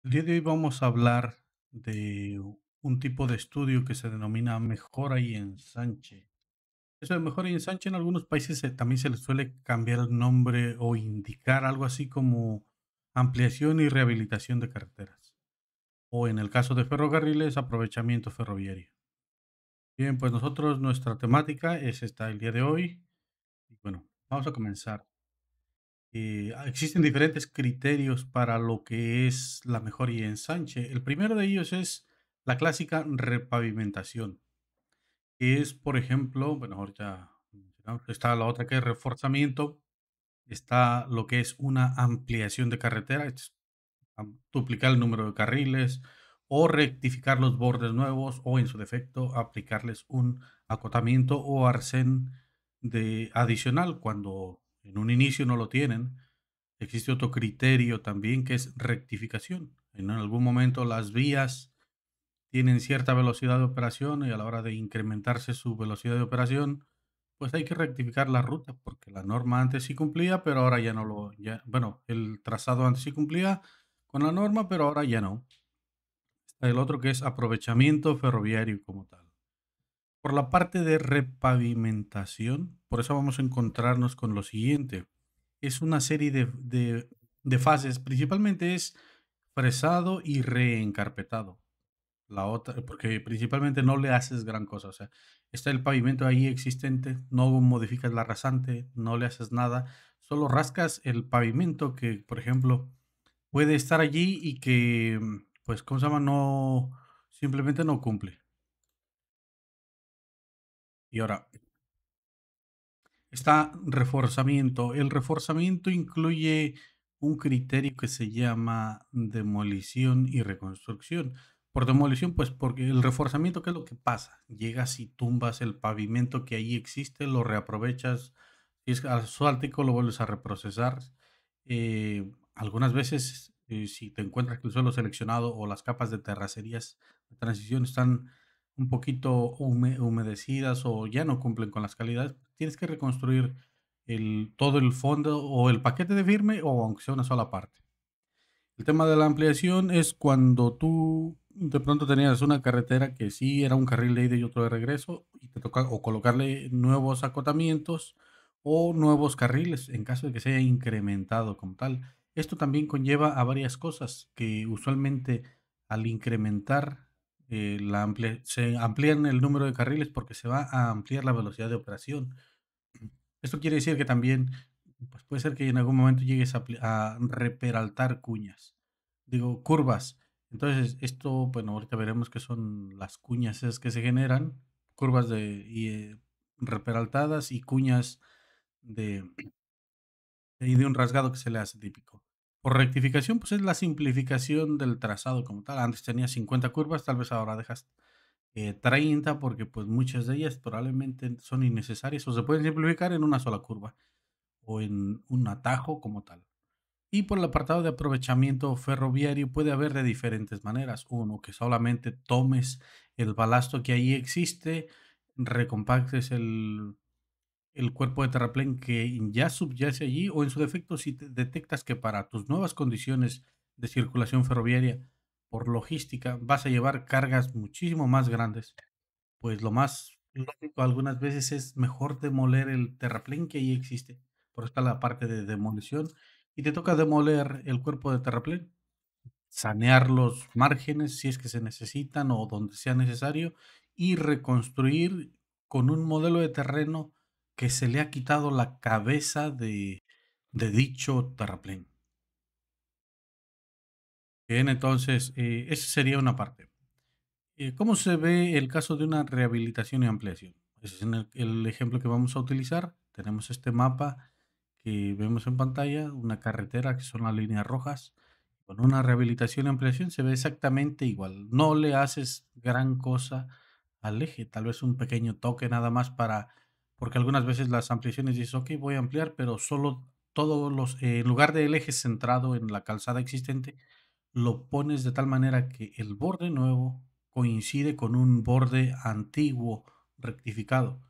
El día de hoy vamos a hablar de un tipo de estudio que se denomina mejora y ensanche. Eso de mejora y ensanche en algunos países también se le suele cambiar el nombre o indicar algo así como ampliación y rehabilitación de carreteras. O en el caso de ferrocarriles, aprovechamiento ferroviario. Bien, pues nosotros, nuestra temática es esta el día de hoy. Y bueno, vamos a comenzar. Existen diferentes criterios para lo que es la mejora y ensanche. El primero de ellos es la clásica repavimentación, que es, por ejemplo, bueno, ahorita mencionamos, está la otra que es reforzamiento, está lo que es una ampliación de carretera, es duplicar el número de carriles o rectificar los bordes nuevos o en su defecto aplicarles un acotamiento o arcén de adicional cuando en un inicio no lo tienen. Existe otro criterio también que es rectificación. En algún momento las vías tienen cierta velocidad de operación y a la hora de incrementarse su velocidad de operación, pues hay que rectificar la ruta porque la norma antes sí cumplía, pero ahora ya no bueno, el trazado antes sí cumplía con la norma, pero ahora ya no. Está el otro que es aprovechamiento ferroviario como tal. Por la parte de repavimentación, por eso vamos a encontrarnos con lo siguiente. Es una serie de fases, principalmente es fresado y reencarpetado. La otra, porque principalmente no le haces gran cosa, o sea, está el pavimento ahí existente, no modificas la rasante, no le haces nada, solo rascas el pavimento que, por ejemplo, puede estar allí y que, pues, ¿cómo se llama? No, simplemente no cumple. Y ahora, está reforzamiento. El reforzamiento incluye un criterio que se llama demolición y reconstrucción. Por demolición, pues porque el reforzamiento, ¿qué es lo que pasa? Llegas y tumbas el pavimento que ahí existe, lo reaprovechas, si es asfáltico, lo vuelves a reprocesar. Algunas veces, si te encuentras que el suelo seleccionado o las capas de terracerías de transición están un poquito humedecidas o ya no cumplen con las calidades, tienes que reconstruir todo el fondo o el paquete de firme o aunque sea una sola parte. El tema de la ampliación es cuando tú de pronto tenías una carretera que sí era un carril de ida y otro de regreso y te toca o colocarle nuevos acotamientos o nuevos carriles en caso de que se haya incrementado como tal. Esto también conlleva a varias cosas que usualmente al incrementar se amplían el número de carriles porque se va a ampliar la velocidad de operación. Esto quiere decir que también, pues, puede ser que en algún momento llegues a reperaltar cuñas, digo, curvas. Entonces, esto, bueno, ahorita veremos qué son las cuñas esas que se generan, curvas reperaltadas y cuñas de de un rasgado que se le hace típico. Por rectificación, pues, es la simplificación del trazado como tal. Antes tenías 50 curvas, tal vez ahora dejas 30 porque, pues, muchas de ellas probablemente son innecesarias o se pueden simplificar en una sola curva o en un atajo como tal. Y por el apartado de aprovechamiento ferroviario puede haber de diferentes maneras. Uno, que solamente tomes el balasto que ahí existe, recompactes el cuerpo de terraplén que ya subyace allí, o en su defecto, si detectas que para tus nuevas condiciones de circulación ferroviaria, por logística, vas a llevar cargas muchísimo más grandes, pues lo más lógico algunas veces es mejor demoler el terraplén que ahí existe. Por eso está la parte de demolición y te toca demoler el cuerpo de terraplén, sanear los márgenes si es que se necesitan o donde sea necesario y reconstruir con un modelo de terreno que se le ha quitado la cabeza de dicho terraplén. Bien, entonces, esa sería una parte. ¿Cómo se ve el caso de una rehabilitación y ampliación? Ese es en el ejemplo que vamos a utilizar. Tenemos este mapa que vemos en pantalla, una carretera que son las líneas rojas. Con una rehabilitación y ampliación se ve exactamente igual. No le haces gran cosa al eje, tal vez un pequeño toque nada más porque algunas veces las ampliaciones dices, ok, voy a ampliar, pero solo en lugar del eje centrado en la calzada existente, lo pones de tal manera que el borde nuevo coincide con un borde antiguo rectificado.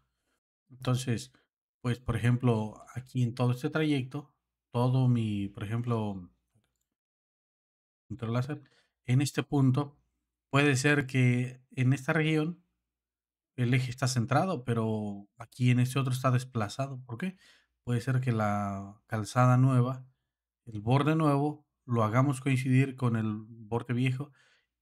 Entonces, pues, por ejemplo, aquí en todo este trayecto, por ejemplo, puntero láser. En este punto, puede ser que en esta región el eje está centrado, pero aquí en este otro está desplazado. ¿Por qué? Puede ser que la calzada nueva, el borde nuevo, lo hagamos coincidir con el borde viejo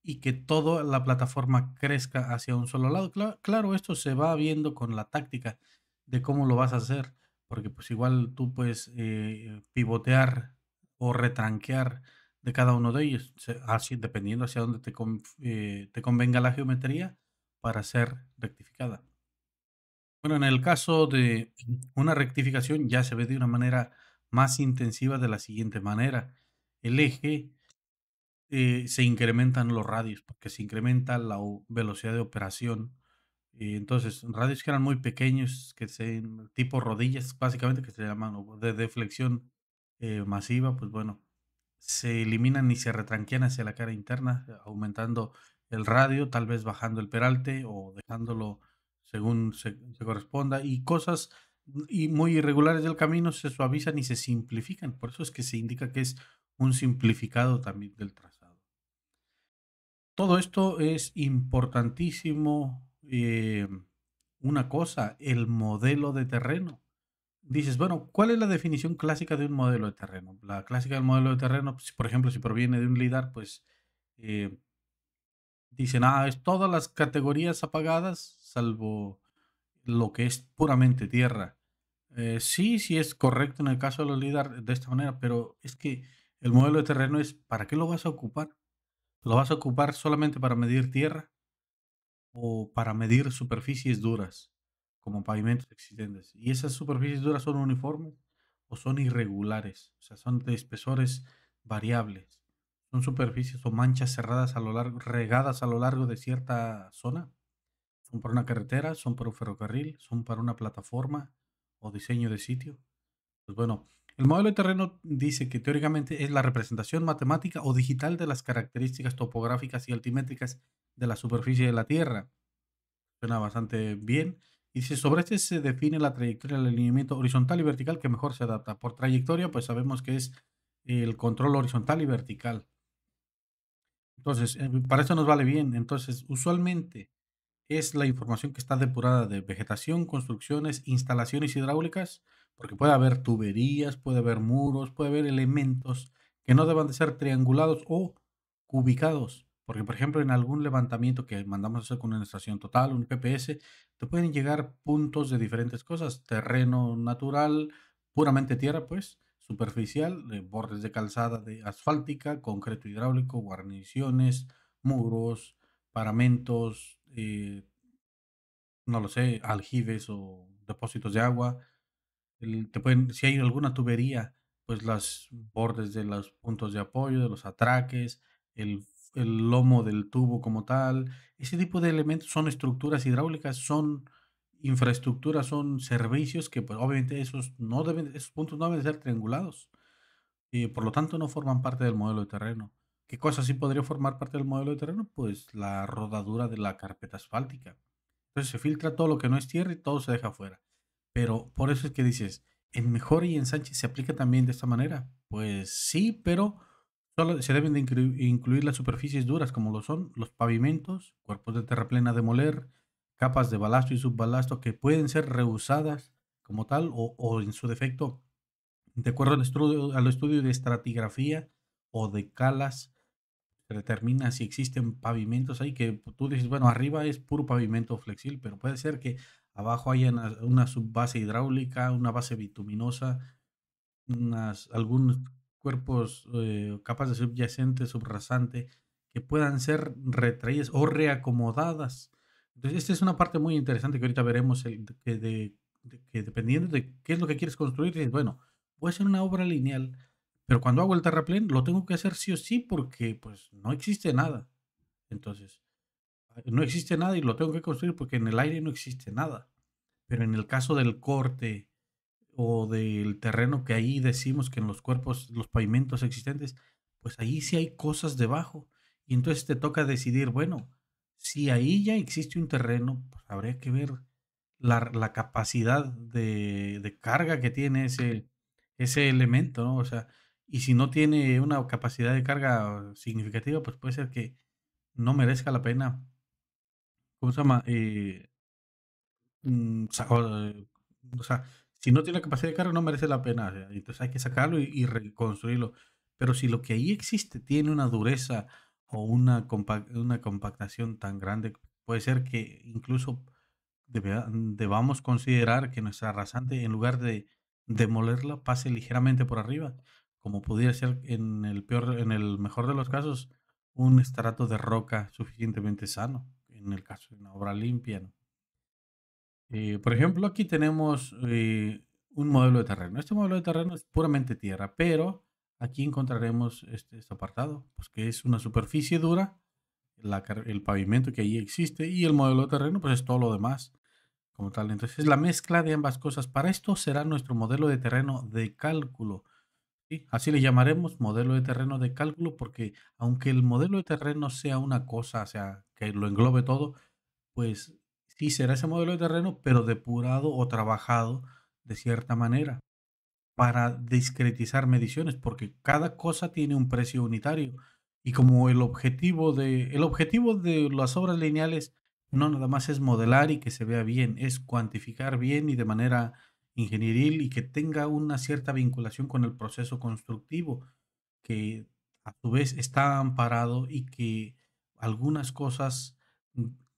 y que toda la plataforma crezca hacia un solo lado. Claro, esto se va viendo con la táctica de cómo lo vas a hacer, porque pues igual tú puedes pivotear o retranquear de cada uno de ellos, así, dependiendo hacia dónde te convenga la geometría para ser rectificada. Bueno, en el caso de una rectificación ya se ve de una manera más intensiva de la siguiente manera. El eje se incrementan los radios, porque se incrementa la velocidad de operación. Y entonces, radios que eran muy pequeños, que se tipo rodillas, básicamente, que se llaman o de deflexión masiva, pues bueno, se eliminan y se retranquean hacia la cara interna, aumentando el radio, tal vez bajando el peralte o dejándolo según se corresponda, y cosas y muy irregulares del camino se suavizan y se simplifican. Por eso es que se indica que es un simplificado también del trazado. Todo esto es importantísimo. Una cosa, el modelo de terreno. Dices, bueno, ¿cuál es la definición clásica de un modelo de terreno? La clásica del modelo de terreno, pues, por ejemplo, si proviene de un LIDAR, pues eh, dicen, es todas las categorías apagadas, salvo lo que es puramente tierra. Sí, sí es correcto en el caso de los LIDAR de esta manera, pero es que el modelo de terreno es, ¿para qué lo vas a ocupar? ¿Lo vas a ocupar solamente para medir tierra o para medir superficies duras, como pavimentos existentes? Y esas superficies duras son uniformes o son irregulares, o sea, son de espesores variables. Son superficies o manchas cerradas a lo largo, regadas a lo largo de cierta zona. Son para una carretera, son para un ferrocarril, son para una plataforma o diseño de sitio. Pues bueno, el modelo de terreno dice que teóricamente es la representación matemática o digital de las características topográficas y altimétricas de la superficie de la Tierra. Suena bastante bien. Y dice, sobre este se define la trayectoria del alineamiento horizontal y vertical que mejor se adapta. Por trayectoria, pues sabemos que es el control horizontal y vertical. Entonces, para eso nos vale bien. Entonces, usualmente es la información que está depurada de vegetación, construcciones, instalaciones hidráulicas, porque puede haber tuberías, puede haber muros, puede haber elementos que no deban de ser triangulados o cubicados, porque por ejemplo en algún levantamiento que mandamos a hacer con una estación total, un GPS, te pueden llegar puntos de diferentes cosas, terreno natural, puramente tierra, pues, superficial, bordes de calzada de asfáltica, concreto hidráulico, guarniciones, muros, paramentos, no lo sé, aljibes o depósitos de agua. Te pueden, si hay alguna tubería, pues los bordes de los puntos de apoyo, de los atraques, el, el lomo del tubo como tal. Ese tipo de elementos son estructuras hidráulicas, son infraestructuras, son servicios que pues obviamente esos puntos no deben ser triangulados y por lo tanto no forman parte del modelo de terreno. ¿Qué cosa sí podría formar parte del modelo de terreno? Pues la rodadura de la carpeta asfáltica. Entonces se filtra todo lo que no es tierra y todo se deja fuera. Pero por eso es que dices, ¿en mejora y ensanche se aplica también de esta manera? Pues sí, pero solo se deben de incluir las superficies duras como lo son los pavimentos, cuerpos de terraplén a demoler, capas de balasto y subbalasto que pueden ser reusadas como tal o en su defecto de acuerdo al estudio de estratigrafía o de calas, se determina si existen pavimentos ahí que tú dices, bueno, arriba es puro pavimento flexible, pero puede ser que abajo haya una subbase hidráulica, una base bituminosa, algunos cuerpos, capas de subyacente, subrasante, que puedan ser retraídas o reacomodadas. Entonces, esta es una parte muy interesante que ahorita veremos, que dependiendo de qué es lo que quieres construir, dices, bueno, voy a hacer una obra lineal, pero cuando hago el terraplén lo tengo que hacer sí o sí porque pues no existe nada. Entonces, no existe nada y lo tengo que construir porque en el aire no existe nada. Pero en el caso del corte, o del terreno que ahí decimos que en los cuerpos, los pavimentos existentes, pues ahí sí hay cosas debajo. Y entonces te toca decidir, bueno, si ahí ya existe un terreno, pues habría que ver la capacidad de carga que tiene ese elemento, ¿no? O sea, y si no tiene una capacidad de carga significativa, pues puede ser que no merezca la pena, ¿cómo se llama? O sea, si no tiene capacidad de carga, no merece la pena, entonces hay que sacarlo y reconstruirlo. Pero si lo que ahí existe tiene una dureza o una compactación tan grande, puede ser que incluso debamos considerar que nuestra rasante, en lugar de demolerla, pase ligeramente por arriba, como pudiera ser en el mejor de los casos, un estrato de roca suficientemente sano, en el caso de una obra limpia, ¿no? Por ejemplo, aquí tenemos un modelo de terreno. Este modelo de terreno es puramente tierra, pero aquí encontraremos este apartado, pues que es una superficie dura, el pavimento que ahí existe y el modelo de terreno, pues es todo lo demás como tal. Entonces, la mezcla de ambas cosas. Para esto será nuestro modelo de terreno de cálculo. ¿Sí? Así le llamaremos modelo de terreno de cálculo porque aunque el modelo de terreno sea una cosa, o sea, que lo englobe todo, pues sí será ese modelo de terreno, pero depurado o trabajado de cierta manera para discretizar mediciones, porque cada cosa tiene un precio unitario. Y como el objetivo de las obras lineales no nada más es modelar y que se vea bien, es cuantificar bien y de manera ingenieril y que tenga una cierta vinculación con el proceso constructivo que a su vez está amparado y que algunas cosas,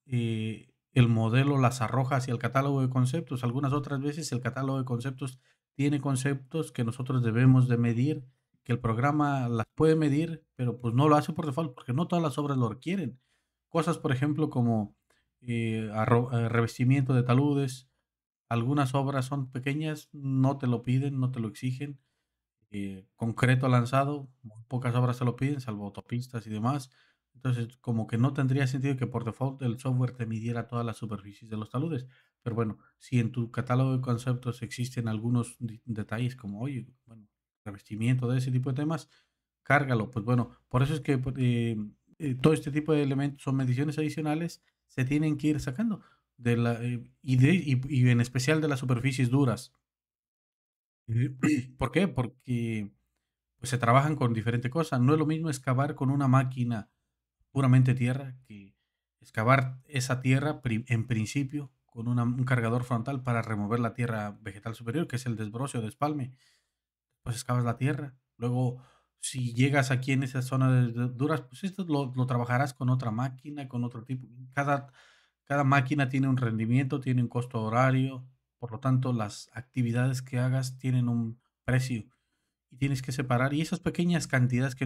el modelo las arroja hacia el catálogo de conceptos. Algunas otras veces el catálogo de conceptos tiene conceptos que nosotros debemos de medir, que el programa las puede medir, pero pues no lo hace por default, porque no todas las obras lo requieren. Cosas, por ejemplo, como revestimiento de taludes. Algunas obras son pequeñas, no te lo piden, no te lo exigen concreto lanzado, muy pocas obras se lo piden, salvo autopistas y demás. Entonces, como que no tendría sentido que por default el software te midiera todas las superficies de los taludes. Pero bueno, si en tu catálogo de conceptos existen algunos detalles como, oye, bueno, revestimiento de ese tipo de temas, cárgalo. Pues bueno, por eso es que todo este tipo de elementos son mediciones adicionales, se tienen que ir sacando y en especial de las superficies duras. ¿Por qué? Porque pues se trabajan con diferente cosa. No es lo mismo excavar con una máquina puramente tierra que excavar esa tierra en principio con un cargador frontal para remover la tierra vegetal superior, que es el desbroce o despalme. Pues excavas la tierra. Luego, si llegas aquí en esa zona de duras, pues esto lo trabajarás con otra máquina, con otro tipo. Cada máquina tiene un rendimiento, tiene un costo horario, por lo tanto, las actividades que hagas tienen un precio y tienes que separar. Y esas pequeñas cantidades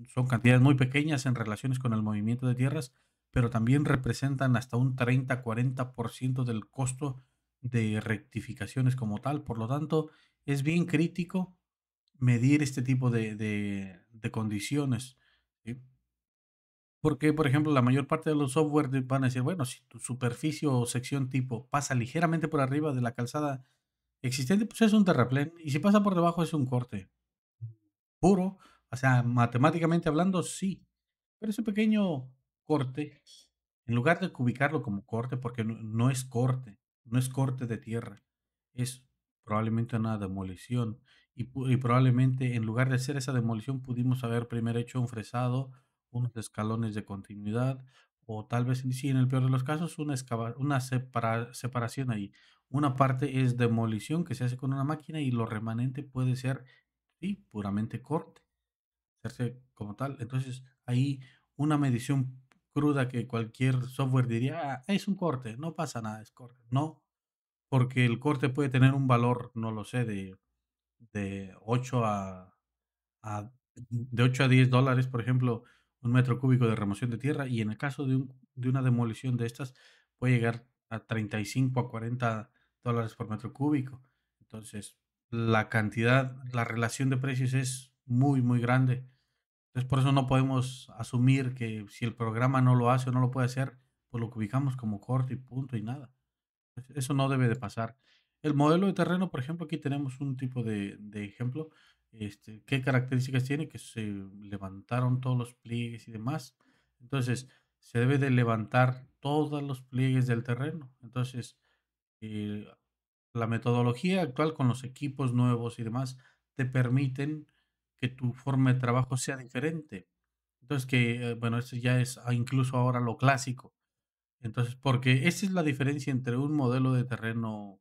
son cantidades muy pequeñas en relaciones con el movimiento de tierras, pero también representan hasta un 30-40% del costo de rectificaciones como tal. Por lo tanto, es bien crítico medir este tipo de condiciones, ¿sí? Porque, por ejemplo, la mayor parte de los software van a decir, bueno, si tu superficie o sección tipo pasa ligeramente por arriba de la calzada existente, pues es un terraplén. Y si pasa por debajo es un corte. Puro, o sea, matemáticamente hablando, sí, pero ese pequeño corte, en lugar de ubicarlo como corte, porque no es corte, no es corte de tierra, es probablemente una demolición. Y probablemente en lugar de hacer esa demolición pudimos haber primero hecho un fresado, unos escalones de continuidad, o tal vez, sí, en el peor de los casos, una separación ahí. Una parte es demolición que se hace con una máquina y lo remanente puede ser, sí, puramente corte, hacerse como tal. Entonces, ahí una medición cruda que cualquier software diría: "Ah, es un corte, no pasa nada, es corte". No, porque el corte puede tener un valor, no lo sé, de 8 de 8 a $10, por ejemplo, un metro cúbico de remoción de tierra, y en el caso de una demolición de estas, puede llegar a 35 a $40 por metro cúbico. Entonces, la relación de precios es muy, muy grande. Entonces, por eso no podemos asumir que si el programa no lo hace o no lo puede hacer, pues lo ubicamos como corto y punto y nada. Eso no debe de pasar. El modelo de terreno, por ejemplo, aquí tenemos un tipo de ejemplo. ¿Qué características tiene? Que se levantaron todos los pliegues y demás. Entonces, se debe de levantar todos los pliegues del terreno. Entonces, eh, la metodología actual con los equipos nuevos y demás te permiten que tu forma de trabajo sea diferente. Entonces, bueno, eso ya es incluso ahora lo clásico. Entonces, porque esa es la diferencia entre un modelo de terreno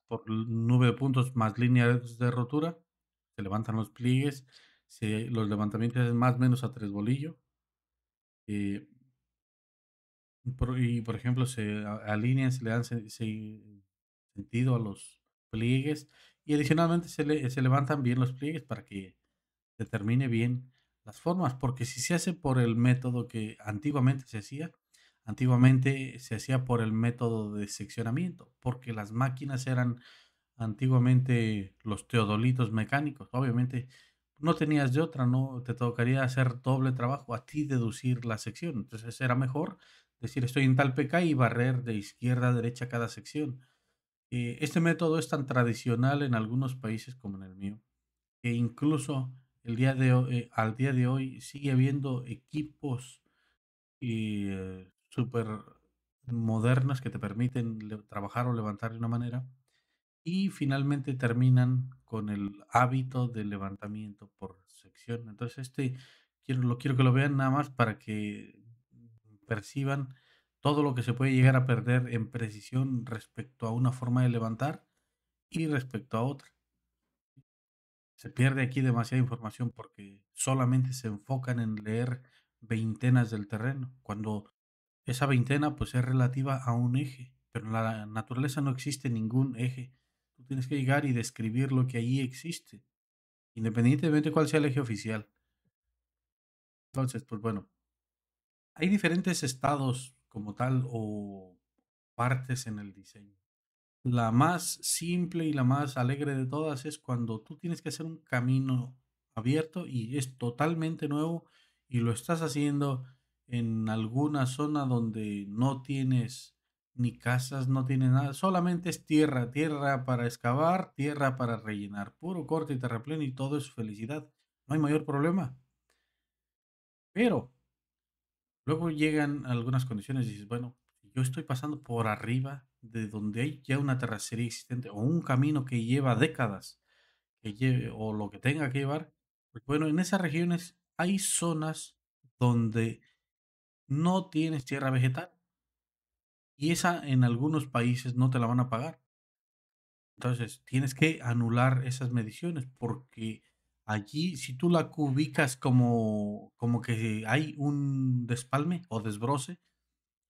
por nube de puntos más líneas de rotura, se levantan los pliegues, los levantamientos es más o menos a tres bolillo. eh, por ejemplo, se alinean, se le dan sentido a los pliegues y adicionalmente se levantan bien los pliegues para que determine bien las formas, porque si se hace por el método que antiguamente se hacía por el método de seccionamiento, porque las máquinas eran antiguamente los teodolitos mecánicos. Obviamente no tenías de otra, ¿no? Te tocaría hacer doble trabajo a ti deducir la sección. Entonces era mejor decir estoy en tal PK y barrer de izquierda a derecha cada sección. Este método es tan tradicional en algunos países como en el mío, que incluso al día de hoy sigue habiendo equipos súper modernos que te permiten trabajar o levantar de una manera y finalmente terminan con el hábito del levantamiento por sección. Entonces, quiero que lo vean nada más para que perciban todo lo que se puede llegar a perder en precisión respecto a una forma de levantar y respecto a otra. Se pierde aquí demasiada información porque solamente se enfocan en leer veintenas del terreno, cuando esa veintena pues es relativa a un eje, pero en la naturaleza no existe ningún eje. Tú tienes que llegar y describir lo que allí existe, independientemente de cuál sea el eje oficial. Entonces, pues bueno, hay diferentes estados como tal o partes en el diseño. La más simple y la más alegre de todas es cuando tú tienes que hacer un camino abierto y es totalmente nuevo y lo estás haciendo en alguna zona donde no tienes ni casas, no tienes nada, solamente es tierra, tierra para excavar, tierra para rellenar, puro corte y terraplén y todo es felicidad. No hay mayor problema. Pero luego llegan algunas condiciones y dices, bueno, si yo estoy pasando por arriba de donde hay ya una terracería existente o un camino que lleva décadas, que lleve o lo que tenga que llevar, pues bueno, en esas regiones hay zonas donde no tienes tierra vegetal y esa en algunos países no te la van a pagar. Entonces, tienes que anular esas mediciones porque allí, si tú la ubicas como que hay un despalme o desbroce,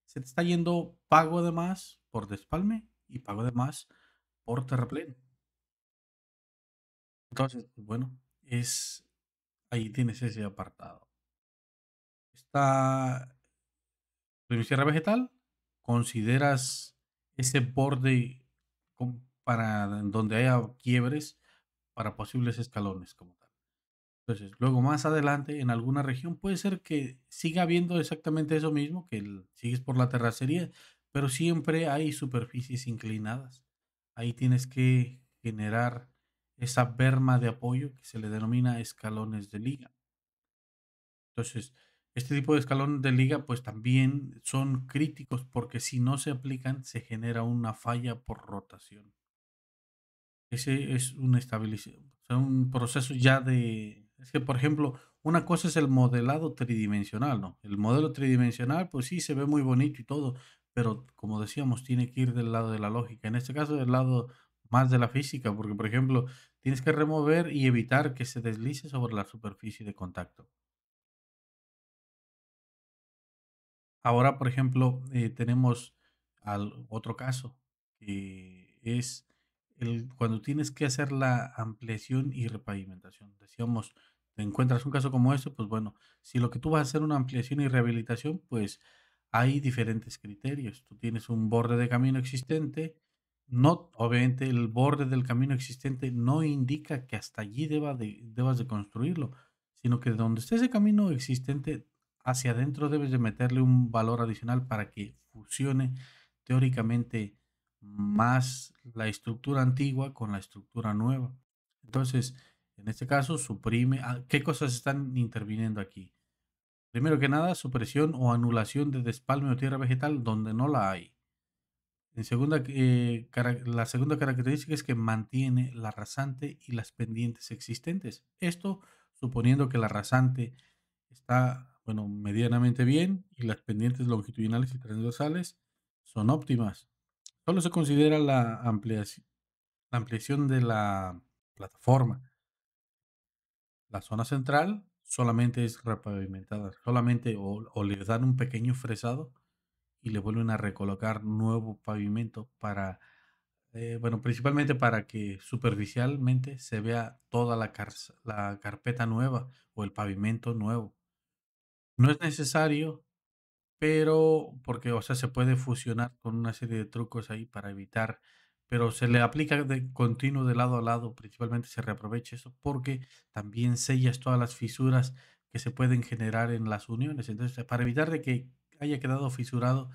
se te está yendo pago de más por despalme y pago de más por terraplén. Entonces, pues bueno, ahí tienes ese apartado. Está la sierra vegetal, consideras ese borde para en donde haya quiebres para posibles escalones como tal. Entonces, luego más adelante, en alguna región, puede ser que siga habiendo exactamente eso mismo, que sigues por la terracería, pero siempre hay superficies inclinadas. Ahí tienes que generar esa berma de apoyo que se le denomina escalones de liga. Entonces, este tipo de escalones de liga, pues también son críticos porque si no se aplican, se genera una falla por rotación. Ese es un o sea, un proceso ya es que, por ejemplo, una cosa es el modelado tridimensional, ¿no? El modelo tridimensional, pues sí, se ve muy bonito y todo, pero como decíamos, tiene que ir del lado de la lógica. En este caso, del lado más de la física, porque, por ejemplo, tienes que remover y evitar que se deslice sobre la superficie de contacto. Ahora, por ejemplo, tenemos otro caso, que es cuando tienes que hacer la ampliación y repavimentación. Decíamos, te encuentras un caso como este, pues bueno, si lo que tú vas a hacer una ampliación y rehabilitación, pues hay diferentes criterios. Tú tienes un borde de camino existente, no, obviamente el borde del camino existente no indica que hasta allí debas de construirlo, sino que donde esté ese camino existente hacia adentro debes de meterle un valor adicional para que fusione teóricamente más la estructura antigua con la estructura nueva. Entonces, en este caso, ¿qué cosas están interviniendo aquí? Primero que nada, supresión o anulación de despalme o tierra vegetal donde no la hay. La segunda característica es que mantiene la rasante y las pendientes existentes. Esto suponiendo que la rasante está, bueno, medianamente bien y las pendientes longitudinales y transversales son óptimas. Solo se considera la ampliación de la plataforma. La zona central solamente es repavimentada, solamente o le dan un pequeño fresado y le vuelven a recolocar nuevo pavimento para, bueno, principalmente para que superficialmente se vea toda la carpeta nueva o el pavimento nuevo. No es necesario, pero porque, o sea, se puede fusionar con una serie de trucos ahí para evitar, pero se le aplica de continuo de lado a lado, principalmente se reaprovecha eso, porque también sellas todas las fisuras que se pueden generar en las uniones. Entonces, para evitar de que haya quedado fisurado,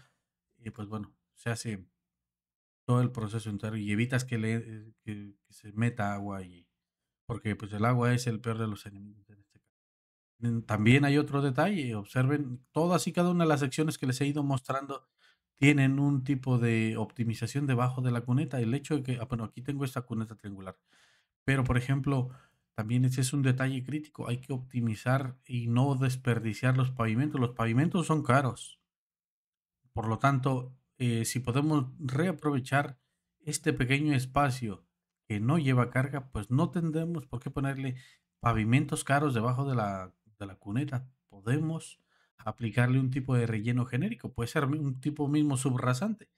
pues bueno, se hace todo el proceso entero y evitas que se meta agua allí, porque pues el agua es el peor de los enemigos en este caso. También hay otro detalle, observen todas y cada una de las secciones que les he ido mostrando tienen un tipo de optimización debajo de la cuneta. El hecho de que, bueno, aquí tengo esta cuneta triangular, pero por ejemplo, también ese es un detalle crítico, hay que optimizar y no desperdiciar los pavimentos. Los pavimentos son caros. Por lo tanto, si podemos reaprovechar este pequeño espacio que no lleva carga, pues no tendremos por qué ponerle pavimentos caros debajo de la cuneta. Podemos aplicarle un tipo de relleno genérico, puede ser un tipo mismo subrasante.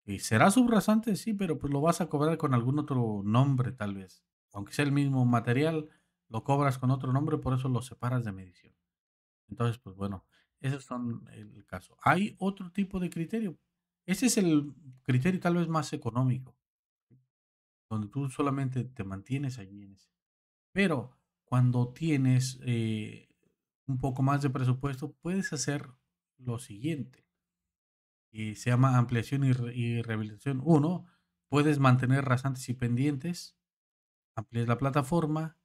Y será subrasante, sí, pero pues lo vas a cobrar con algún otro nombre, tal vez. Aunque sea el mismo material, lo cobras con otro nombre, por eso lo separas de medición. Entonces, pues bueno, esos son el caso. Hay otro tipo de criterio. Ese es el criterio tal vez más económico, donde tú solamente te mantienes allí en ese. Pero cuando tienes un poco más de presupuesto, puedes hacer lo siguiente, y se llama ampliación y rehabilitación. Uno, puedes mantener rasantes y pendientes, amplias la plataforma,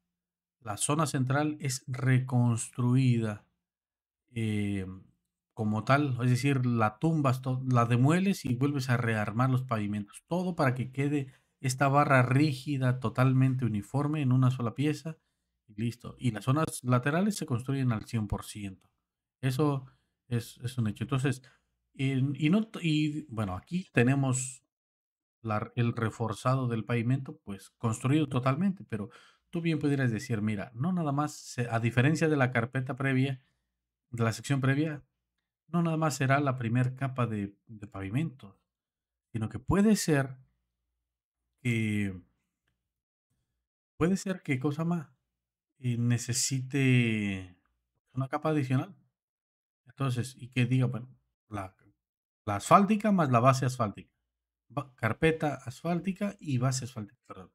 la zona central es reconstruida eh, como tal, es decir, la tumbas, la demueles y vuelves a rearmar los pavimentos. Todo para que quede esta barra rígida, totalmente uniforme en una sola pieza y listo. Y las zonas laterales se construyen al 100%. Eso es un hecho. Entonces, y, no, y bueno, aquí tenemos el reforzado del pavimento, pues construido totalmente, pero tú bien pudieras decir, mira, no nada más, a diferencia de la carpeta previa, de la sección previa, no nada más será la primer capa de pavimento, sino que que cosa más necesite una capa adicional. Entonces, y que diga, bueno, la, la asfáltica más la base asfáltica, carpeta asfáltica y base asfáltica, perdón.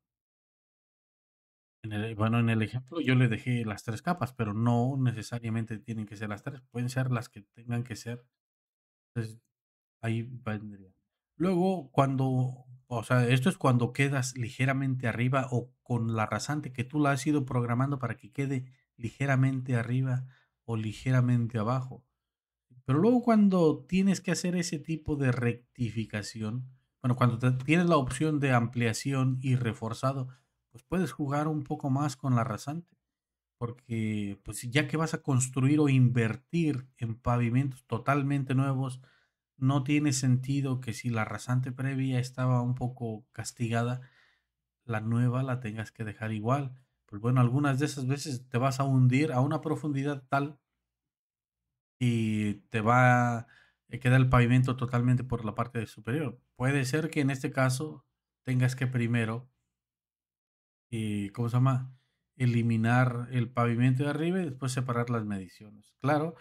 Bueno, en el ejemplo yo le dejé las tres capas, pero no necesariamente tienen que ser las tres, pueden ser las que tengan que ser. Entonces, ahí vendría. Luego, o sea, esto es cuando quedas ligeramente arriba o con la rasante que tú la has ido programando para que quede ligeramente arriba o ligeramente abajo. Pero luego cuando tienes que hacer ese tipo de rectificación, bueno, cuando tienes la opción de ampliación y reforzado, pues puedes jugar un poco más con la rasante, porque pues ya que vas a construir o invertir en pavimentos totalmente nuevos, no tiene sentido que si la rasante previa estaba un poco castigada, la nueva la tengas que dejar igual. Pues bueno, algunas de esas veces te vas a hundir a una profundidad tal y te va a quedar el pavimento totalmente por la parte superior. Puede ser que en este caso tengas que primero ¿cómo se llama? Eliminar el pavimento de arriba y después separar las mediciones. Claro,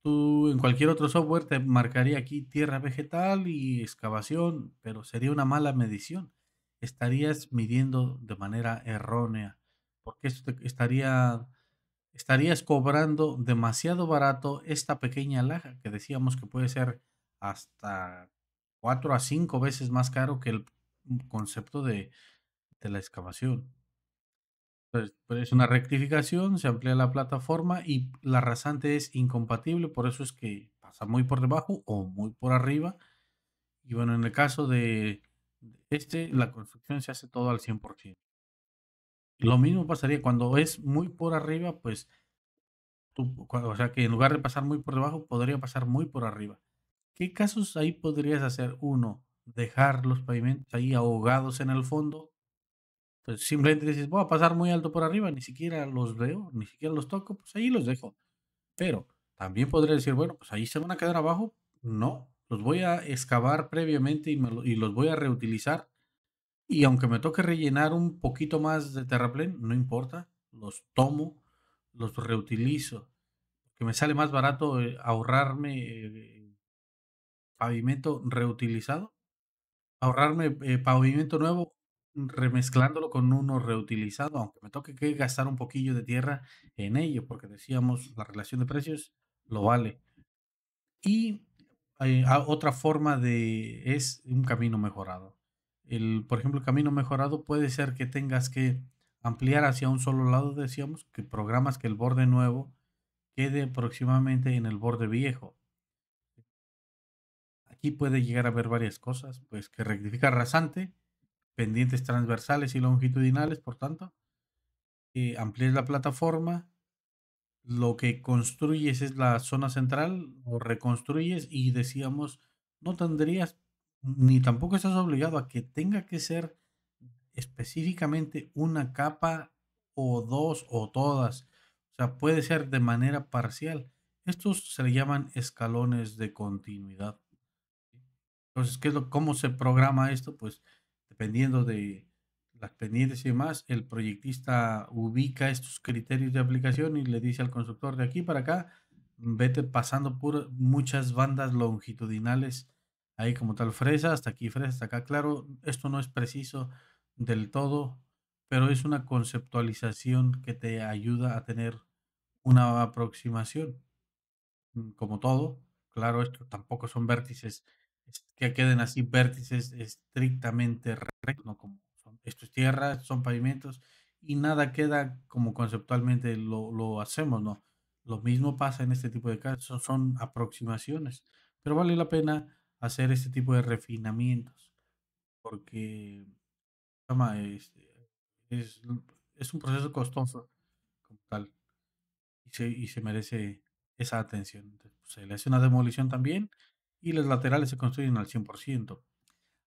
tú en cualquier otro software te marcaría aquí tierra vegetal y excavación, pero sería una mala medición. Estarías midiendo de manera errónea, porque estarías cobrando demasiado barato esta pequeña laja que decíamos que puede ser hasta 4 a 5 veces más caro que el concepto de la excavación. Pues es una rectificación, se amplía la plataforma y la rasante es incompatible, por eso es que pasa muy por debajo o muy por arriba Y bueno, en el caso de la construcción se hace todo al 100%. Lo mismo pasaría cuando es muy por arriba, pues o sea, que en lugar de pasar muy por debajo, podría pasar muy por arriba. ¿Qué casos ahí podrías hacer? Uno, dejar los pavimentos ahí ahogados en el fondo. Pues simplemente dices, voy a pasar muy alto por arriba, ni siquiera los veo, ni siquiera los toco, pues ahí los dejo. Pero también podría decir, bueno, pues ahí se van a quedar abajo. No, los voy a excavar previamente y los voy a reutilizar. Y aunque me toque rellenar un poquito más de terraplén, no importa, los tomo, los reutilizo, que me sale más barato ahorrarme pavimento reutilizado, ahorrarme pavimento nuevo, remezclándolo con uno reutilizado, aunque me toque que gastar un poquillo de tierra en ello, porque decíamos, la relación de precios lo vale. Y otra forma de es un camino mejorado. Por ejemplo, el camino mejorado puede ser que tengas que ampliar hacia un solo lado, decíamos, que programas que el borde nuevo quede aproximadamente en el borde viejo. Aquí puede llegar a haber varias cosas, pues que rectifica rasante, pendientes transversales y longitudinales, por tanto, amplíes la plataforma, lo que construyes es la zona central, o reconstruyes y decíamos, no tendrías, ni tampoco estás obligado a que tenga que ser específicamente una capa o dos o todas. O sea, puede ser de manera parcial. Estos se le llaman escalones de continuidad. Entonces, cómo se programa esto? Pues dependiendo de las pendientes y demás, el proyectista ubica estos criterios de aplicación y le dice al constructor de aquí para acá, vete pasando por muchas bandas longitudinales, ahí como tal fresa, hasta aquí fresa, hasta acá. Claro, esto no es preciso del todo, pero es una conceptualización que te ayuda a tener una aproximación. Como todo, claro, esto tampoco son vértices que queden así vértices estrictamente rectos, ¿no? Como esto es tierra, son pavimentos y nada queda como conceptualmente lo hacemos, ¿no? Lo mismo pasa en este tipo de casos, son aproximaciones, pero vale la pena hacer este tipo de refinamientos porque llama, es, es un proceso costoso como tal y se merece esa atención. Entonces, pues, se le hace una demolición también y los laterales se construyen al 100%.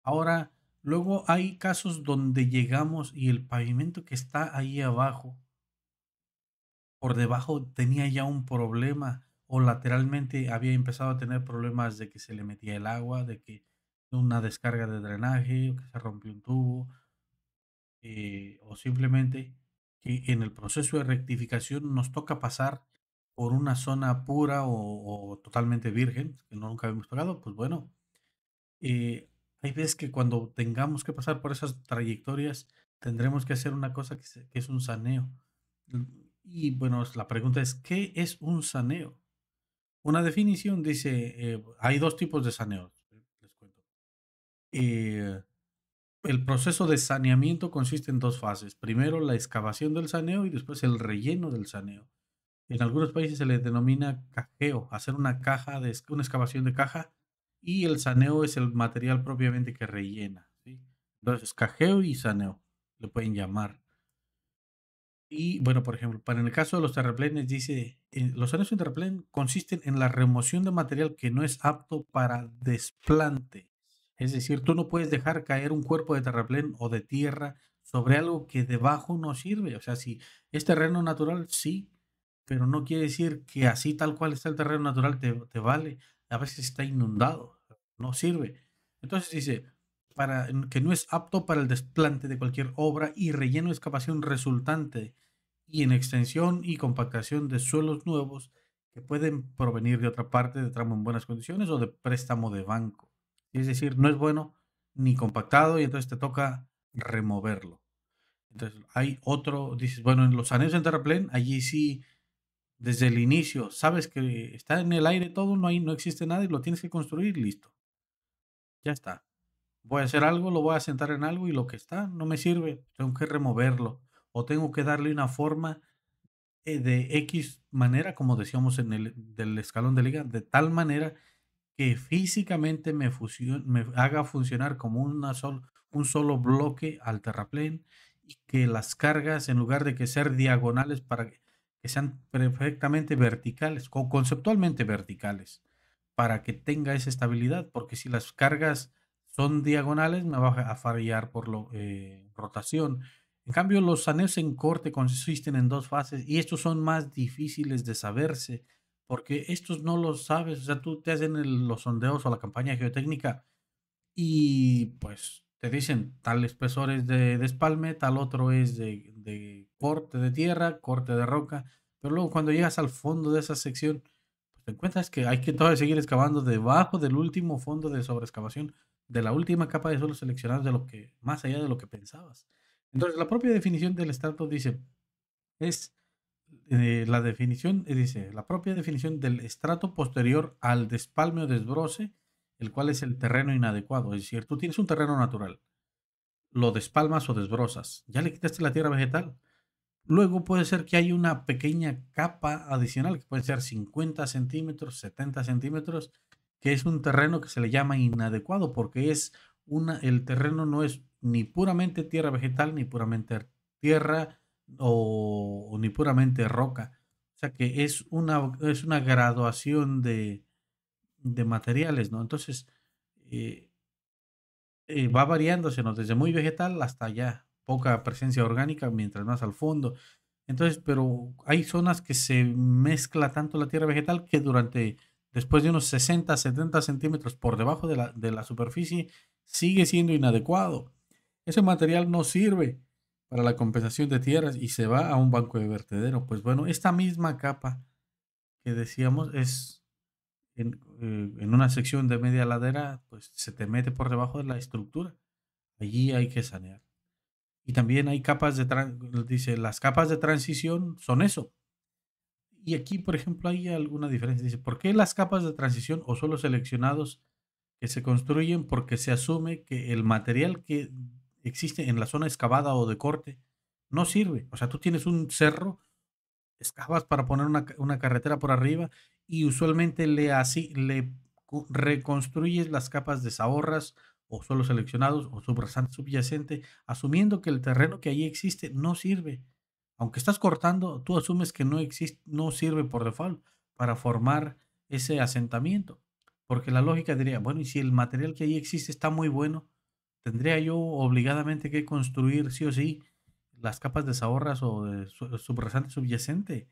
Ahora, luego hay casos donde llegamos y el pavimento que está ahí abajo, por debajo tenía ya un problema o lateralmente había empezado a tener problemas de que se le metía el agua, de que una descarga de drenaje, o que se rompió un tubo, o simplemente que en el proceso de rectificación nos toca pasar por una zona pura o totalmente virgen, que nunca habíamos tocado, pues bueno, eh, hay veces que cuando tengamos que pasar por esas trayectorias, tendremos que hacer una cosa que es un saneo. Mm, Y bueno, la pregunta es, ¿qué es un saneo? Una definición dice, hay dos tipos de saneos, les cuento. Eh, el proceso de saneamiento consiste en dos fases. Primero, la excavación del saneo y después el relleno del saneo. En algunos países se le denomina cajeo, hacer una excavación de caja y el saneo es el material propiamente que rellena, ¿sí? Entonces, cajeo y saneo le pueden llamar. Y bueno, por ejemplo, para en el caso de los terraplenes, dice, los saneos en terraplén consisten en la remoción de material que no es apto para desplante. Es decir, tú no puedes dejar caer un cuerpo de terraplén o de tierra sobre algo que debajo no sirve. O sea, si es terreno natural, sí, pero no quiere decir que así tal cual está el terreno natural te vale. A veces está inundado, no sirve. Entonces dice, que no es apto para el desplante de cualquier obra y relleno de excavación resultante y en extensión y compactación de suelos nuevos que pueden provenir de otra parte de tramo en buenas condiciones o de préstamo de banco. Es decir, no es bueno ni compactado y entonces te toca removerlo. Entonces hay otro, dices, bueno, en los anillos en terraplén, allí sí, desde el inicio, sabes que está en el aire todo, no existe nada y lo tienes que construir, listo, ya está. Voy a hacer algo, lo voy a sentar en algo y lo que está no me sirve, tengo que removerlo o tengo que darle una forma de X manera, como decíamos en el del escalón de liga, de tal manera que físicamente me haga funcionar como un solo bloque al terraplén y que las cargas, en lugar de que ser diagonales, que sean perfectamente verticales, conceptualmente verticales, para que tenga esa estabilidad, porque si las cargas son diagonales, me va a fallar por rotación. En cambio, los saneos en corte consisten en 2 fases y estos son más difíciles de saberse, porque estos no los sabes, o sea, tú te hacen los sondeos o la campaña geotécnica y pues te dicen tal espesor es de espalme, tal otro es de corte de tierra, corte de roca, pero luego cuando llegas al fondo de esa sección, pues te encuentras que hay que todavía seguir excavando debajo del último fondo de sobreexcavación, de la última capa de suelo seleccionados de lo que, más allá de lo que pensabas. Entonces, la propia definición del estrato dice, es la definición, dice, la propia definición del estrato posterior al despalme o desbroce, el cual es el terreno inadecuado. Es decir, tú tienes un terreno natural, lo despalmas o desbrozas, ya le quitaste la tierra vegetal. Luego puede ser que haya una pequeña capa adicional, que puede ser 50 centímetros, 70 centímetros, que es un terreno que se le llama inadecuado, porque el terreno no es ni puramente tierra vegetal, ni puramente tierra o ni puramente roca. O sea que es una graduación de materiales, ¿no? Entonces, eh, va variándose, ¿no? Desde muy vegetal hasta ya poca presencia orgánica, mientras más al fondo. Entonces, pero hay zonas que se mezcla tanto la tierra vegetal que después de unos 60, 70 centímetros por debajo de la superficie, sigue siendo inadecuado. Ese material no sirve para la compensación de tierras y se va a un banco de vertedero. Pues bueno, esta misma capa que decíamos en una sección de media ladera, pues se te mete por debajo de la estructura. Allí hay que sanear. Y también hay dice, las capas de transición son eso. Y aquí, por ejemplo, hay alguna diferencia. Dice, ¿por qué las capas de transición o suelos seleccionados que se construyen? Porque se asume que el material que existe en la zona excavada o de corte no sirve. O sea, tú tienes un cerro, excavas para poner una carretera por arriba y usualmente reconstruyes las capas de saborras o suelos seleccionados o subrasante subyacente, asumiendo que el terreno que allí existe no sirve. Aunque estás cortando, tú asumes que no sirve por default para formar ese asentamiento. Porque la lógica diría, bueno, y si el material que allí existe está muy bueno, tendría yo obligadamente que construir sí o sí las capas de saborras o de subrasante subyacente.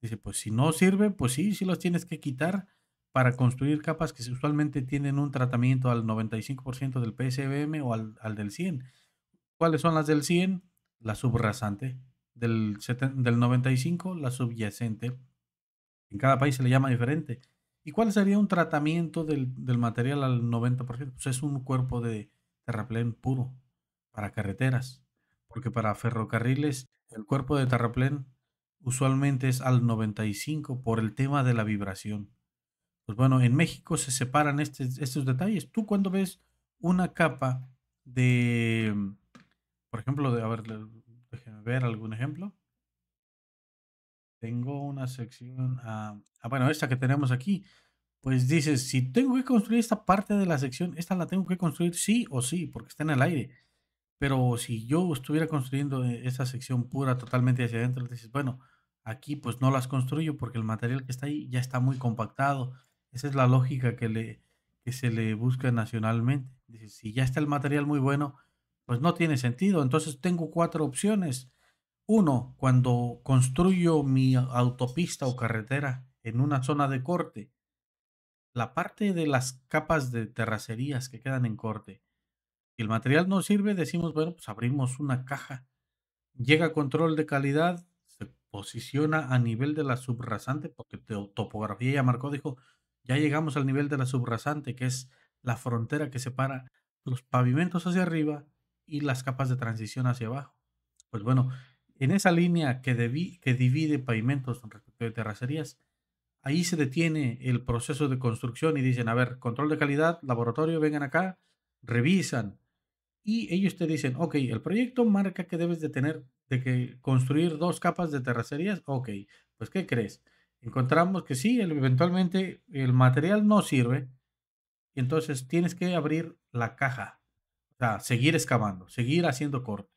Dice, pues si no sirve, pues sí, sí los tienes que quitar para construir capas que usualmente tienen un tratamiento al 95% del PSBM o al del 100. ¿Cuáles son las del 100? La subrasante. Del 95, la subyacente. En cada país se le llama diferente. ¿Y cuál sería un tratamiento del material al 90%? Pues es un cuerpo de terraplén puro para carreteras, porque para ferrocarriles el cuerpo de terraplén usualmente es al 95 por el tema de la vibración. Pues bueno, en México se separan estos detalles. Tú cuando ves una capa de, por ejemplo, a ver, déjeme ver algún ejemplo. Tengo una sección, bueno, esta que tenemos aquí. Pues dices, si tengo que construir esta parte de la sección, esta la tengo que construir sí o sí, porque está en el aire. Pero si yo estuviera construyendo esa sección pura totalmente hacia adentro, dices, bueno, aquí pues no las construyo porque el material que está ahí ya está muy compactado. Esa es la lógica que se le busca nacionalmente. Dices, si ya está el material muy bueno, pues no tiene sentido. Entonces tengo cuatro opciones. Uno, cuando construyo mi autopista o carretera en una zona de corte, la parte de las capas de terracerías que quedan en corte, si el material no sirve, decimos, bueno, pues abrimos una caja. Llega a control de calidad, se posiciona a nivel de la subrasante, porque topografía ya marcó, dijo, ya llegamos al nivel de la subrasante, que es la frontera que separa los pavimentos hacia arriba y las capas de transición hacia abajo. Pues bueno, en esa línea que divide pavimentos respecto de terracerías, ahí se detiene el proceso de construcción y dicen, a ver, control de calidad, laboratorio, vengan acá, revisan. Y ellos te dicen, ok, el proyecto marca que debes de que construir dos capas de terracerías. Ok, pues ¿qué crees? Encontramos que sí, eventualmente el material no sirve, y entonces tienes que abrir la caja, o sea, seguir excavando, seguir haciendo corte.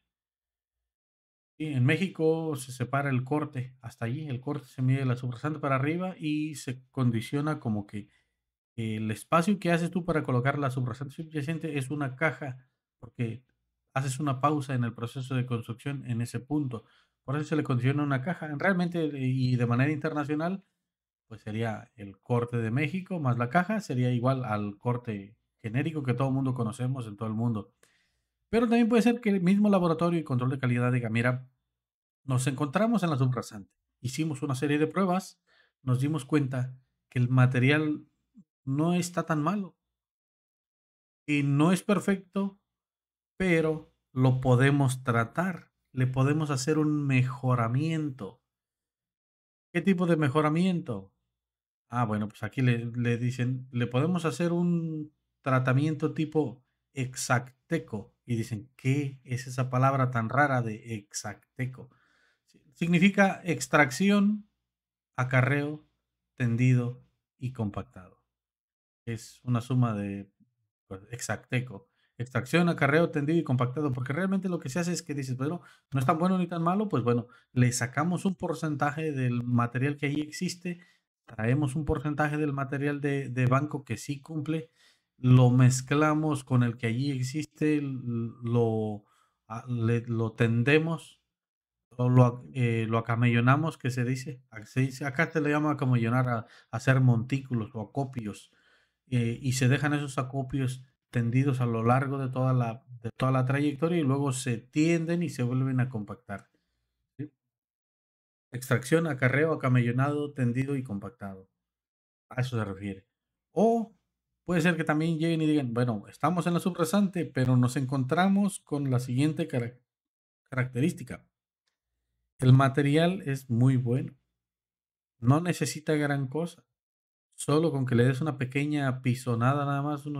Sí, en México se separa el corte, hasta allí, el corte se mide la subrasante para arriba y se condiciona como que el espacio que haces tú para colocar la subrasante subyacente es una caja, porque haces una pausa en el proceso de construcción en ese punto. Por eso se le condiciona una caja. Realmente, y de manera internacional, pues sería el corte de México más la caja, sería igual al corte genérico que todo el mundo conocemos en todo el mundo. Pero también puede ser que el mismo laboratorio y control de calidad diga, mira, nos encontramos en la subrasante, hicimos una serie de pruebas, nos dimos cuenta que el material no está tan malo y no es perfecto, pero lo podemos tratar, le podemos hacer un mejoramiento. ¿Qué tipo de mejoramiento? Ah, bueno, pues aquí le dicen, le podemos hacer un tratamiento tipo exacteco. Y dicen, ¿qué es esa palabra tan rara de exacteco? Significa extracción, acarreo, tendido y compactado. Es una suma de pues, exacteco. Extracción, acarreo, tendido y compactado, porque realmente lo que se hace es que dices, bueno, no es tan bueno ni tan malo, pues bueno, le sacamos un porcentaje del material que ahí existe, traemos un porcentaje del material de banco que sí cumple, lo mezclamos con el que allí existe, lo tendemos o lo acamellonamos, que se dice. Se dice acá te le llama acamellonar a hacer montículos o acopios, y se dejan esos acopios tendidos a lo largo de toda la trayectoria y luego se tienden y se vuelven a compactar, ¿sí? Extracción, acarreo, acamellonado, tendido y compactado. A eso se refiere. O puede ser que también lleguen y digan, bueno, estamos en la subrasante, pero nos encontramos con la siguiente característica. El material es muy bueno, no necesita gran cosa, solo con que le des una pequeña pisonada nada más, que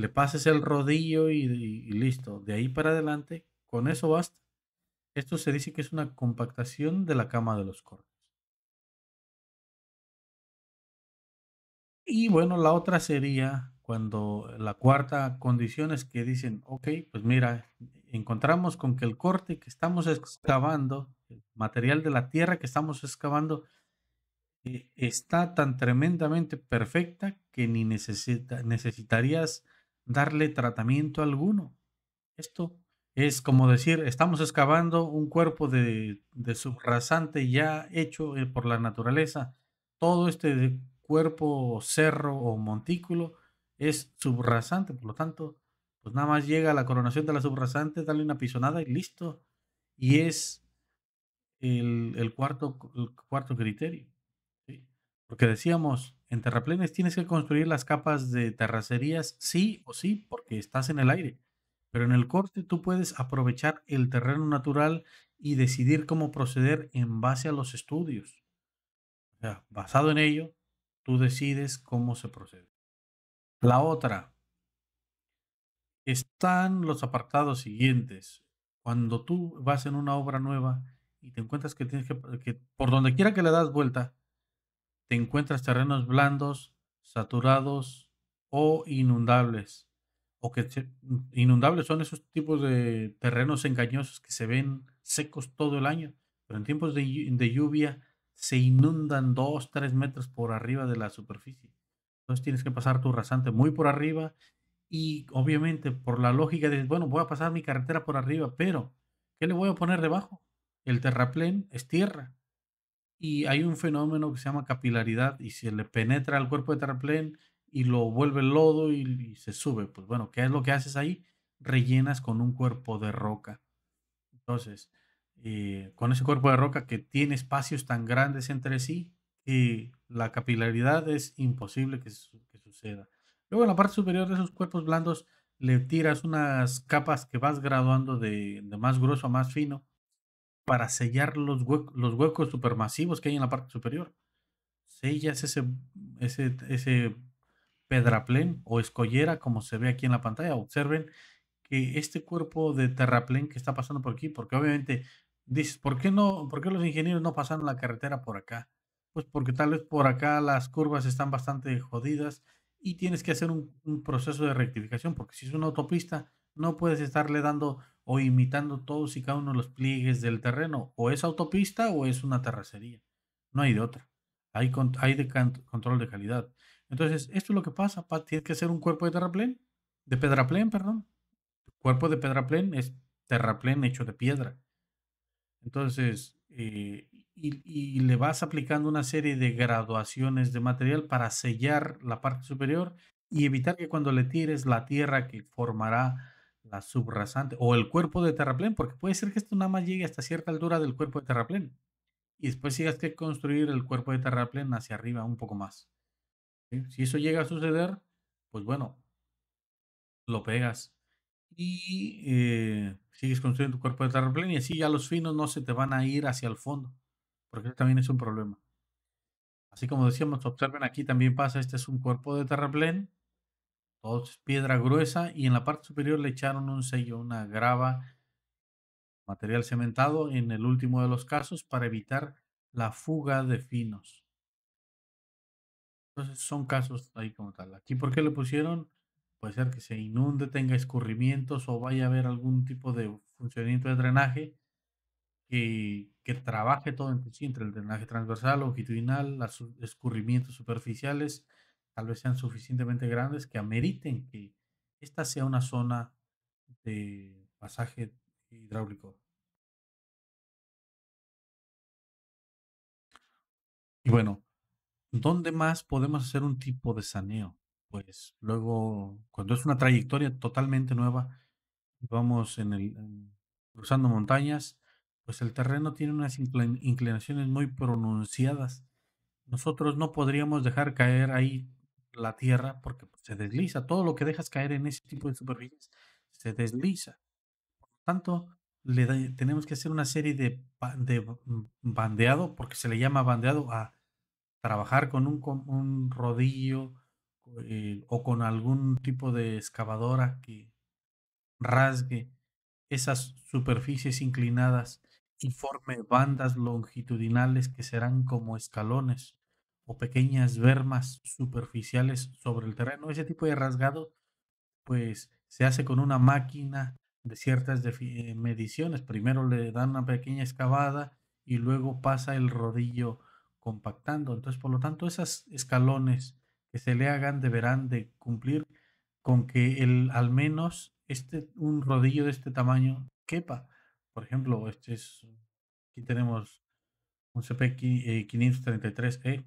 le pases el rodillo y listo. De ahí para adelante, con eso basta. Esto se dice que es una compactación de la cama de los cortes. Y bueno, la otra sería cuando la cuarta condición es que dicen, ok, pues mira, encontramos con que el corte que estamos excavando, el material de la tierra que estamos excavando, está tan tremendamente perfecta que ni necesitarías darle tratamiento alguno. Esto es como decir, estamos excavando un cuerpo de subrasante ya hecho por la naturaleza. Todo este cuerpo, cerro o montículo es subrasante, por lo tanto, pues nada más llega a la coronación de la subrasante, dale una pisonada y listo. Y es el cuarto criterio, ¿sí? Porque decíamos, en terraplenes tienes que construir las capas de terracerías sí o sí, porque estás en el aire. Pero en el corte tú puedes aprovechar el terreno natural y decidir cómo proceder en base a los estudios. O sea, basado en ello, tú decides cómo se procede. La otra, están los apartados siguientes. Cuando tú vas en una obra nueva y te encuentras que tienes que por donde quiera que le das vuelta, te encuentras terrenos blandos, saturados o inundables. Inundables son esos tipos de terrenos engañosos que se ven secos todo el año, pero en tiempos de lluvia se inundan 2, 3 metros por arriba de la superficie. Entonces tienes que pasar tu rasante muy por arriba y obviamente por la lógica de, bueno, voy a pasar mi carretera por arriba, pero ¿qué le voy a poner debajo? El terraplén es tierra y hay un fenómeno que se llama capilaridad y se le penetra al cuerpo de terraplén y lo vuelve lodo y se sube. Pues bueno, ¿qué es lo que haces ahí? Rellenas con un cuerpo de roca. Entonces, con ese cuerpo de roca que tiene espacios tan grandes entre sí, la capilaridad es imposible que suceda. Luego en la parte superior de esos cuerpos blandos le tiras unas capas que vas graduando de más grueso a más fino para sellar los huecos supermasivos que hay en la parte superior. Sellas ese pedraplén o escollera, como se ve aquí en la pantalla. Observen que este cuerpo de terraplén que está pasando por aquí, porque obviamente dices, ¿por qué los ingenieros no pasaron la carretera por acá? Pues porque tal vez por acá las curvas están bastante jodidas y tienes que hacer un proceso de rectificación, porque si es una autopista, no puedes estarle dando o imitando todos y cada uno de los pliegues del terreno, o es autopista o es una terracería, no hay de otra. Hay control de calidad. Entonces, esto es lo que pasa, tienes que hacer un cuerpo de pedraplén, perdón. Cuerpo de pedraplén es terraplén hecho de piedra. Entonces, y le vas aplicando una serie de graduaciones de material para sellar la parte superior y evitar que cuando le tires la tierra que formará la subrasante o el cuerpo de terraplén, porque puede ser que esto nada más llegue hasta cierta altura del cuerpo de terraplén y después sigas que construir el cuerpo de terraplén hacia arriba un poco más. ¿Sí? Si eso llega a suceder, pues bueno, lo pegas y, sigues construyendo tu cuerpo de terraplén y así ya los finos no se te van a ir hacia el fondo, porque eso también es un problema. Así como decíamos, observen aquí también pasa, este es un cuerpo de terraplén, todo es piedra gruesa y en la parte superior le echaron un sello, una grava, material cementado en el último de los casos para evitar la fuga de finos. Entonces son casos ahí como tal. Aquí, ¿por qué le pusieron? Puede ser que se inunde, tenga escurrimientos o vaya a haber algún tipo de funcionamiento de drenaje que trabaje todo entre sí, entre el drenaje transversal, longitudinal, los escurrimientos superficiales, tal vez sean suficientemente grandes que ameriten que esta sea una zona de pasaje hidráulico. Y bueno, ¿dónde más podemos hacer un tipo de saneo? Pues luego, cuando es una trayectoria totalmente nueva, vamos cruzando montañas, pues el terreno tiene unas inclinaciones muy pronunciadas. Nosotros no podríamos dejar caer ahí la tierra porque pues, se desliza. Todo lo que dejas caer en ese tipo de superficies se desliza. Tanto, tenemos que hacer una serie de bandeado, porque se le llama bandeado a trabajar con un rodillo o con algún tipo de excavadora que rasgue esas superficies inclinadas y forme bandas longitudinales que serán como escalones o pequeñas bermas superficiales sobre el terreno. Ese tipo de rasgado pues se hace con una máquina de ciertas mediciones. Primero le dan una pequeña excavada y luego pasa el rodillo compactando. Entonces, por lo tanto, esos escalones que se le hagan deberán de cumplir con que al menos un rodillo de este tamaño quepa. Por ejemplo, aquí tenemos un CP 533E,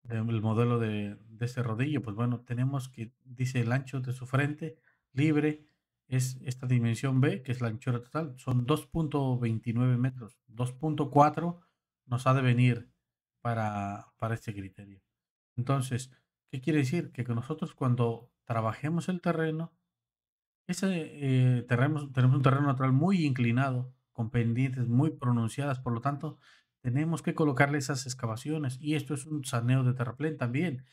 el modelo de ese rodillo, pues bueno, tenemos que, dice el ancho de su frente libre, es esta dimensión B, que es la anchura total, son 2.29 metros, 2.4 nos ha de venir para este criterio. Entonces, ¿qué quiere decir? Que nosotros cuando trabajemos el terreno, tenemos un terreno natural muy inclinado, con pendientes muy pronunciadas, por lo tanto, tenemos que colocarle esas excavaciones. Y esto es un saneo de terraplén también.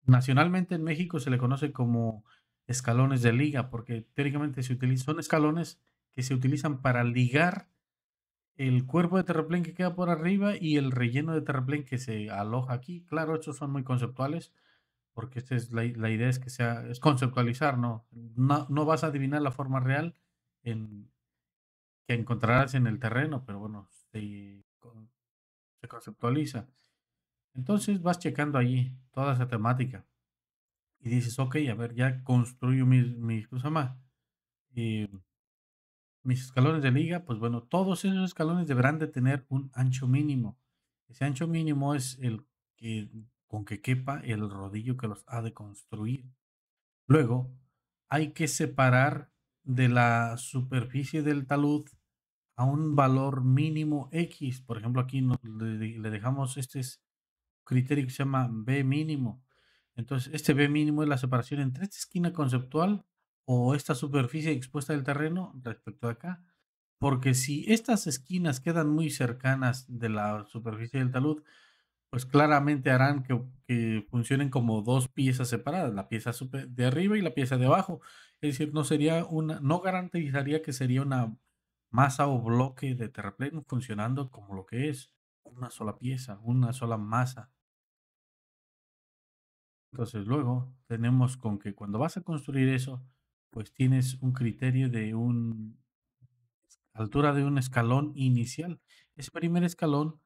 Nacionalmente en México se le conoce como escalones de liga, porque teóricamente son escalones que se utilizan para ligar el cuerpo de terraplén que queda por arriba y el relleno de terraplén que se aloja aquí. Claro, estos son muy conceptuales, porque esta es la idea es que es conceptualizar, ¿no? No vas a adivinar la forma real en que encontrarás en el terreno, pero bueno, se conceptualiza. Entonces vas checando allí toda esa temática y dices: "Okey, a ver, ya construyo ¿cómo se llama? Eh, mis escalones de liga", pues bueno, todos esos escalones deberán de tener un ancho mínimo. Ese ancho mínimo es el que con que quepa el rodillo que los ha de construir. Luego, hay que separar de la superficie del talud a un valor mínimo X. Por ejemplo, aquí le dejamos criterio que se llama B mínimo. Entonces, este B mínimo es la separación entre esta esquina conceptual o esta superficie expuesta del terreno respecto a acá. Porque si estas esquinas quedan muy cercanas de la superficie del talud, pues claramente harán que funcionen como 2 piezas separadas, la pieza de arriba y la pieza de abajo. Es decir, no garantizaría que sería una masa o bloque de terraplén funcionando como lo que es una sola pieza, una sola masa. Entonces, luego tenemos con que cuando vas a construir eso, pues tienes un criterio de un altura de un escalón inicial. Ese primer escalón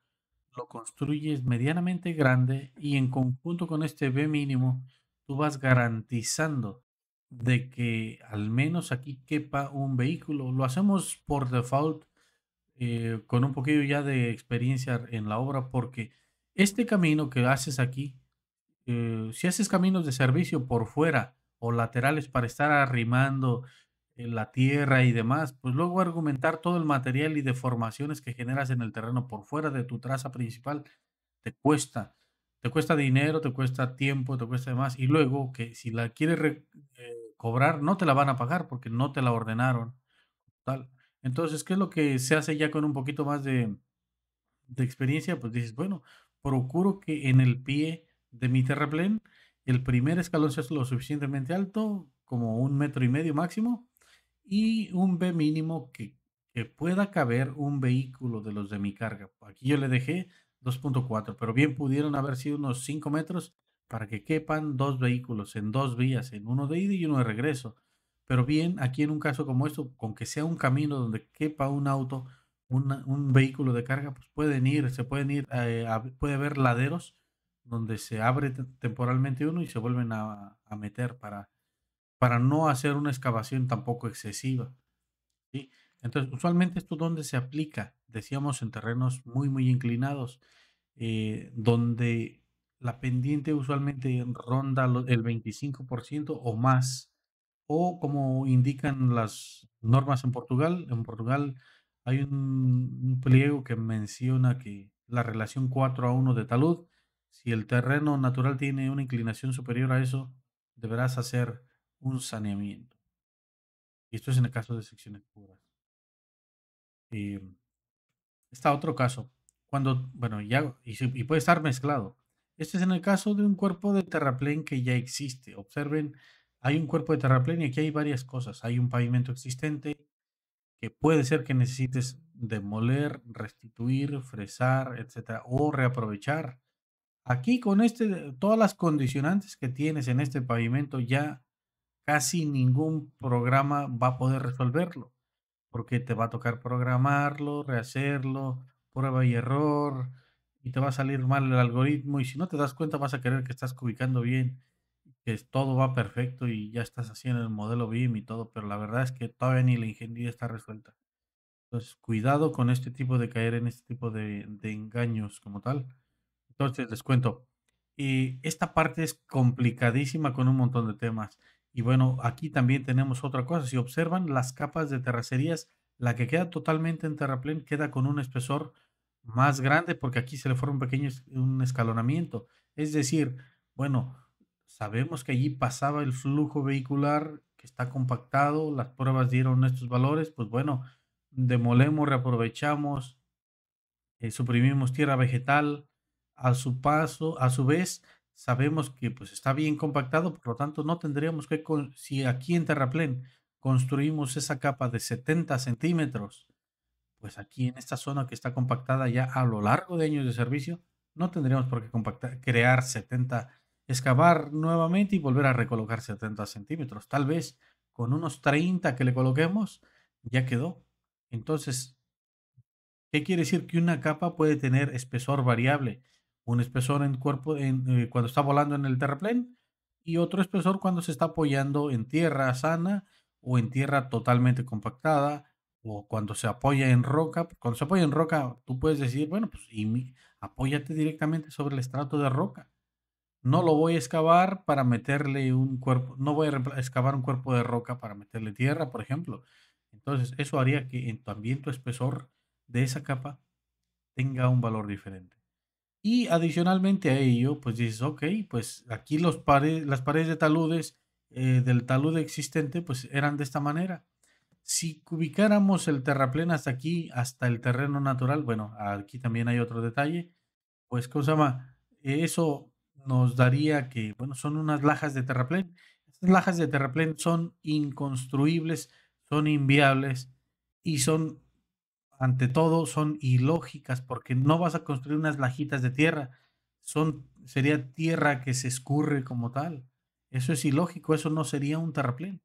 lo construyes medianamente grande y en conjunto con este B mínimo, tú vas garantizando de que al menos aquí quepa un vehículo. Lo hacemos por default con un poquillo ya de experiencia en la obra porque este camino que haces aquí si haces caminos de servicio por fuera o laterales para estar arrimando la tierra y demás, pues luego argumentar todo el material y deformaciones que generas en el terreno por fuera de tu traza principal te cuesta. Te cuesta dinero, te cuesta tiempo, te cuesta demás. Y luego que si la quieres cobrar, no te la van a pagar porque no te la ordenaron. Tal. Entonces, ¿qué es lo que se hace ya con un poquito más de experiencia, pues dices, bueno, procuro que en el pie de mi terraplén el primer escalón sea lo suficientemente alto, como 1,5 metros máximo, y un B mínimo que pueda caber un vehículo de los de mi carga. Aquí yo le dejé 2,4, pero bien pudieron haber sido unos 5 metros para que quepan dos vehículos en dos vías, en uno de ida y uno de regreso. Pero bien, aquí en un caso como esto, con que sea un camino donde quepa un auto, un vehículo de carga, pues se pueden ir, puede haber laderos donde se abre temporalmente uno y se vuelven a meter para no hacer una excavación tampoco excesiva, ¿sí? Entonces, usualmente, ¿esto dónde se aplica? Decíamos en terrenos muy, muy inclinados, donde la pendiente usualmente ronda el 25% o más, o como indican las normas en Portugal hay un pliego que menciona que la relación 4:1 de talud, si el terreno natural tiene una inclinación superior a eso, deberás hacer un saneamiento. Y esto es en el caso de secciones puras. Eh, Está otro caso, cuando, bueno, ya, y puede estar mezclado. Este es en el caso de un cuerpo de terraplén que ya existe. Observen, hay un cuerpo de terraplén y aquí hay varias cosas. Hay un pavimento existente que puede ser que necesites demoler, restituir, fresar, etcétera, o reaprovechar. Aquí con todas las condicionantes que tienes en este pavimento, ya casi ningún programa va a poder resolverlo porque te va a tocar programarlo, rehacerlo, prueba y error, y te va a salir mal el algoritmo, y si no te das cuenta vas a creer que estás ubicando bien, que todo va perfecto y ya estás haciendo el modelo BIM y todo, pero la verdad es que todavía ni la ingeniería está resuelta. Entonces, cuidado con este tipo de caer en este tipo de engaños como tal. Entonces, les cuento, esta parte es complicadísima con un montón de temas. Y bueno, aquí también tenemos otra cosa. Si observan las capas de terracerías, la que queda totalmente en terraplén queda con un espesor más grande porque aquí se le forma un pequeño un escalonamiento. Es decir, bueno, sabemos que allí pasaba el flujo vehicular que está compactado, las pruebas dieron estos valores, pues bueno, demolemos, reaprovechamos, suprimimos tierra vegetal, a su paso, a su vez, sabemos que pues está bien compactado, por lo tanto no tendríamos que, si aquí en Terraplén construimos esa capa de 70 centímetros, pues aquí en esta zona que está compactada ya a lo largo de años de servicio, no tendríamos por qué compactar, crear 70, excavar nuevamente y volver a recolocar 70 centímetros. Tal vez con unos 30 que le coloquemos, ya quedó. Entonces, ¿qué quiere decir? Que una capa puede tener espesor variable. Un espesor en cuerpo cuando está volando en el terraplén y otro espesor cuando se está apoyando en tierra sana o en tierra totalmente compactada o cuando se apoya en roca. Cuando se apoya en roca, tú puedes decir, bueno, pues apóyate directamente sobre el estrato de roca. No lo voy a excavar para meterle un cuerpo, no voy a excavar un cuerpo de roca para meterle tierra, por ejemplo. Entonces, eso haría que también tu espesor de esa capa tenga un valor diferente. Y adicionalmente a ello, pues dices, ok, pues aquí las paredes de taludes del talud existente, pues eran de esta manera. Si ubicáramos el terraplén hasta aquí, hasta el terreno natural, bueno, aquí también hay otro detalle, pues, ¿cómo se llama? Eso nos daría que, bueno, son unas lajas de terraplén. Estas lajas de terraplén son inconstruibles, son inviables y son ante todo, son ilógicas porque no vas a construir unas lajitas de tierra. Son sería tierra que se escurre como tal. Eso es ilógico, eso no sería un terraplén.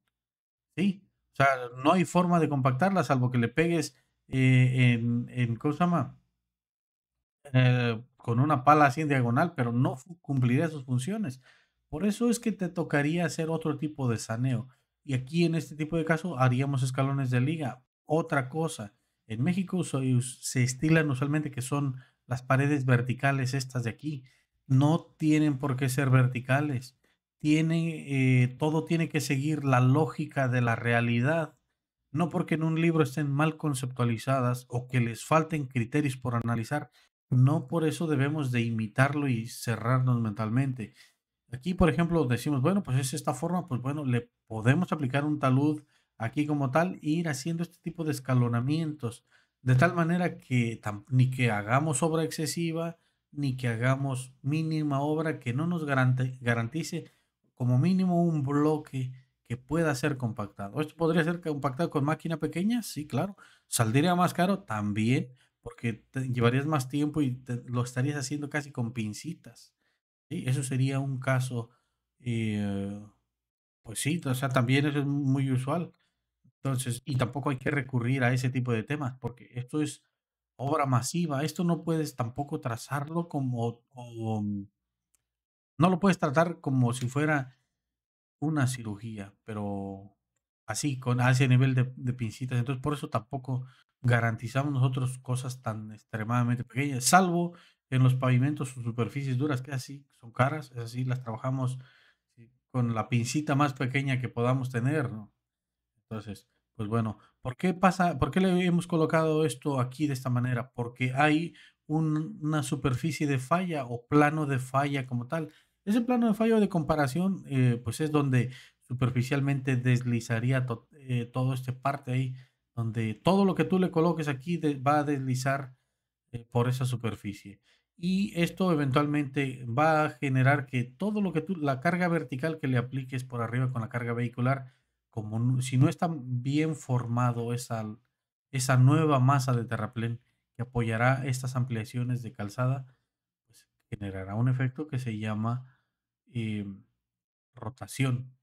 Sí, o sea, no hay forma de compactarla salvo que le pegues, ¿cómo se llama? Con una pala así en diagonal, pero no cumpliría sus funciones. Por eso es que te tocaría hacer otro tipo de saneo. Y aquí en este tipo de caso haríamos escalones de liga. Otra cosa, en México se estilan usualmente que son las paredes verticales estas de aquí. No tienen por qué ser verticales. Todo tiene que seguir la lógica de la realidad. No porque en un libro estén mal conceptualizadas o que les falten criterios por analizar, no por eso debemos de imitarlo y cerrarnos mentalmente. Aquí, por ejemplo, decimos, bueno, pues es esta forma, pues bueno, le podemos aplicar un talud aquí como tal e ir haciendo este tipo de escalonamientos, de tal manera que ni que hagamos obra excesiva, ni que hagamos mínima obra que no nos garantice como mínimo un bloque que pueda ser compactado. ¿Esto podría ser compactado con máquina pequeña? Sí, claro. ¿Saldría más caro? También, porque llevarías más tiempo y lo estarías haciendo casi con pincitas. Sí, eso sería un caso, eh, pues sí, o sea, también eso es muy usual. Entonces, y tampoco hay que recurrir a ese tipo de temas, porque esto es obra masiva. Esto no puedes tampoco trazarlo no lo puedes tratar como si fuera una cirugía, pero así, a ese nivel de pincitas. Entonces, por eso tampoco garantizamos nosotros cosas tan extremadamente pequeñas, salvo en los pavimentos o superficies duras, que así son caras, es así, las trabajamos sí, con la pincita más pequeña que podamos tener, ¿no? Entonces, pues bueno, ¿por qué le hemos colocado esto aquí de esta manera? Porque hay una superficie de falla o plano de falla como tal. Ese plano de falla o de comparación, pues es donde superficialmente deslizaría todo este parte ahí, donde todo lo que tú le coloques aquí va a deslizar por esa superficie. Y esto eventualmente va a generar que todo lo que la carga vertical que le apliques por arriba con la carga vehicular, como si no está bien formado esa nueva masa de terraplén que apoyará estas ampliaciones de calzada, pues generará un efecto que se llama em, rotación.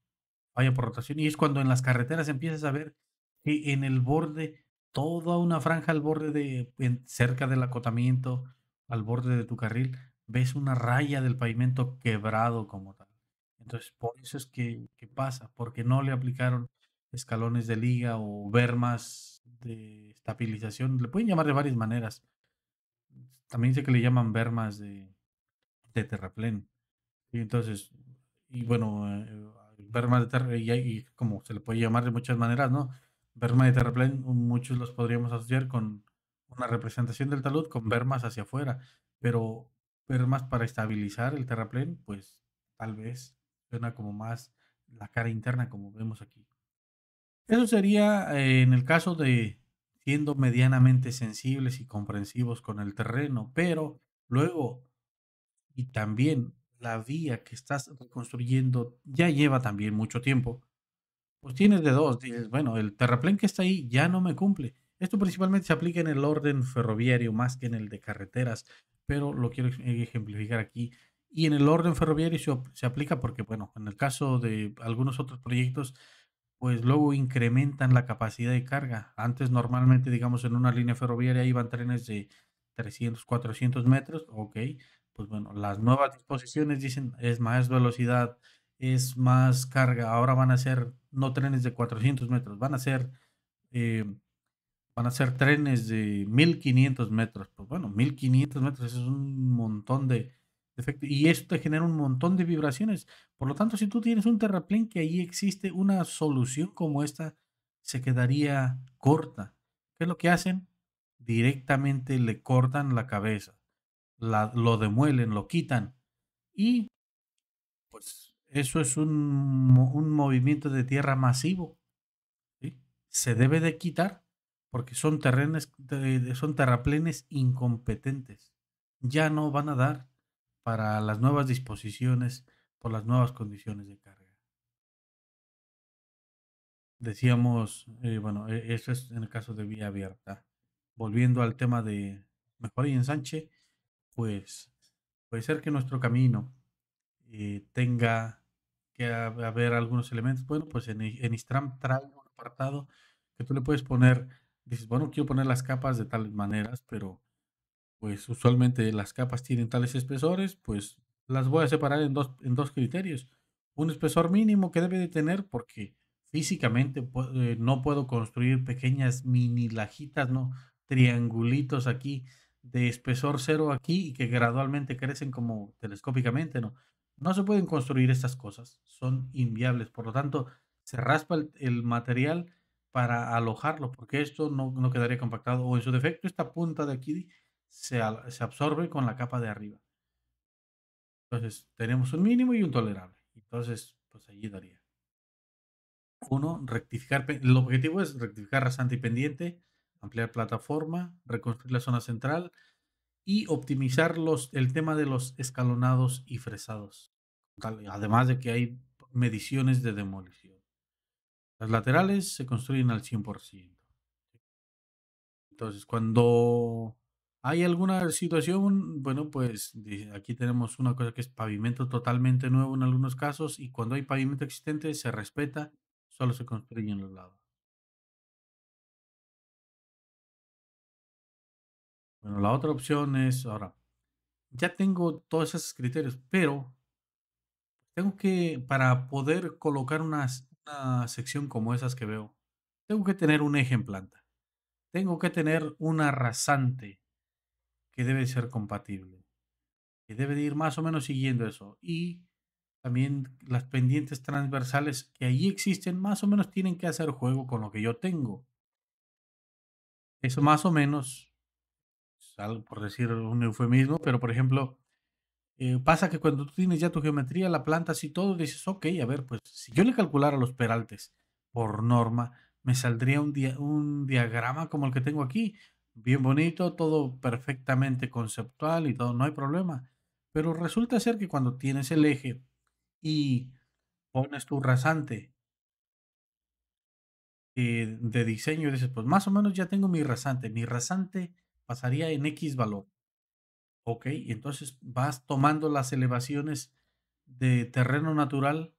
Falla por rotación. Y es cuando en las carreteras empiezas a ver que en el borde, toda una franja al borde cerca del acotamiento, al borde de tu carril, ves una raya del pavimento quebrado como tal. Entonces, por eso es que pasa, porque no le aplicaron escalones de liga o bermas de estabilización. Le pueden llamar de varias maneras. También sé que le llaman bermas de terraplén. Y entonces, y bueno, Berma de y como se le puede llamar de muchas maneras, ¿no? Berma de terraplén, muchos los podríamos asociar con una representación del talud con bermas hacia afuera, pero bermas para estabilizar el terraplén, pues tal vez suena como más la cara interna como vemos aquí. Eso sería en el caso de siendo medianamente sensibles y comprensivos con el terreno, pero luego y también la vía que estás reconstruyendo ya lleva también mucho tiempo, pues tienes de dos, dices, bueno, el terraplén que está ahí ya no me cumple. Esto principalmente se aplica en el orden ferroviario más que en el de carreteras, pero lo quiero ejemplificar aquí. Y en el orden ferroviario se aplica porque, bueno, en el caso de algunos otros proyectos, pues luego incrementan la capacidad de carga. Antes normalmente, digamos, en una línea ferroviaria iban trenes de 300, 400 metros, ok. Pues bueno, las nuevas disposiciones dicen es más velocidad, es más carga. Ahora van a ser no trenes de 400 metros, eh, van a ser trenes de 1500 metros. Pues bueno, 1500 metros es un montón de efecto. Y esto te genera un montón de vibraciones. Por lo tanto, si tú tienes un terraplén que ahí existe una solución como esta, se quedaría corta. ¿Qué es lo que hacen? Directamente le cortan la cabeza, lo demuelen, lo quitan. Y pues eso es un movimiento de tierra masivo. ¿Sí? Se debe de quitar porque son son terraplenes incompetentes. Ya no van a dar para las nuevas disposiciones por las nuevas condiciones de carga. Decíamos, bueno, eso es en el caso de vía abierta. Volviendo al tema de mejora y ensanche, pues Puede ser que nuestro camino tenga que haber algunos elementos. Bueno, pues en Istram trae un apartado que tú le puedes poner, dices, bueno, quiero poner las capas de tales maneras, pero pues usualmente las capas tienen tales espesores, pues las voy a separar en dos criterios. Un espesor mínimo que debe de tener porque físicamente no puedo construir pequeñas mini lajitas, ¿no? Triangulitos aquí de espesor cero aquí y que gradualmente crecen como telescópicamente, ¿no? No se pueden construir estas cosas, son inviables. Por lo tanto, se raspa el material para alojarlo, porque esto no quedaría compactado. O en su defecto, esta punta de aquí se absorbe con la capa de arriba. Entonces, tenemos un mínimo y un tolerable. Entonces, pues allí daría. Uno, rectificar. El objetivo es rectificar rasante y pendiente, ampliar plataforma, reconstruir la zona central y optimizar el tema de los escalonados y fresados. Además de que hay mediciones de demolición. Las laterales se construyen al 100%. Entonces, cuando hay alguna situación, bueno, pues aquí tenemos una cosa que es pavimento totalmente nuevo en algunos casos y cuando hay pavimento existente se respeta, solo se construye en los lados. Bueno, la otra opción es, ahora, ya tengo todos esos criterios, pero tengo que, para poder colocar una sección como esas que veo, tengo que tener un eje en planta, tengo que tener una rasante que debe ser compatible, que debe de ir más o menos siguiendo eso. Y también las pendientes transversales que allí existen, más o menos tienen que hacer juego con lo que yo tengo. Eso más o menos, es algo por decir un eufemismo, pero por ejemplo, pasa que cuando tú tienes ya tu geometría, la plantas y todo, dices, ok, a ver, pues si yo le calculara los peraltes por norma, me saldría un diagrama como el que tengo aquí, bien bonito, todo perfectamente conceptual y todo, no hay problema. Pero resulta ser que cuando tienes el eje y pones tu rasante de diseño y dices, pues más o menos ya tengo mi rasante pasaría en X valor, ¿ok? Y entonces vas tomando las elevaciones de terreno natural,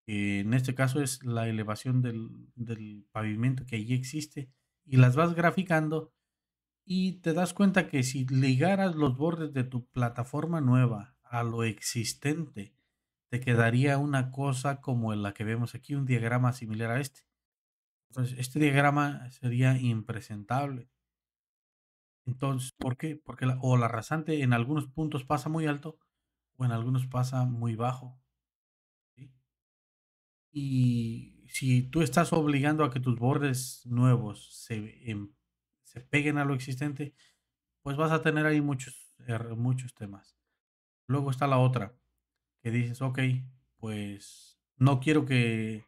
que en este caso es la elevación del pavimento que allí existe, y las vas graficando y te das cuenta que si ligaras los bordes de tu plataforma nueva a lo existente, te quedaría una cosa como en la que vemos aquí, un diagrama similar a este. Entonces, este diagrama sería impresentable. Entonces, ¿por qué? Porque la rasante en algunos puntos pasa muy alto o en algunos pasa muy bajo, ¿sí? Y si tú estás obligando a que tus bordes nuevos se peguen a lo existente, pues vas a tener ahí muchos temas. Luego está la otra, que dices, ok, pues no quiero ¿qué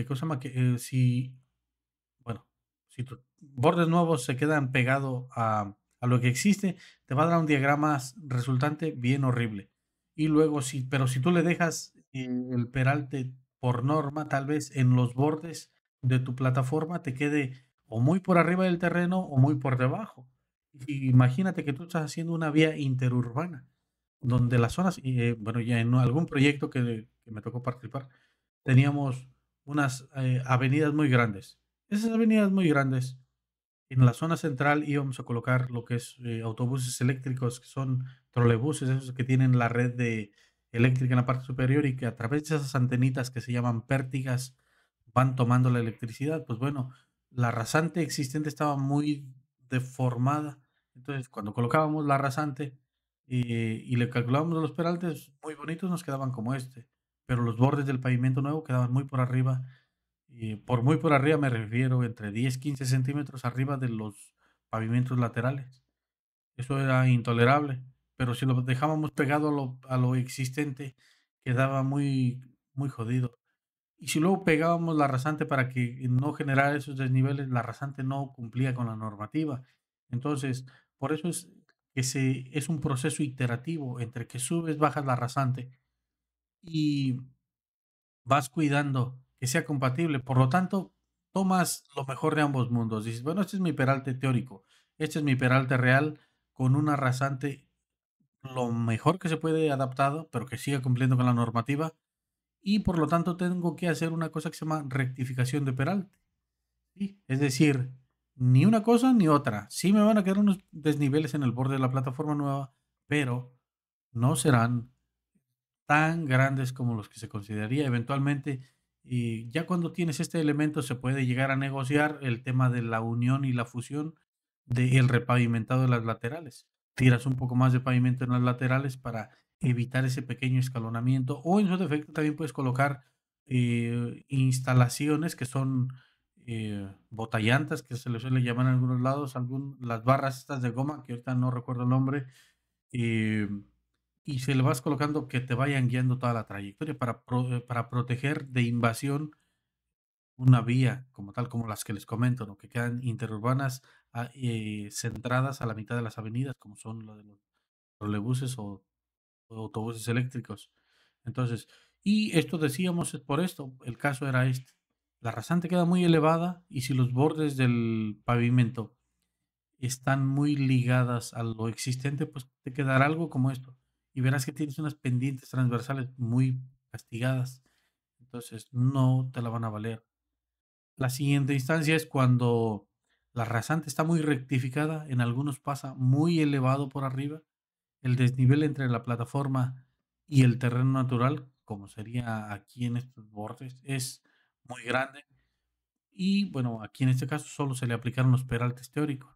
cosa más? Si Bueno, si tus bordes nuevos se quedan pegados a lo que existe, te va a dar un diagrama resultante bien horrible. Y luego, pero si tú le dejas el peralte por norma, tal vez en los bordes de tu plataforma te quede o muy por arriba del terreno o muy por debajo. Y imagínate que tú estás haciendo una vía interurbana, donde las zonas, bueno, ya en algún proyecto que me tocó participar, teníamos unas avenidas muy grandes. Esas avenidas muy grandes, en la zona central íbamos a colocar lo que es autobuses eléctricos, que son trolebuses, esos que tienen la red eléctrica en la parte superior y que a través de esas antenitas que se llaman pértigas van tomando la electricidad. Pues bueno, la rasante existente estaba muy deformada. Entonces, cuando colocábamos la rasante y le calculábamos los peraltes muy bonitos, nos quedaban como este. Pero los bordes del pavimento nuevo quedaban muy por arriba y por muy por arriba me refiero entre 10 15 centímetros arriba de los pavimentos laterales. Eso era intolerable, pero si lo dejábamos pegado a lo existente, quedaba muy jodido. Y si luego pegábamos la rasante para que no generara esos desniveles, la rasante no cumplía con la normativa. Entonces, por eso es un proceso iterativo entre que subes, bajas la rasante y vas cuidando que sea compatible. Por lo tanto, tomas lo mejor de ambos mundos. Dices, bueno, este es mi peralte teórico, este es mi peralte real con una rasante lo mejor que se puede adaptado, pero que siga cumpliendo con la normativa, y por lo tanto tengo que hacer una cosa que se llama rectificación de peralte. Sí, es decir, ni una cosa ni otra. Sí me van a quedar unos desniveles en el borde de la plataforma nueva, pero no serán tan grandes como los que se consideraría eventualmente. Y ya cuando tienes este elemento se puede llegar a negociar el tema de la unión y la fusión del repavimentado de las laterales. Tiras un poco más de pavimento en las laterales para evitar ese pequeño escalonamiento, o en su defecto también puedes colocar instalaciones que son botallantas, que se les suele llamar en algunos lados, las barras estas de goma, que ahorita no recuerdo el nombre, eh, y se le vas colocando que te vayan guiando toda la trayectoria para proteger de invasión una vía como tal, como las que les comento, ¿no? Que quedan interurbanas, centradas a la mitad de las avenidas, como son la de los trolebuses o autobuses eléctricos. Entonces, y esto decíamos es por esto, el caso era este. La rasante queda muy elevada y si los bordes del pavimento están muy ligadas a lo existente, pues te quedará algo como esto. Y verás que tienes unas pendientes transversales muy castigadas. Entonces, no te la van a valer. La siguiente instancia es cuando la rasante está muy rectificada, en algunos pasa muy elevado por arriba. El desnivel entre la plataforma y el terreno natural, como sería aquí en estos bordes, es muy grande. Y bueno, aquí en este caso solo se le aplicaron los peraltes teóricos.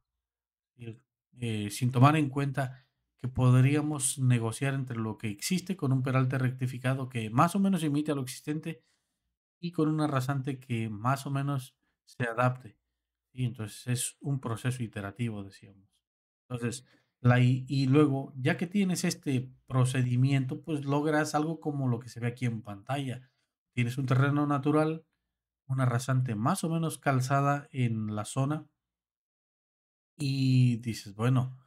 Y, sin tomar en cuenta que podríamos negociar entre lo que existe con un peralte rectificado que más o menos imite a lo existente y con una rasante que más o menos se adapte. Y entonces es un proceso iterativo, decíamos. Entonces, y luego, ya que tienes este procedimiento, pues logras algo como lo que se ve aquí en pantalla. Tienes un terreno natural, una rasante más o menos calzada en la zona y dices, bueno,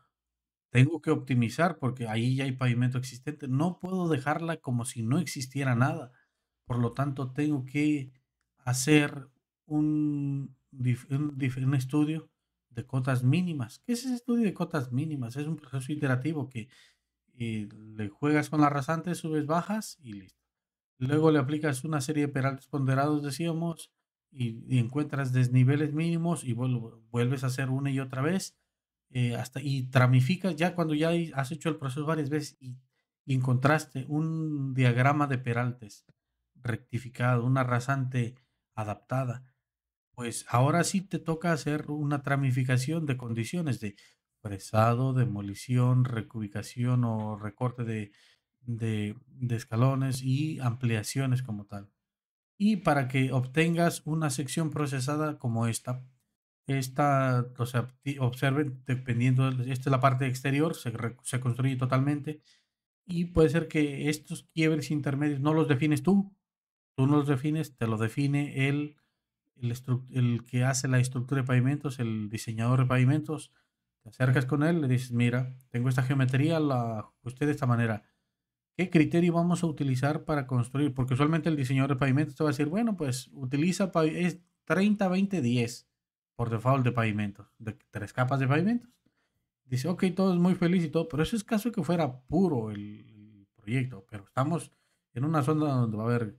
tengo que optimizar porque ahí ya hay pavimento existente. No puedo dejarla como si no existiera nada. Por lo tanto, tengo que hacer un estudio de cotas mínimas. ¿Qué es ese estudio de cotas mínimas? Es un proceso iterativo que le juegas con la rasante, subes, bajas y listo. Luego le aplicas una serie de peraltes ponderados, decíamos, y encuentras desniveles mínimos y vuelves a hacer una y otra vez, y tramificas ya cuando ya has hecho el proceso varias veces y encontraste un diagrama de peraltes rectificado, una rasante adaptada, pues ahora sí te toca hacer una tramificación de condiciones de fresado, demolición, recubicación o recorte de escalones y ampliaciones como tal. Y para que obtengas una sección procesada como esta, o sea, observen, dependiendo, esta es la parte exterior, se construye totalmente y puede ser que estos quiebres intermedios no los defines tú no los defines, te lo define el que hace la estructura de pavimentos, el diseñador de pavimentos. Te acercas con él, le dices, mira, tengo esta geometría, la ajusté de esta manera. ¿Qué criterio vamos a utilizar para construir? Porque usualmente el diseñador de pavimentos te va a decir, bueno, pues utiliza es 30, 20, 10 por default de pavimentos, de 3 capas de pavimentos. Dice, ok, todo es muy feliz y todo, pero eso es caso que fuera puro el proyecto, pero estamos en una zona donde va a haber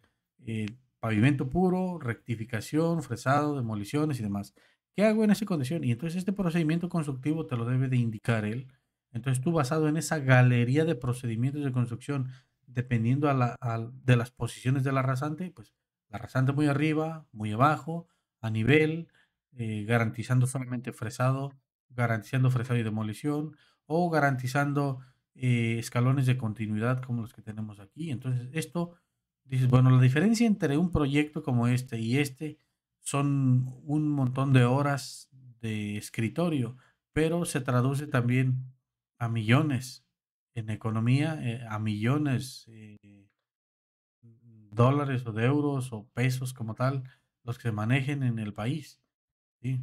pavimento puro, rectificación, fresado, demoliciones y demás. ¿Qué hago en esa condición? Y entonces este procedimiento constructivo te lo debe de indicar él. Entonces tú basado en esa galería de procedimientos de construcción, dependiendo de las posiciones de la rasante, pues la rasante muy arriba, muy abajo, a nivel, garantizando solamente fresado, garantizando fresado y demolición o garantizando escalones de continuidad como los que tenemos aquí. Entonces, esto, dices, bueno, la diferencia entre un proyecto como este y este son un montón de horas de escritorio, pero se traduce también a millones en economía, a millones dólares o de euros o pesos como tal, los que se manejen en el país. ¿Sí?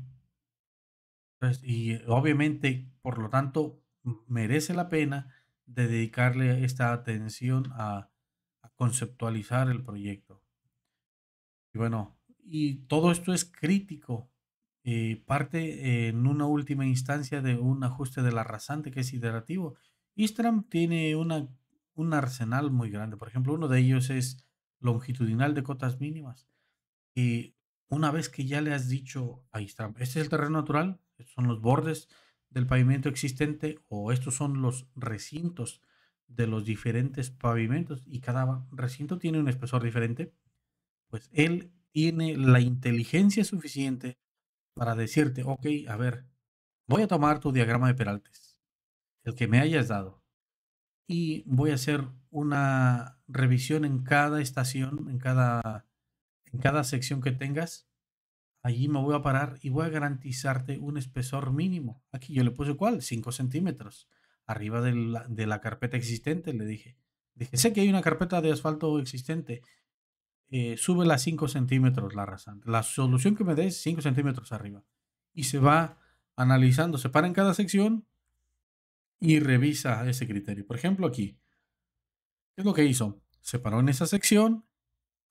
Pues, y obviamente, por lo tanto, merece la pena de dedicarle esta atención a conceptualizar el proyecto. Y bueno, y todo esto es crítico. Parte en una última instancia de un ajuste de la rasante que es iterativo. Istram tiene un arsenal muy grande. Por ejemplo, uno de ellos es longitudinal de cotas mínimas. Y una vez que ya le has dicho a Istram, este es el terreno natural, estos son los bordes del pavimento existente o estos son los recintos de los diferentes pavimentos y cada recinto tiene un espesor diferente, pues él tiene la inteligencia suficiente para decirte, ok, a ver, voy a tomar tu diagrama de Peraltes, el que me hayas dado, y voy a hacer una revisión en cada estación, en cada sección que tengas. Allí me voy a parar y voy a garantizarte un espesor mínimo. Aquí yo le puse cuál, 5 centímetros, arriba de la carpeta existente, le dije. Dije, sé que hay una carpeta de asfalto existente, súbela 5 centímetros la rasante. La solución que me des, 5 centímetros arriba. Y se va analizando, se para en cada sección y revisa ese criterio. Por ejemplo, aquí, ¿qué es lo que hizo? Se paró en esa sección,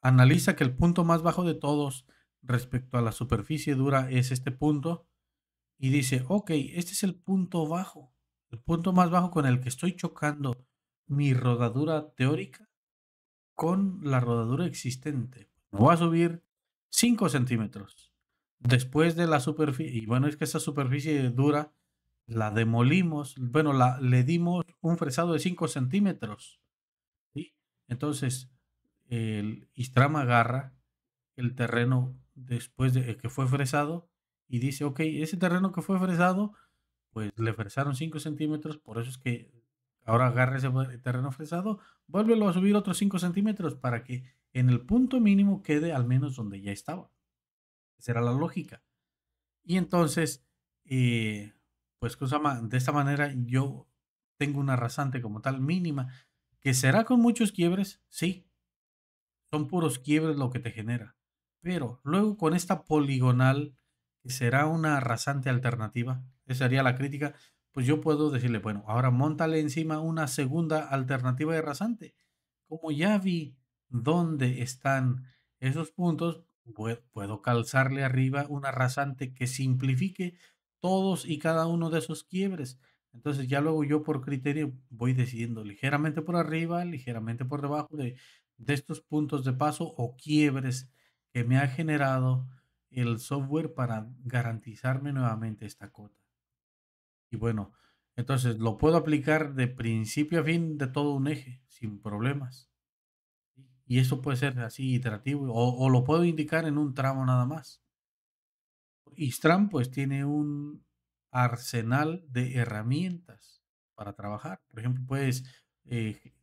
analiza que el punto más bajo de todos respecto a la superficie dura es este punto y dice, ok, este es el punto más bajo con el que estoy chocando mi rodadura teórica con la rodadura existente. Me voy a subir 5 centímetros después de la superficie. Y bueno, es que esa superficie dura la demolimos, bueno, le dimos un fresado de 5 centímetros. ¿Sí? Entonces, el Istrama agarra el terreno después de que fue fresado y dice, ok, ese terreno que fue fresado, pues le fresaron 5 centímetros, por eso es que ahora agarra ese terreno fresado, vuélvelo a subir otros 5 centímetros para que en el punto mínimo quede al menos donde ya estaba. Esa era la lógica. Y entonces, eh, pues, ¿cómo se llama? De esta manera yo tengo una rasante como tal mínima, que será con muchos quiebres, sí, son puros quiebres lo que te genera. Pero luego con esta poligonal, que será una rasante alternativa, esa sería la crítica, pues yo puedo decirle, bueno, ahora móntale encima una segunda alternativa de rasante. Como ya vi dónde están esos puntos, puedo calzarle arriba una rasante que simplifique todos y cada uno de esos quiebres. Entonces ya luego yo por criterio voy decidiendo ligeramente por arriba, ligeramente por debajo de estos puntos de paso o quiebres que me ha generado el software para garantizarme nuevamente esta cota. Y bueno, entonces lo puedo aplicar de principio a fin de todo un eje sin problemas. Y eso puede ser así iterativo o lo puedo indicar en un tramo nada más. Istram pues tiene un arsenal de herramientas para trabajar. Por ejemplo, puedes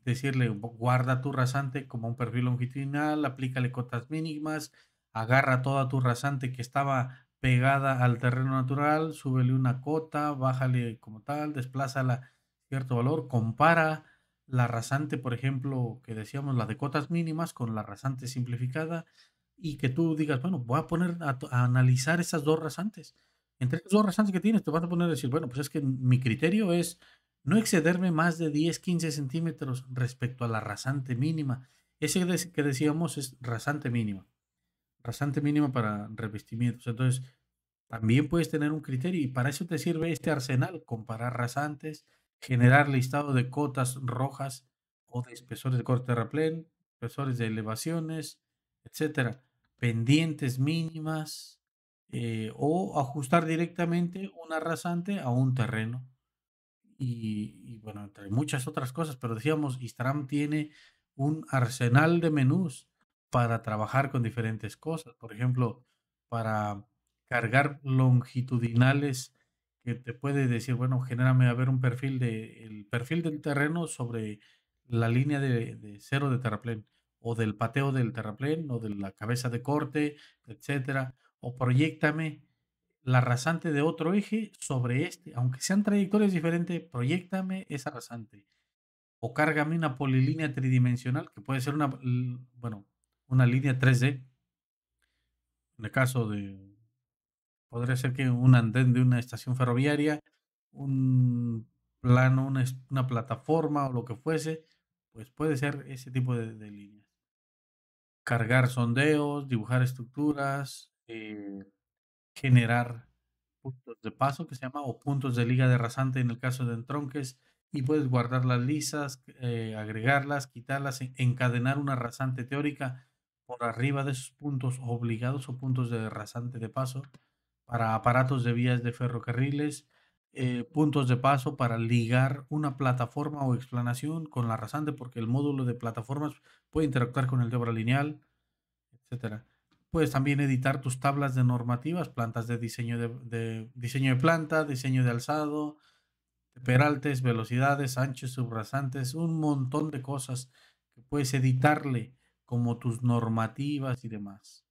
decirle, guarda tu rasante como un perfil longitudinal, aplícale cotas mínimas, agarra toda tu rasante que estaba pegada al terreno natural, súbele una cota, bájale como tal, desplázala cierto valor, compara la rasante, por ejemplo, que decíamos, la de cotas mínimas con la rasante simplificada y que tú digas, bueno, voy a poner a analizar esas 2 rasantes. Entre esas 2 rasantes que tienes, te vas a poner a decir, bueno, pues es que mi criterio es no excederme más de 10, 15 centímetros respecto a la rasante mínima. Ese que decíamos es rasante mínima para revestimientos. Entonces, también puedes tener un criterio y para eso te sirve este arsenal, comparar rasantes, generar listado de cotas rojas o de espesores de corte terraplén, espesores de elevaciones, etcétera, pendientes mínimas o ajustar directamente una rasante a un terreno. Y bueno, entre muchas otras cosas, pero decíamos, Instagram tiene un arsenal de menús para trabajar con diferentes cosas. Por ejemplo, para cargar longitudinales que te puede decir, bueno, genérame a ver un perfil el perfil del terreno sobre la línea de cero de terraplén, o del pateo del terraplén, o de la cabeza de corte, etcétera, o proyéctame la rasante de otro eje sobre este, aunque sean trayectorias diferentes, proyéctame esa rasante. O cárgame una polilínea tridimensional, que puede ser bueno, una línea 3D. En el caso podría ser que un andén de una estación ferroviaria, un plano, una plataforma o lo que fuese, pues puede ser ese tipo de líneas. Cargar sondeos, dibujar estructuras, generar puntos de paso que se llama, o puntos de liga de rasante en el caso de entronques. y puedes guardar las lisas, agregarlas, quitarlas, encadenar una rasante teórica por arriba de esos puntos obligados o puntos de rasante de paso para aparatos de vías de ferrocarriles, puntos de paso para ligar una plataforma o explanación con la rasante, porque el módulo de plataformas puede interactuar con el de obra lineal, etcétera. Puedes también editar tus tablas de normativas, plantas de diseño de diseño de planta, diseño de alzado, peraltes, velocidades, anchos, subrasantes, un montón de cosas que puedes editarle como tus normativas y demás.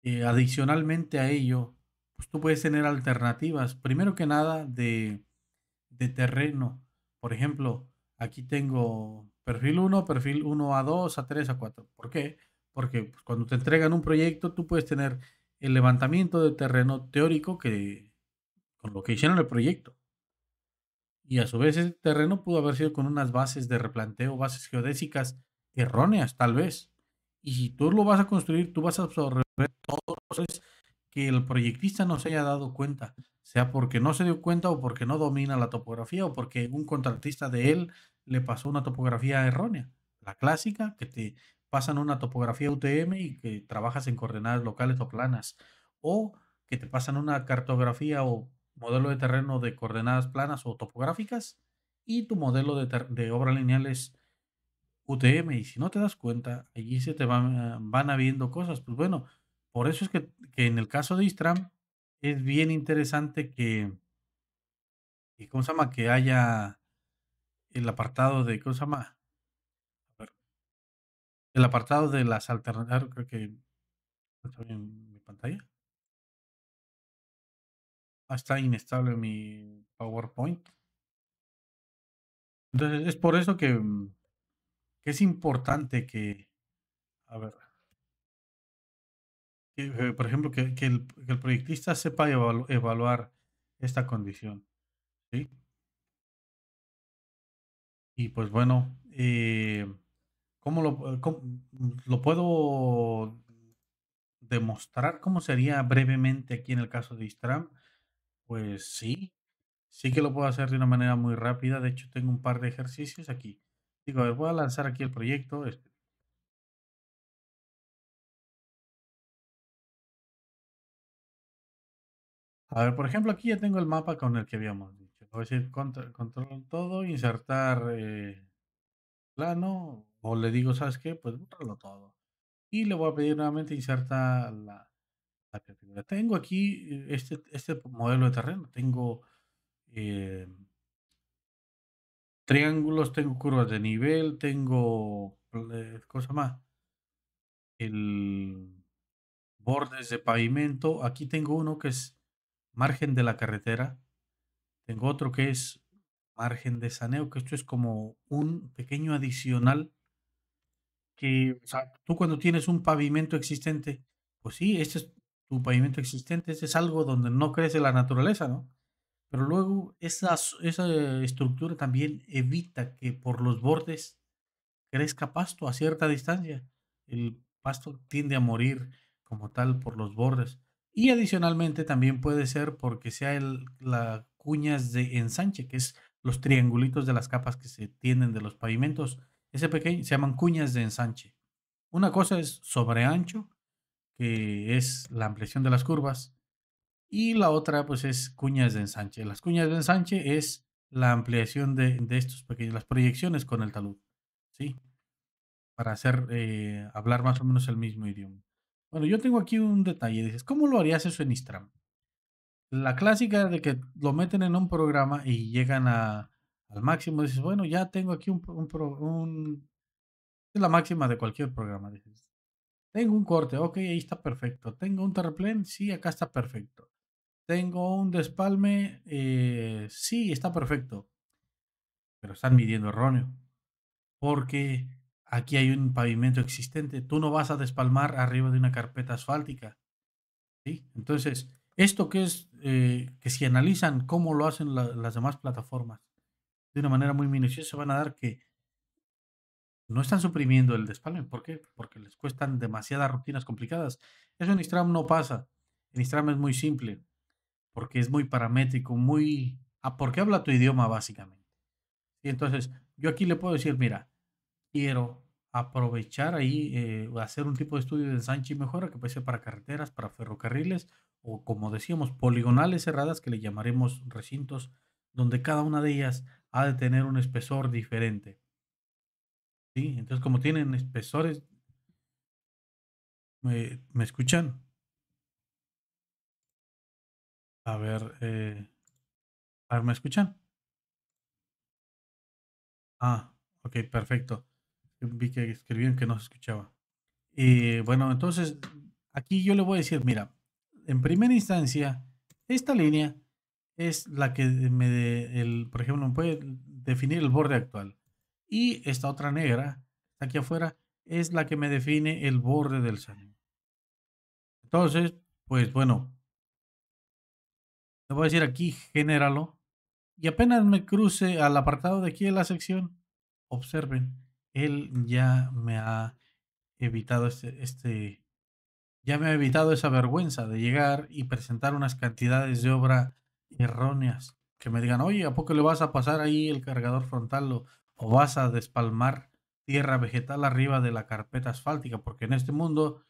Adicionalmente a ello, pues tú puedes tener alternativas, primero que nada de terreno. Por ejemplo, aquí tengo perfil uno A2 A3 A4. ¿Por qué? Porque pues, cuando te entregan un proyecto, tú puedes tener el levantamiento de terreno teórico que con lo que hicieron el proyecto. Y a su vez ese terreno pudo haber sido con unas bases de replanteo, bases geodésicas erróneas, tal vez. Y si tú lo vas a construir, tú vas a absorber cosas que el proyectista no se haya dado cuenta, sea porque no se dio cuenta o porque no domina la topografía o porque un contratista de él le pasó una topografía errónea. La clásica, que te pasan una topografía UTM y que trabajas en coordenadas locales o planas. O que te pasan una cartografía o modelo de terreno de coordenadas planas o topográficas y tu modelo de obra lineal es UTM. Y si no te das cuenta, allí se te van habiendo cosas. Pues bueno, por eso es que en el caso de Istram es bien interesante que, ¿cómo se llama? Que haya el apartado de, ¿cómo se llama? A ver, el apartado de las alternativas, creo que no está bien en mi pantalla. Está inestable mi PowerPoint. Entonces, es por eso que es importante que, a ver, por ejemplo, que el proyectista sepa evaluar esta condición, ¿sí? Y pues bueno, ¿cómo lo puedo demostrar? ¿Cómo sería brevemente aquí en el caso de Istram? Pues sí, sí que lo puedo hacer de una manera muy rápida. De hecho, tengo un par de ejercicios aquí. Digo, a ver, voy a lanzar aquí el proyecto. A ver, por ejemplo, aquí ya tengo el mapa con el que habíamos dicho. Le voy a decir control todo, insertar plano, o le digo, ¿sabes qué? Pues bórralo todo. Y le voy a pedir nuevamente inserta la categoría. Tengo aquí este modelo de terreno. Tengo eh, triángulos, tengo curvas de nivel, tengo, ¿cómo se llama? El bordes de pavimento. Aquí tengo uno que es margen de la carretera. Tengo otro que es margen de saneo, que esto es como un pequeño adicional que, o sea, tú cuando tienes un pavimento existente, pues sí, este es tu pavimento existente, este es algo donde no crece la naturaleza, ¿no? Pero luego esa estructura también evita que por los bordes crezca pasto a cierta distancia. El pasto tiende a morir como tal por los bordes. Y adicionalmente también puede ser porque sea la cuñas de ensanche, que es los triangulitos de las capas que se tienden de los pavimentos. Ese pequeño se llaman cuñas de ensanche. Una cosa es sobreancho, que es la ampliación de las curvas, y la otra pues es cuñas de ensanche. Las cuñas de ensanche es la ampliación de estos pequeños, las proyecciones con el talud. ¿Sí? Para hacer, hablar más o menos el mismo idioma. Bueno, yo tengo aquí un detalle, dices, ¿cómo lo harías eso en Istram? La clásica de que lo meten en un programa y llegan al máximo, dices, bueno, ya tengo aquí es la máxima de cualquier programa, dices, tengo un corte, ok, ahí está perfecto. Tengo un terraplén, sí, acá está perfecto. Tengo un despalme, sí, está perfecto, pero están midiendo erróneo. Porque aquí hay un pavimento existente. Tú no vas a despalmar arriba de una carpeta asfáltica, ¿sí? Entonces, esto que es, que si analizan cómo lo hacen las demás plataformas de una manera muy minuciosa, se van a dar que no están suprimiendo el despalme. ¿Por qué? Porque les cuestan demasiadas rutinas complicadas. Eso en Istram no pasa. En Istram es muy simple, porque es muy paramétrico, muy... porque habla tu idioma básicamente. Y entonces, yo aquí le puedo decir, mira, quiero aprovechar ahí, hacer un tipo de estudio de ensanche y mejora que puede ser para carreteras, para ferrocarriles o como decíamos, poligonales cerradas que le llamaremos recintos, donde cada una de ellas ha de tener un espesor diferente, ¿sí? Entonces, como tienen espesores, ¿me escuchan? A ver, ¿me escuchan? Ah, ok, perfecto. Vi que escribían que no se escuchaba. Bueno, entonces, aquí yo le voy a decir, mira, en primera instancia, esta línea es la que por ejemplo, me puede definir el borde actual. Y esta otra negra, aquí afuera, es la que me define el borde del seno. Entonces, pues bueno, le voy a decir aquí, genéralo. Y apenas me cruce al apartado de aquí de la sección, observen, él evitado ya me ha evitado esa vergüenza de llegar y presentar unas cantidades de obra erróneas. Que me digan, oye, ¿a poco le vas a pasar ahí el cargador frontal o vas a despalmar tierra vegetal arriba de la carpeta asfáltica? Porque en este mundo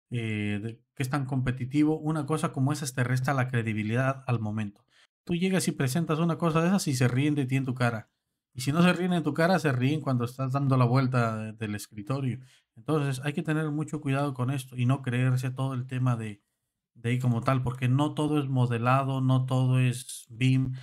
que es tan competitivo, una cosa como esas te resta la credibilidad al momento. Tú llegas y presentas una cosa de esas y se ríen de ti en tu cara. Y si no se ríen en tu cara, se ríen cuando estás dando la vuelta del escritorio. Entonces, hay que tener mucho cuidado con esto y no creerse todo el tema de ahí como tal, porque no todo es modelado, no todo es BIM.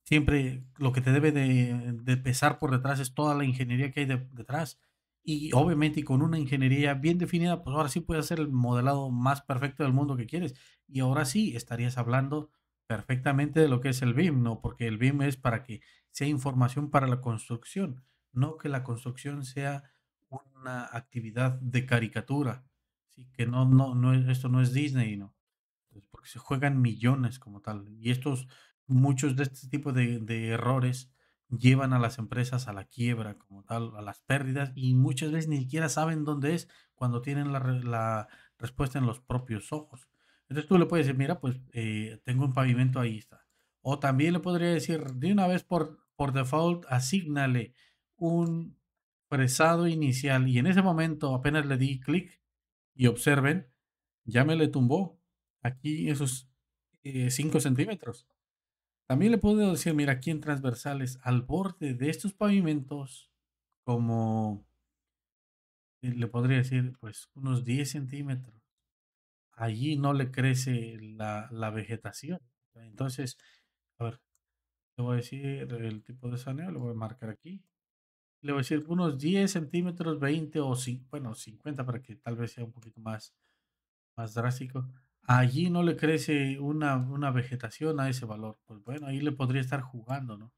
Siempre lo que te debe de pesar por detrás es toda la ingeniería que hay detrás. Y obviamente, y con una ingeniería bien definida, pues ahora sí puedes hacer el modelado más perfecto del mundo que quieres. Y ahora sí estarías hablando perfectamente de lo que es el BIM, ¿no? Porque el BIM es para que sea información para la construcción, no que la construcción sea una actividad de caricatura, sí, que esto no es Disney, ¿no? Pues, porque se juegan millones como tal. Y muchos de este tipo de errores llevan a las empresas a la quiebra como tal, a las pérdidas, y muchas veces ni siquiera saben dónde es cuando tienen la respuesta en los propios ojos. Entonces tú le puedes decir, mira, pues tengo un pavimento, ahí está. O también le podría decir, de una vez por default, asígnale un fresado inicial. Y en ese momento apenas le di clic y observen, ya me le tumbó aquí esos 5 centímetros. También le puedo decir, mira, aquí en transversales, al borde de estos pavimentos, como le podría decir, pues unos 10 centímetros. Allí no le crece la vegetación. Entonces, a ver, le voy a decir el tipo de saneo, lo voy a marcar aquí. Le voy a decir unos 10 centímetros, 20 bueno, 50 para que tal vez sea un poquito más drástico. Allí no le crece una vegetación a ese valor. Pues bueno, ahí le podría estar jugando, ¿no?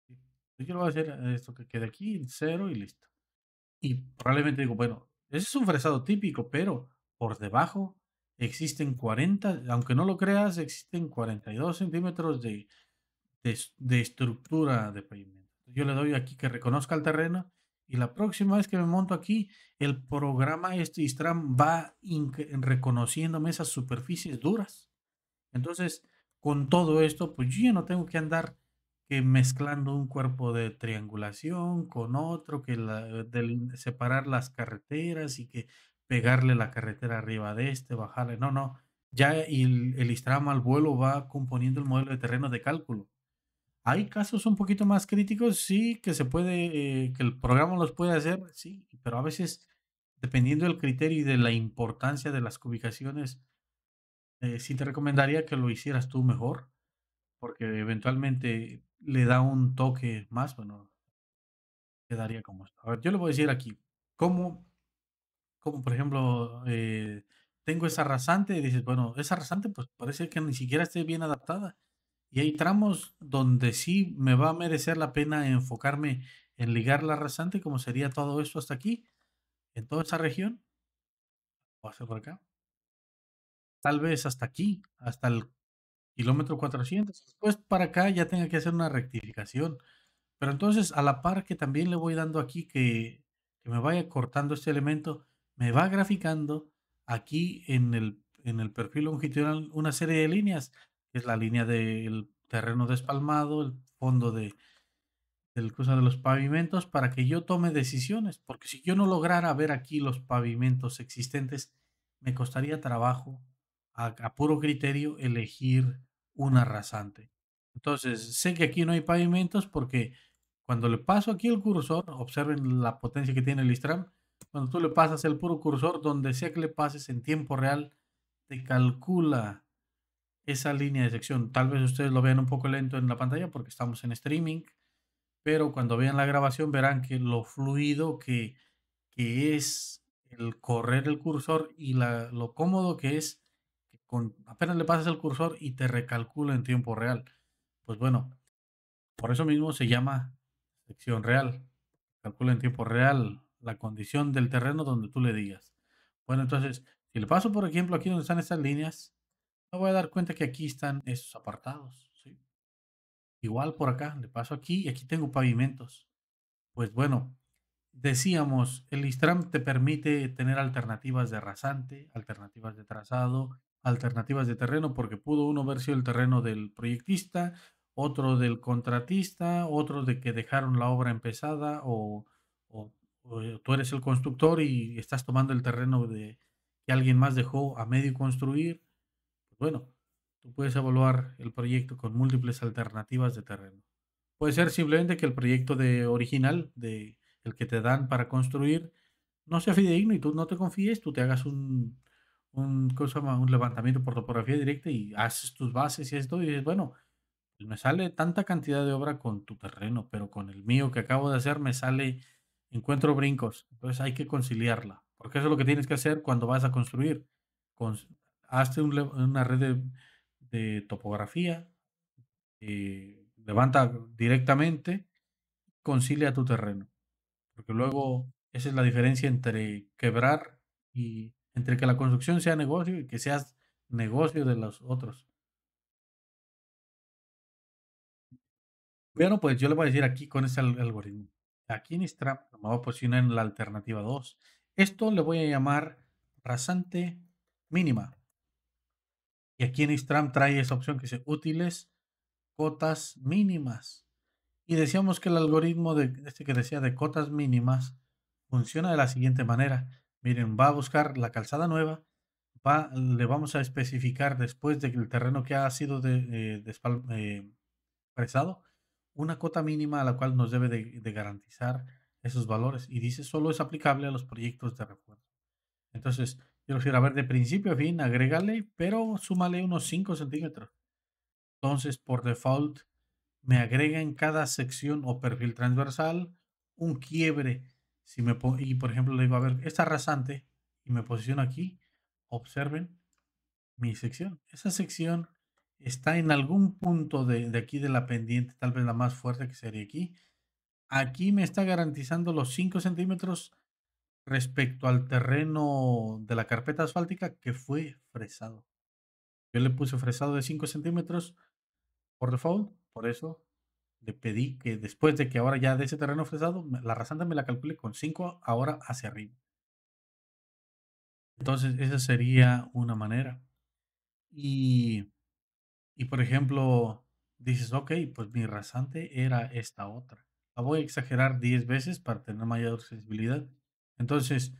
Sí. Pues yo lo voy a hacer esto que quede aquí en cero y listo. Y probablemente digo, bueno, ese es un fresado típico, pero por debajo existen 40, aunque no lo creas, existen 42 centímetros de estructura de pavimento. Yo le doy aquí que reconozca el terreno y la próxima vez que me monto aquí, el programa este Istram va reconociéndome esas superficies duras. Entonces, con todo esto, pues yo ya no tengo que andar que mezclando un cuerpo de triangulación con otro, separar las carreteras y que pegarle la carretera arriba de este, bajarle. No, no. Ya el Istram al vuelo va componiendo el modelo de terreno de cálculo. Hay casos un poquito más críticos, sí, que el programa los puede hacer, sí, pero a veces, dependiendo del criterio y de la importancia de las ubicaciones, sí te recomendaría que lo hicieras tú mejor, porque eventualmente le da un toque más, bueno, quedaría como esto. A ver, yo le voy a decir aquí, cómo, como por ejemplo, tengo esa rasante y dices, bueno, esa rasante pues parece que ni siquiera esté bien adaptada. Y hay tramos donde sí me va a merecer la pena enfocarme en ligar la rasante, como sería todo esto hasta aquí, en toda esa región, o hacia por acá, tal vez hasta aquí, hasta el kilómetro 400. Después para acá ya tenga que hacer una rectificación. Pero entonces, a la par que también le voy dando aquí que me vaya cortando este elemento, me va graficando aquí en el perfil longitudinal una serie de líneas, que es la línea del terreno despalmado, el fondo del cosa de los pavimentos para que yo tome decisiones, porque si yo no lograra ver aquí los pavimentos existentes, me costaría trabajo a puro criterio elegir una rasante. Entonces, sé que aquí no hay pavimentos porque cuando le paso aquí el cursor, observen la potencia que tiene el Istram, cuando tú le pasas el puro cursor, donde sea que le pases en tiempo real, te calcula esa línea de sección. Tal vez ustedes lo vean un poco lento en la pantalla porque estamos en streaming, pero cuando vean la grabación verán que lo fluido que es el correr el cursor y lo cómodo que es que apenas le pasas el cursor y te recalcula en tiempo real. Pues bueno, por eso mismo se llama sección real. Calcula en tiempo real la condición del terreno donde tú le digas. Bueno, entonces, si le paso, por ejemplo, aquí donde están estas líneas, me voy a dar cuenta que aquí están esos apartados, ¿sí? Igual por acá, le paso aquí y aquí tengo pavimentos. Pues bueno, decíamos, el ISTRAM te permite tener alternativas de rasante, alternativas de trazado, alternativas de terreno, porque pudo uno ver si el terreno del proyectista, otro del contratista, otro de que dejaron la obra empezada o tú eres el constructor y estás tomando el terreno de que alguien más dejó a medio construir. Pues bueno, tú puedes evaluar el proyecto con múltiples alternativas de terreno. Puede ser simplemente que el proyecto de original, de el que te dan para construir, no sea fidedigno y tú no te confíes, tú te hagas ¿cómo se llama? Un levantamiento por topografía directa y haces tus bases y esto y dices, bueno, pues me sale tanta cantidad de obra con tu terreno, pero con el mío que acabo de hacer me sale, encuentro brincos. Entonces hay que conciliarla, porque eso es lo que tienes que hacer cuando vas a construir. Cons- Hazte una red de topografía, levanta directamente, concilia tu terreno, porque luego esa es la diferencia entre quebrar y entre que la construcción sea negocio y que seas negocio de los otros. Bueno, pues yo le voy a decir aquí con ese algoritmo. Aquí en Strap me voy a posicionar en la alternativa 2. Esto le voy a llamar rasante mínima. Y aquí en Stram trae esa opción que dice útiles cotas mínimas. Y decíamos que el algoritmo de este que decía de cotas mínimas funciona de la siguiente manera. Miren, va a buscar la calzada nueva, le vamos a especificar después del terreno que ha sido fresado, una cota mínima a la cual nos debe de garantizar esos valores. Y dice, solo es aplicable a los proyectos de refuerzo. Entonces, yo refiero a ver de principio a fin, agrégale, pero súmale unos 5 centímetros. Entonces, por default, me agrega en cada sección o perfil transversal un quiebre. Y por ejemplo, le digo, a ver, esta rasante, y me posiciono aquí, observen mi sección. Esa sección está en algún punto de aquí de la pendiente, tal vez la más fuerte que sería aquí. Aquí me está garantizando los 5 centímetros respecto al terreno de la carpeta asfáltica que fue fresado. Yo le puse fresado de 5 centímetros por default, por eso le pedí que después de que ahora ya de ese terreno fresado, la rasante me la calcule con 5 ahora hacia arriba. Entonces, esa sería una manera. Y, y por ejemplo, dices, ok, pues mi rasante era esta otra. La voy a exagerar 10 veces para tener mayor sensibilidad. Entonces,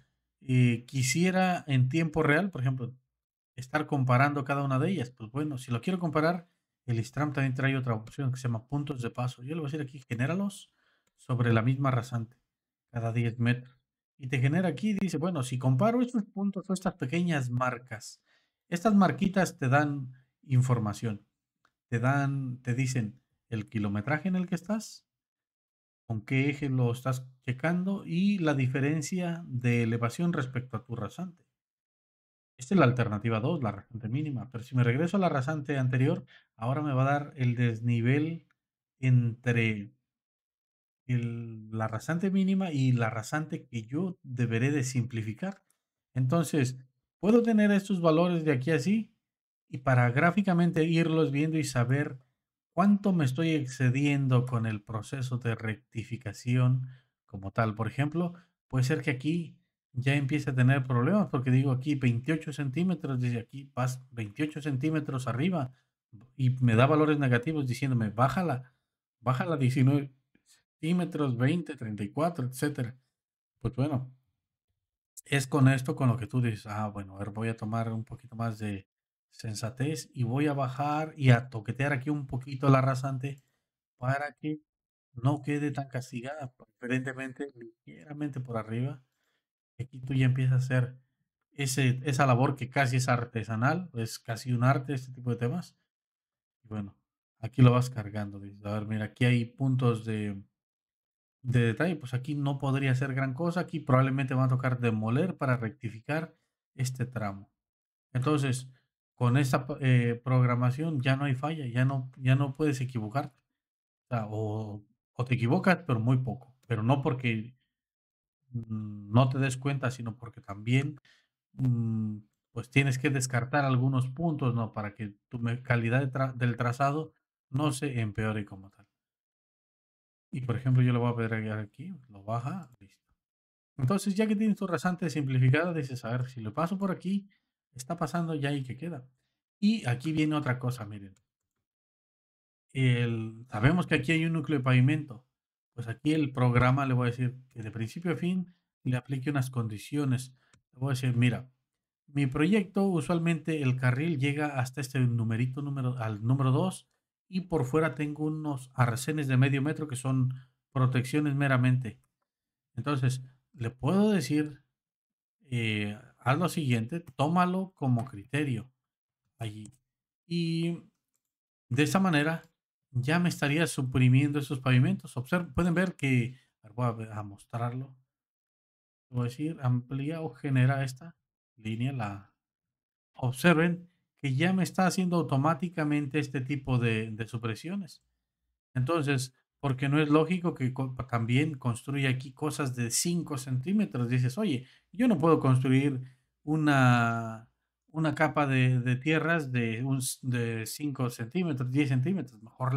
quisiera en tiempo real, por ejemplo, estar comparando cada una de ellas. Pues bueno, si lo quiero comparar, el Istram también trae otra opción que se llama puntos de paso. Yo le voy a decir aquí, genéralos sobre la misma rasante, cada 10 metros. Y te genera aquí, dice, bueno, si comparo estos puntos o estas pequeñas marcas, estas marquitas te dan información, te dicen el kilometraje en el que estás, con qué eje lo estás checando y la diferencia de elevación respecto a tu rasante. Esta es la alternativa 2, la rasante mínima, pero si me regreso a la rasante anterior, ahora me va a dar el desnivel entre la rasante mínima y la rasante que yo deberé de simplificar. Entonces, puedo tener estos valores de aquí así y para gráficamente irlos viendo y saber cuánto me estoy excediendo con el proceso de rectificación como tal. Por ejemplo, puede ser que aquí ya empiece a tener problemas porque digo aquí 28 centímetros, desde aquí vas 28 centímetros arriba y me da valores negativos diciéndome, bájala, bájala 19 centímetros, 20, 34, etcétera. Pues bueno, es con esto con lo que tú dices, bueno, a ver, voy a tomar un poquito más de sensatez y voy a bajar y a toquetear aquí un poquito la rasante para que no quede tan castigada, preferentemente ligeramente por arriba. Aquí tú ya empiezas a hacer esa labor que casi es artesanal, es casi un arte este tipo de temas. Y bueno, aquí lo vas cargando. Dices, a ver, mira, aquí hay puntos de detalle, pues aquí no podría ser gran cosa, aquí probablemente va a tocar demoler para rectificar este tramo. Entonces, con esta programación ya no hay falla, ya no puedes equivocarte. O sea, o te equivocas, pero muy poco, pero no porque no te des cuenta, sino porque también mm, pues tienes que descartar algunos puntos, ¿no? Para que tu calidad del trazado no se empeore como tal. Y por ejemplo, yo le voy a pegar aquí, lo baja, listo. Entonces, ya que tienes tu rasante simplificada, dices, a ver, si lo paso por aquí, está pasando ya y que queda. Y aquí viene otra cosa, miren. Sabemos que aquí hay un núcleo de pavimento. Pues aquí el programa le voy a decir que de principio a fin le aplique unas condiciones. Le voy a decir, mira, mi proyecto usualmente el carril llega hasta este numerito al número 2 y por fuera tengo unos arcenes de medio metro que son protecciones meramente. Entonces, le puedo decir, haz lo siguiente, tómalo como criterio allí. Y de esa manera ya me estaría suprimiendo esos pavimentos. Pueden ver que, a ver, a mostrarlo. Voy a decir, amplía o genera esta línea, observen que ya me está haciendo automáticamente este tipo de supresiones. Entonces, porque no es lógico que también construya aquí cosas de 5 centímetros. Dices, oye, yo no puedo construir una, una capa de tierras de 5 centímetros, 10 centímetros. Mejor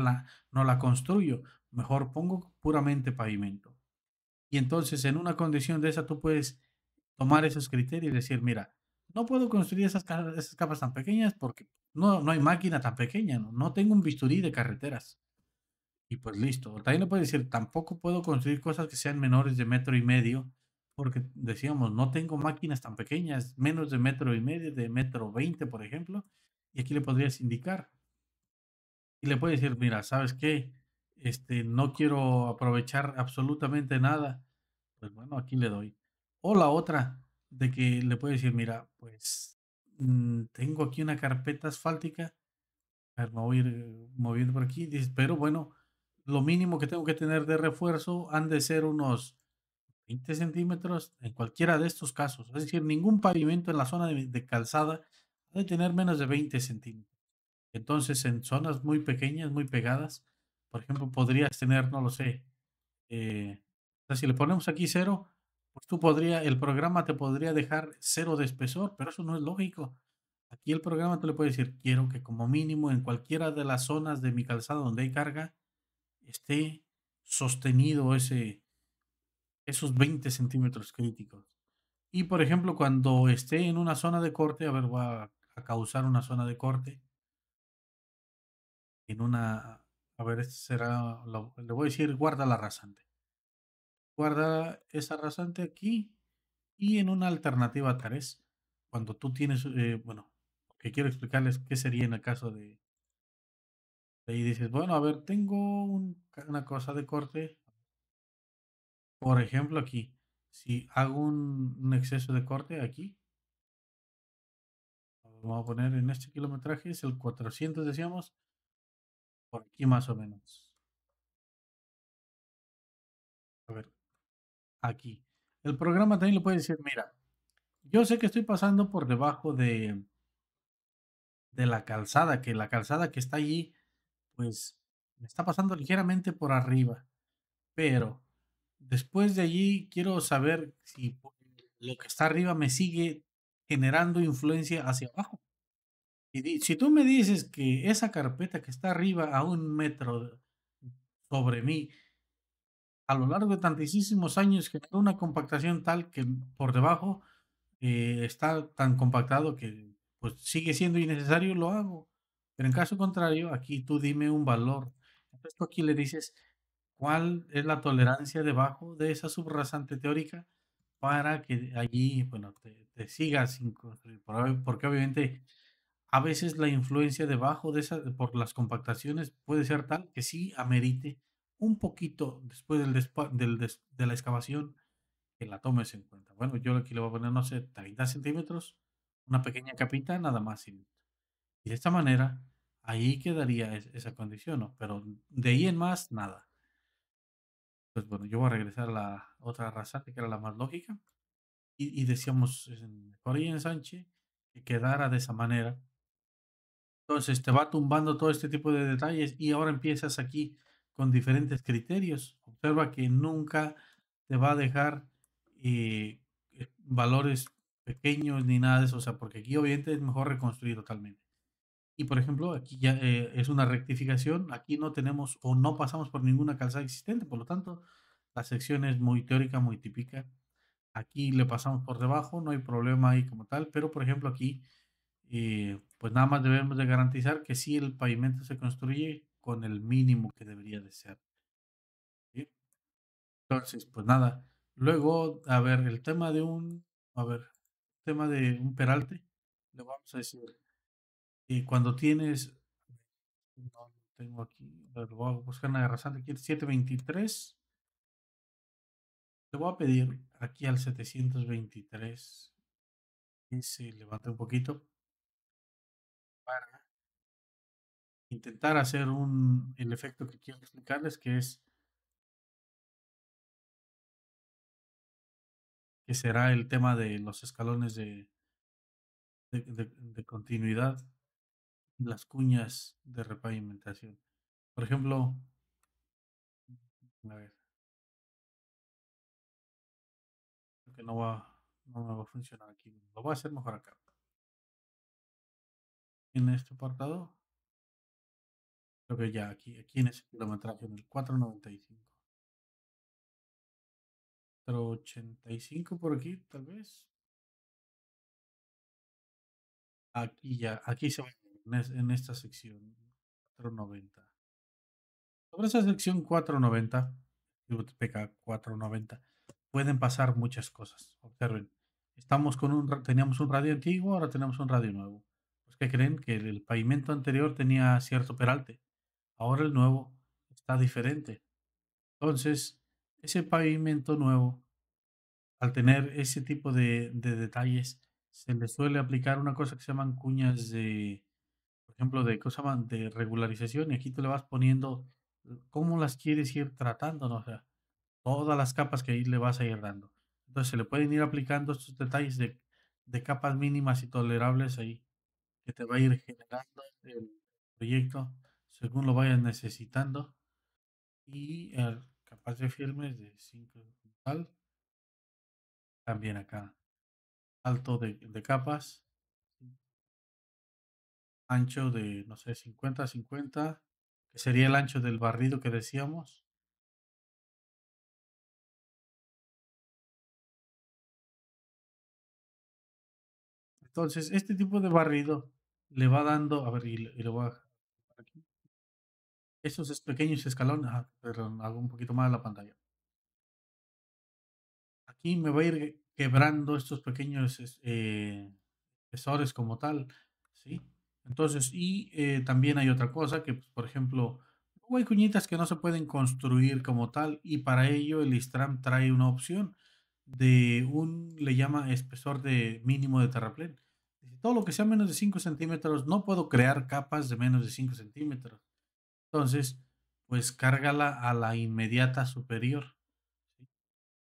no la construyo, mejor pongo puramente pavimento. Y entonces, en una condición de esa, tú puedes tomar esos criterios y decir, mira, no puedo construir esas capas tan pequeñas porque no hay máquina tan pequeña, no tengo un bisturí de carreteras. Y pues listo. También le puedes decir, tampoco puedo construir cosas que sean menores de metro y medio, porque decíamos, no tengo máquinas tan pequeñas, menos de metro y medio, de metro 20, por ejemplo. Y aquí le podrías indicar. Y le puedes decir, mira, ¿sabes qué? No quiero aprovechar absolutamente nada. Pues bueno, aquí le doy. O la otra, de que le puedes decir, mira, pues tengo aquí una carpeta asfáltica. A ver, me voy a ir moviendo por aquí. Dices, pero bueno, lo mínimo que tengo que tener de refuerzo han de ser unos 20 centímetros en cualquiera de estos casos. Es decir, ningún pavimento en la zona de calzada ha de tener menos de 20 centímetros. Entonces, en zonas muy pequeñas, muy pegadas, por ejemplo, podrías tener, no lo sé, o sea, si le ponemos aquí cero, pues el programa te podría dejar cero de espesor, pero eso no es lógico. Aquí el programa tú le puedes decir, quiero que como mínimo en cualquiera de las zonas de mi calzado donde hay carga, esté sostenido esos 20 centímetros críticos. Y por ejemplo, cuando esté en una zona de corte, a ver, voy a causar una zona de corte en a ver, este será, le voy a decir, guarda la rasante. Guarda esa rasante aquí y en una alternativa 3 cuando tú tienes, bueno, que quiero explicarles qué sería en el caso de ahí dices, bueno, a ver, tengo una cosa de corte, por ejemplo, aquí, si hago un exceso de corte aquí, vamos a poner en este kilometraje, es el 400 decíamos, por aquí más o menos. A ver, aquí. El programa también le puede decir, mira, yo sé que estoy pasando por debajo de la calzada, que la calzada que está allí, pues me está pasando ligeramente por arriba, pero después de allí quiero saber si lo que está arriba me sigue generando influencia hacia abajo. Y si tú me dices que esa carpeta que está arriba a 1 metro sobre mí, a lo largo de tantísimos años generó una compactación tal que por debajo está tan compactado que pues sigue siendo innecesario, lo hago. Pero en caso contrario, aquí tú dime un valor. Entonces tú aquí le dices cuál es la tolerancia debajo de esa subrasante teórica para que allí, bueno, te sigas sin construir. Porque obviamente a veces la influencia debajo de esa, por las compactaciones, puede ser tal que sí amerite un poquito después de la excavación que la tomes en cuenta. Bueno, yo aquí le voy a poner, no sé, 30 centímetros, una pequeña capita, nada más. Y de esta manera, ahí quedaría esa condición, ¿no? Pero de ahí en más, nada. Pues bueno, yo voy a regresar a la otra rasante, que era la más lógica, y decíamos en mejor y ensanche que quedara de esa manera. Entonces te va tumbando todo este tipo de detalles y ahora empiezas aquí con diferentes criterios. Observa que nunca te va a dejar valores pequeños ni nada de eso, o sea, porque aquí obviamente es mejor reconstruir totalmente. Y por ejemplo, aquí ya es una rectificación, aquí no tenemos o no pasamos por ninguna calzada existente, por lo tanto, la sección es muy teórica, muy típica. Aquí le pasamos por debajo, no hay problema ahí como tal, pero por ejemplo aquí, pues nada más debemos de garantizar que sí el pavimento se construye con el mínimo que debería de ser. ¿Sí? Entonces, pues nada. Luego, a ver, a ver, tema de un peralte, le vamos a decir, cuando tienes, no lo tengo aquí, a ver, lo voy a buscar en la rasante, aquí el 723, le voy a pedir aquí al 723 que se levante un poquito para intentar hacer el efecto que quiero explicarles, que será el tema de los escalones de continuidad, las cuñas de repavimentación. Por ejemplo, a ver, creo que no me va a funcionar aquí. Lo voy a hacer mejor acá. En este apartado, creo que ya aquí en ese kilometraje, en el 495. 485 por aquí, tal vez. Aquí ya, aquí se va en esta sección. 490. Sobre esa sección 490, UTPK 490, pueden pasar muchas cosas. Observen, teníamos un radio antiguo, ahora tenemos un radio nuevo. Pues, ¿qué creen? Que el pavimento anterior tenía cierto peralte. Ahora el nuevo está diferente. Entonces, ese pavimento nuevo, al tener ese tipo de detalles, se le suele aplicar una cosa que se llaman cuñas por ejemplo, ¿cómo se llaman? De regularización, y aquí tú le vas poniendo cómo las quieres ir tratando, ¿no? O sea, todas las capas que ahí le vas a ir dando. Entonces, se le pueden ir aplicando estos detalles de capas mínimas y tolerables ahí, que te va a ir generando el proyecto según lo vayas necesitando. Y el capas de firmes de 5 tal, también acá. Alto de capas, ancho de, no sé, 50 50, que sería el ancho del barrido que decíamos. Entonces, este tipo de barrido le va dando, a ver, y le voy a aquí, esos pequeños escalones, perdón, hago un poquito más la pantalla. Aquí me va a ir quebrando estos pequeños espesores como tal, ¿sí? Entonces, también hay otra cosa que, pues, por ejemplo, luego hay cuñitas que no se pueden construir como tal y para ello el ISTRAM trae una opción le llama espesor de mínimo de terraplén. Dice, todo lo que sea menos de 5 centímetros, no puedo crear capas de menos de 5 centímetros. Entonces, pues cárgala a la inmediata superior. ¿Sí?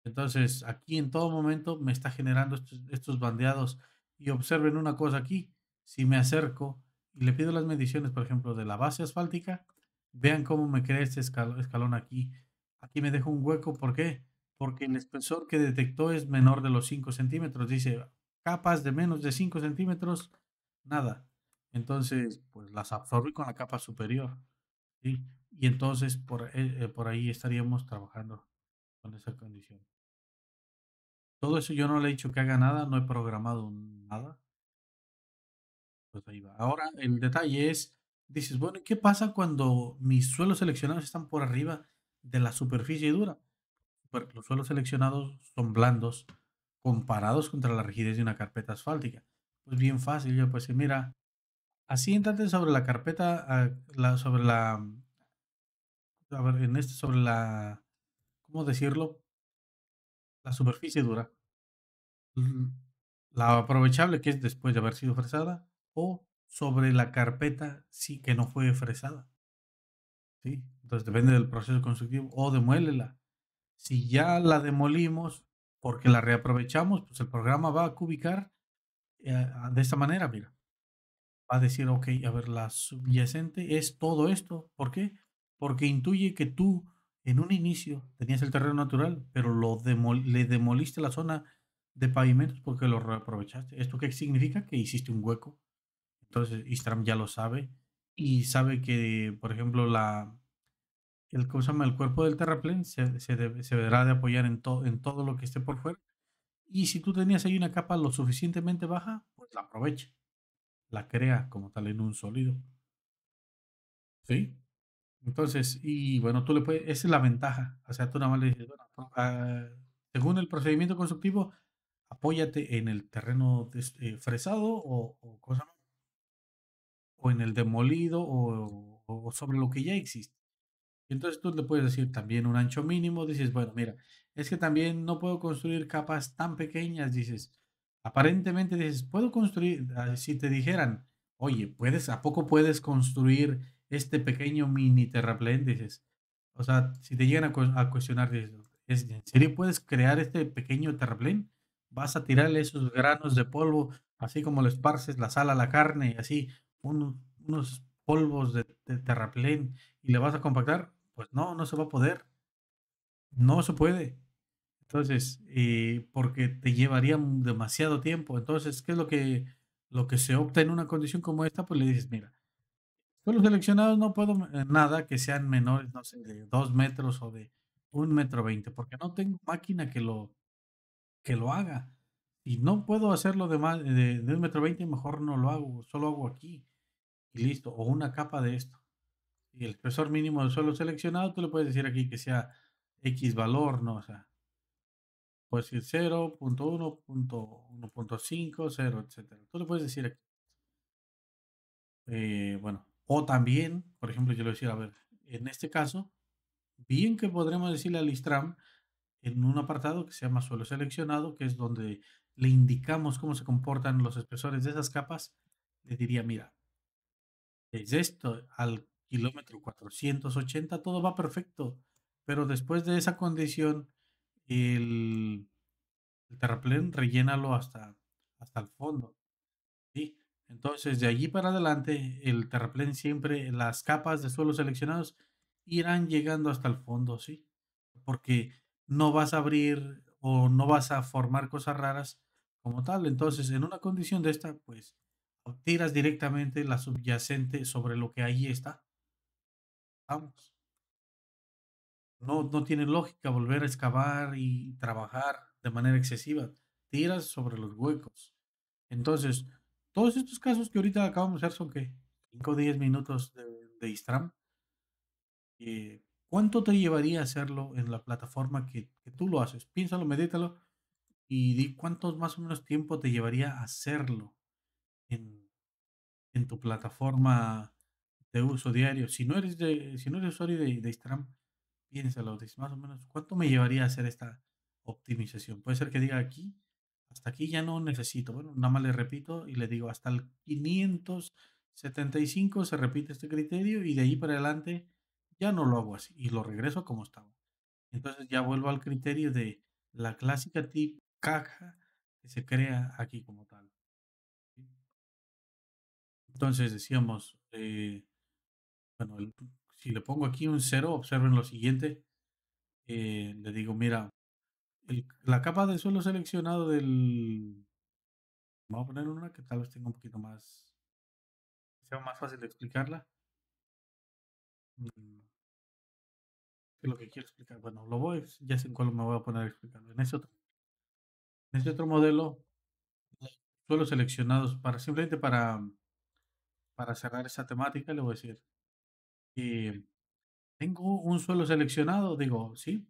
Entonces, aquí en todo momento me está generando estos bandeados. Y observen una cosa aquí. Si me acerco y le pido las mediciones, por ejemplo, de la base asfáltica, vean cómo me crea este escalón aquí. Aquí me dejo un hueco. ¿Por qué? Porque el espesor que detectó es menor de los 5 centímetros. Dice, capas de menos de 5 centímetros, nada. Entonces, pues las absorbí con la capa superior. ¿Sí? Y entonces por ahí estaríamos trabajando con esa condición. Todo eso yo no le he dicho que haga nada, no he programado nada, pues ahí va. Ahora, el detalle es, dices, bueno, ¿y qué pasa cuando mis suelos seleccionados están por arriba? de la superficie dura. Los suelos seleccionados son blandos comparados contra la rigidez de una carpeta asfáltica. Pues bien fácil, yo pues sí, mira, asiéntate sobre la carpeta, sobre la, a ver, sobre la, ¿cómo decirlo? La superficie dura. Mm, La aprovechable, que es después de haber sido fresada, o sobre la carpeta, sí, que no fue fresada, ¿sí? Entonces depende del proceso constructivo, o demuélela. Si ya la demolimos porque la reaprovechamos, pues el programa va a cubicar de esta manera, mira. Va a decir, ok, a ver, la subyacente es todo esto. ¿Por qué? Porque intuye que tú en un inicio tenías el terreno natural, pero le demoliste la zona de pavimentos porque lo reaprovechaste. ¿Esto qué significa? Que hiciste un hueco. Entonces, Istram ya lo sabe y sabe que, por ejemplo, ¿cómo se llama? El cuerpo del terraplén se deberá de apoyar en todo lo que esté por fuera. Y si tú tenías ahí una capa lo suficientemente baja, pues la aprovecha, la crea como tal en un sólido. ¿Sí? Entonces, y bueno, tú le puedes esa es la ventaja. O sea, tú nada más le dices, bueno, según el procedimiento constructivo, apóyate en el terreno fresado o ¿cómo se llama? O en el demolido o sobre lo que ya existe. Entonces tú le puedes decir también un ancho mínimo, dices, bueno, mira, es que también no puedo construir capas tan pequeñas, dices, aparentemente dices, puedo construir, si te dijeran, oye, ¿a poco puedes construir este pequeño mini terraplén? Dices, o sea, si te llegan a cuestionar, dices, ¿En serio puedes crear este pequeño terraplén? Vas a tirarle esos granos de polvo, así como le esparces la sal a la carne, así, unos polvos de terraplén y le vas a compactar, pues no, no se va a poder, no se puede. Entonces, porque te llevaría demasiado tiempo. Entonces, ¿qué es lo que se opta en una condición como esta? Pues le dices, mira, con los seleccionados no puedo nada que sean menores, no sé, de 2 metros o de 1,20 m, porque no tengo máquina que lo haga. Y no puedo hacerlo de más de 1,20 m, mejor no lo hago, solo hago aquí y listo, o una capa de esto. Y el espesor mínimo del suelo seleccionado, tú le puedes decir aquí que sea X valor, ¿no? O sea, puedes decir 0,1, 1,5, 0, etcétera. Tú le puedes decir aquí, bueno, o también, por ejemplo, yo le voy a decir, a ver, en este caso, bien que podremos decirle al ISTRAM en un apartado que se llama suelo seleccionado, que es donde le indicamos cómo se comportan los espesores de esas capas, le diría, mira, desde esto al kilómetro 480 todo va perfecto, pero después de esa condición, el, el terraplén rellénalo hasta el fondo, ¿sí? Entonces, de allí para adelante, el terraplén siempre, las capas de suelos seleccionados irán llegando hasta el fondo, ¿sí? Porque no vas a abrir o no vas a formar cosas raras como tal. Entonces, en una condición de esta, pues tiras directamente la subyacente sobre lo que ahí está. Vamos. No tiene lógica volver a excavar y trabajar de manera excesiva. Tiras sobre los huecos. Entonces, todos estos casos que ahorita acabamos de hacer son que 5 o 10 minutos de Istram. ¿Cuánto te llevaría hacerlo en la plataforma que tú lo haces? Piénsalo, medítalo y di cuánto más o menos tiempo te llevaría hacerlo en, en tu plataforma de uso diario. Si no eres usuario de Instagram, piénsalo, dices más o menos, ¿cuánto me llevaría a hacer esta optimización? Puede ser que diga aquí, hasta aquí ya no necesito. Bueno, nada más le repito y le digo, hasta el 575 se repite este criterio y de ahí para adelante ya no lo hago así y lo regreso como estaba. Entonces ya vuelvo al criterio de la clásica caja que se crea aquí como tal. ¿Sí? Entonces decíamos, bueno, si le pongo aquí un cero, observen lo siguiente, le digo, mira, la capa de suelo seleccionado vamos a poner una que tal vez tenga un poquito más, sea más fácil de explicarla. mm, Es lo que quiero explicar. Bueno, ya sé en cuál me voy a poner a explicarlo. En este otro modelo, suelos seleccionados simplemente para cerrar esa temática, le voy a decir. tengo un suelo seleccionado, digo, sí,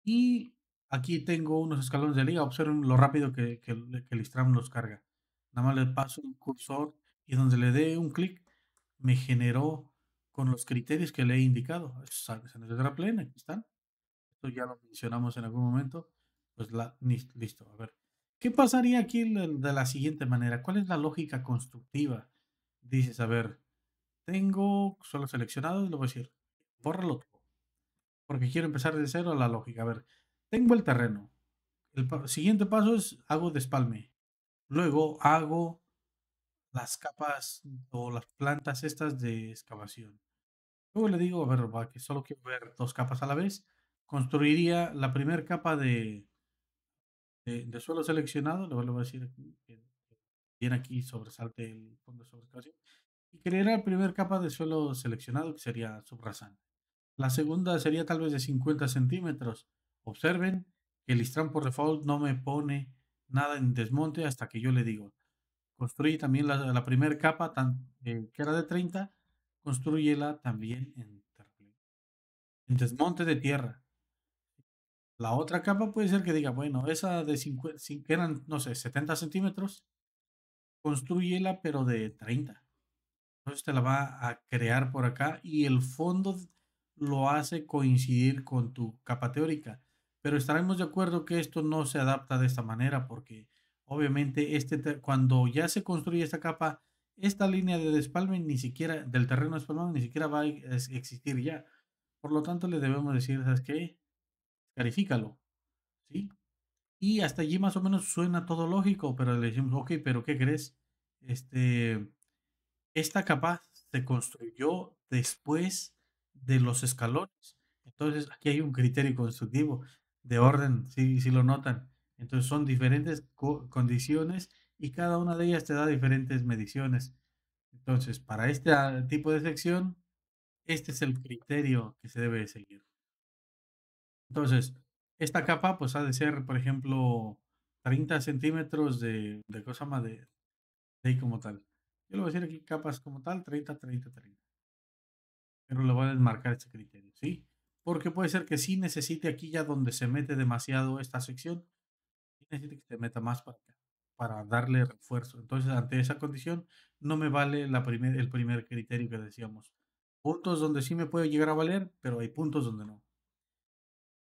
y aquí tengo unos escalones de liga. Observen lo rápido que el Istram los carga. Nada más le paso un cursor y donde le dé un clic, me generó con los criterios que le he indicado. Sales en el terraplén, aquí están. Esto ya lo mencionamos en algún momento. Pues listo. A ver, ¿qué pasaría aquí de la siguiente manera? ¿Cuál es la lógica constructiva? Dices, a ver, tengo solo seleccionado y le voy a decir, bórralo todo, porque quiero empezar de cero la lógica. A ver, tengo el terreno. El siguiente paso es hago despalme. Luego hago las capas o las plantas estas de excavación. Luego le digo, a ver, va, que solo quiero ver dos capas a la vez. Construiría la primera capa de suelo seleccionado. Le voy a decir aquí, que bien aquí sobresalte el fondo de sobrecavación. Y creará la primera capa de suelo seleccionado, que sería subrasante. La segunda sería tal vez de 50 centímetros. Observen que el Istran por default no me pone nada en desmonte hasta que yo le digo. Construye también la primera capa, que era de 30, construyela también en desmonte de tierra. La otra capa puede ser que diga, bueno, esa de 50, que eran, no sé, 70 centímetros, construyela pero de 30. Entonces te la va a crear por acá y el fondo lo hace coincidir con tu capa teórica. Pero estaremos de acuerdo que esto no se adapta de esta manera porque obviamente cuando ya se construye esta capa, esta línea de despalme ni siquiera del terreno despalmado ni siquiera va a existir ya. Por lo tanto, le debemos decir, ¿sabes qué? Clarifícalo, ¿sí? Y hasta allí más o menos suena todo lógico, pero le decimos, ok, pero ¿qué crees? Este, esta capa se construyó después de los escalones. Entonces, aquí hay un criterio constructivo de orden, sí lo notan. Entonces, son diferentes condiciones y cada una de ellas te da diferentes mediciones. Entonces, para este tipo de sección, este es el criterio que se debe seguir. Entonces, esta capa, pues ha de ser, por ejemplo, 30 centímetros de cosa más de ahí como tal. Yo le voy a decir aquí capas como tal, 30, 30, 30. Pero le voy a desmarcar este criterio, ¿sí? Porque puede ser que sí necesite aquí ya donde se mete demasiado esta sección, sí necesite que se meta más para acá, para darle refuerzo. Entonces, ante esa condición, no me vale el primer criterio que decíamos. Puntos donde sí me puede llegar a valer, pero hay puntos donde no.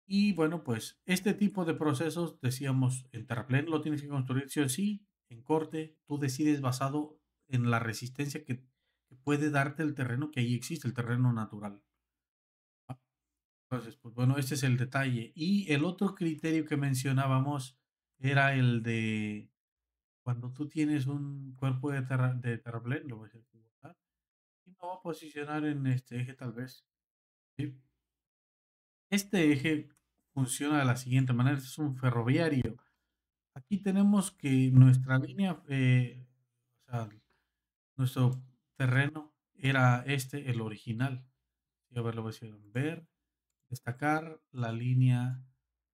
Y bueno, pues este tipo de procesos, decíamos, en terraplén lo tienes que construir sí o sí, en corte, tú decides basado en la resistencia que puede darte el terreno que ahí existe, el terreno natural. Entonces, pues bueno, este es el detalle. Y el otro criterio que mencionábamos era el de cuando tú tienes un cuerpo de terraplén, lo voy a ejecutar y lo voy a posicionar en este eje tal vez. ¿Sí? Este eje funciona de la siguiente manera, es un ferroviario. Aquí tenemos que nuestra línea, o sea, nuestro terreno era el original. Y a ver, lo voy a decir, ver, destacar la línea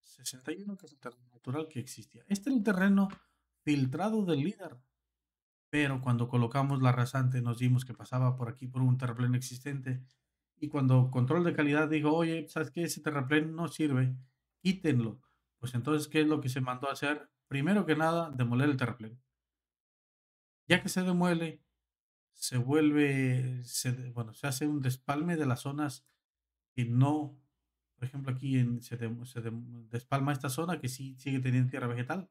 61, que es el terreno natural que existía. Este era el terreno filtrado del líder, pero cuando colocamos la rasante nos dimos que pasaba por aquí por un terraplén existente. Y cuando control de calidad dijo, oye, ¿sabes qué? Ese terraplén no sirve, quítenlo. Pues entonces, ¿qué es lo que se mandó a hacer? Primero que nada, demoler el terraplén. Ya que se demuele, se vuelve, bueno, se hace un despalme de las zonas que no, por ejemplo, aquí despalma esta zona que sí sigue teniendo tierra vegetal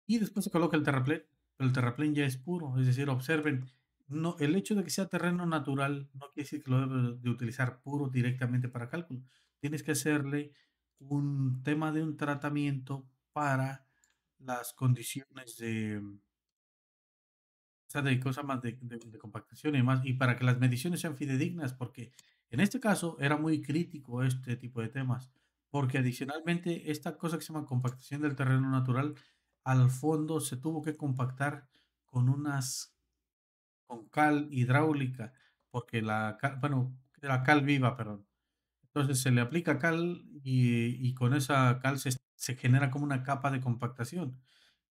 y después se coloca el terraplén, pero el terraplén ya es puro, es decir, observen, no, el hecho de que sea terreno natural no quiere decir que lo debes de utilizar puro directamente para cálculo. Tienes que hacerle un tema de un tratamiento para las condiciones o sea, de cosas más de compactación y demás, y para que las mediciones sean fidedignas, porque en este caso era muy crítico este tipo de temas, porque adicionalmente esta cosa que se llama compactación del terreno natural, al fondo se tuvo que compactar con con cal hidráulica, porque bueno, la cal viva, perdón. Entonces se le aplica cal y con esa cal se genera como una capa de compactación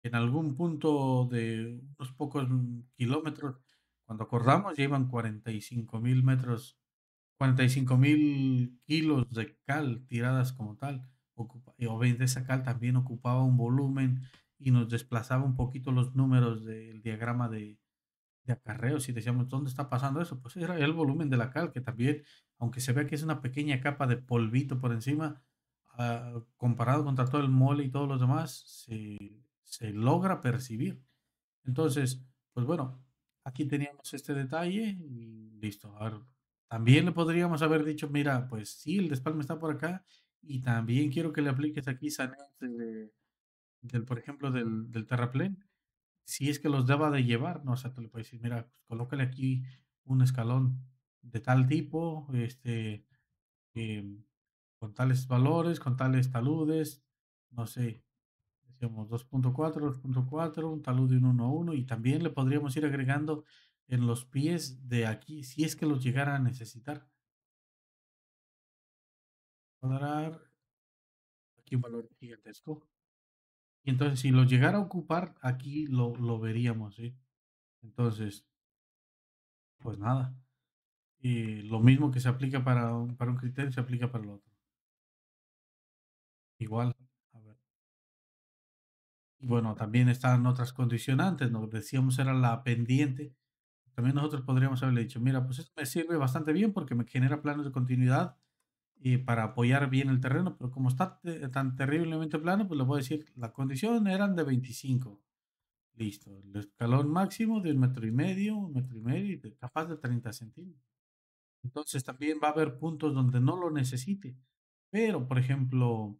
en algún punto de unos pocos kilómetros, cuando acordamos, ya iban 45.000 metros, 45,000 kilos de cal tiradas como tal. Y obviamente esa cal también ocupaba un volumen y nos desplazaba un poquito los números del diagrama de acarreos y decíamos, ¿dónde está pasando eso? Pues era el volumen de la cal, que también, aunque se vea que es una pequeña capa de polvito por encima, comparado contra todo el mole y todos los demás, se logra percibir. Entonces, pues bueno, aquí teníamos este detalle y listo. Ahora, también le podríamos haber dicho, mira, pues sí, el despalme está por acá y también quiero que le apliques aquí saneos del, por ejemplo, del terraplén, si es que los deba de llevar, ¿no? O sea, tú le puedes decir, mira, pues colócale aquí un escalón de tal tipo, em, con tales valores, con tales taludes, no sé, decíamos 2.4, 2.4, un talud de un 1.1 y también le podríamos ir agregando en los pies de aquí, si es que los llegara a necesitar. Cuadrar aquí un valor gigantesco. Y entonces, si lo llegara a ocupar, aquí lo veríamos, ¿sí? Entonces, pues nada. Lo mismo que se aplica para un criterio, se aplica para el otro. Igual. A ver. Y bueno, también están otras condicionantes, ¿no? Decíamos era la pendiente. También nosotros podríamos haberle dicho, mira, pues esto me sirve bastante bien porque me genera planos de continuidad y para apoyar bien el terreno, pero como está tan terriblemente plano, pues le voy a decir, la condición eran de 25. Listo. El escalón máximo de 1,5 metros, 1,5 metros y capaz de 30 centímetros. Entonces también va a haber puntos donde no lo necesite. Pero, por ejemplo,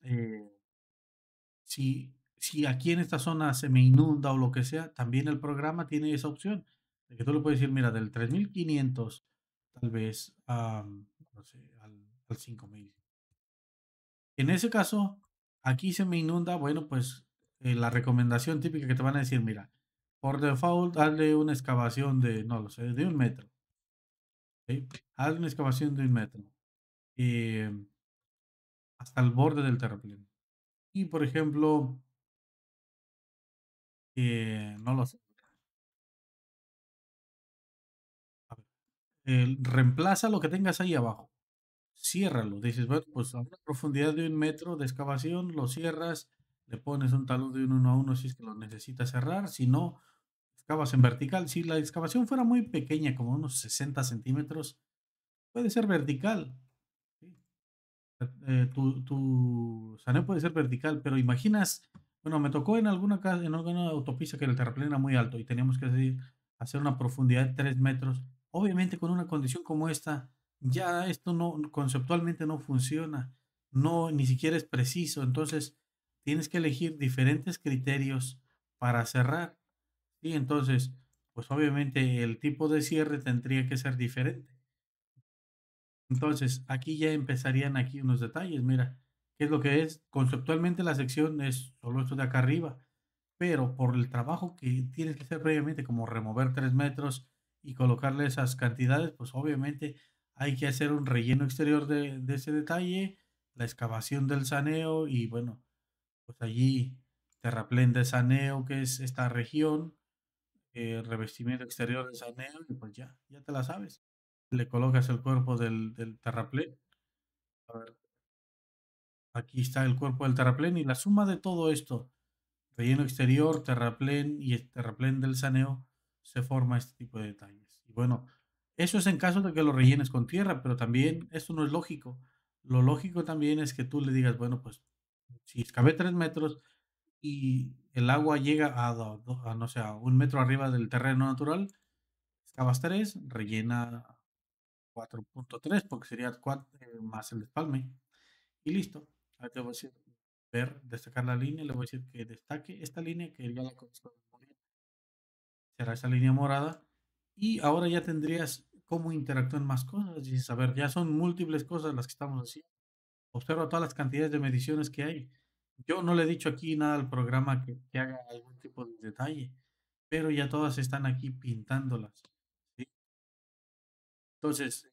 eh, si aquí en esta zona se me inunda o lo que sea, también el programa tiene esa opción. De que tú le puedes decir, mira, del 3,500 tal vez no sé, al 5,000. En ese caso, aquí se me inunda, bueno, pues la recomendación típica que te van a decir, mira, por default, hazle una excavación de, no lo sé, de 1 metro. ¿Ok? Hazle una excavación de 1 metro. eh, hasta el borde del terraplén. Y, por ejemplo, no lo sé, a ver, reemplaza lo que tengas ahí abajo, ciérralo. Dices, bueno, pues a una profundidad de 1 metro de excavación, lo cierras, le pones un talud de un 1 a 1 si es que lo necesitas cerrar, si no, excavas en vertical. Si la excavación fuera muy pequeña, como unos 60 centímetros, puede ser vertical. ¿Sí? Tu saneo puede ser vertical, pero imaginas, bueno, me tocó en alguna autopista que el terraplén era muy alto y teníamos que hacer una profundidad de 3 metros. Obviamente con una condición como esta, ya esto no, conceptualmente no funciona, no, ni siquiera es preciso, entonces tienes que elegir diferentes criterios para cerrar, ¿sí? Entonces, pues obviamente el tipo de cierre tendría que ser diferente. Entonces, aquí ya empezarían aquí unos detalles. Mira, ¿qué es lo que es? Conceptualmente la sección es solo esto de acá arriba, pero por el trabajo que tienes que hacer previamente, como remover 3 metros y colocarle esas cantidades, pues obviamente hay que hacer un relleno exterior de ese detalle, la excavación del saneo y bueno, pues allí terraplén de saneo, que es esta región, revestimiento exterior de saneo y pues ya te la sabes. Le colocas el cuerpo del terraplén. A ver, aquí está el cuerpo del terraplén y la suma de todo esto, relleno exterior, terraplén y el terraplén del saneo, se forma este tipo de detalles. Y bueno, eso es en caso de que lo rellenes con tierra, pero también esto no es lógico. Lo lógico también es que tú le digas, bueno, pues si excavé 3 metros y el agua llega a no sé, a 1 metro arriba del terreno natural, excavas 3, rellena 4.3 porque sería más el espalme. Y listo. Ahora te voy a decir, ver, destacar la línea, le voy a decir que destaque esta línea que ya la conozco de memoria. Será esa línea morada. Y ahora ya tendrías cómo interactúan más cosas. Dices, a ver, ya son múltiples cosas las que estamos haciendo. Observa todas las cantidades de mediciones que hay. Yo no le he dicho aquí nada al programa que haga algún tipo de detalle, pero ya todas están aquí pintándolas. ¿Sí? Entonces,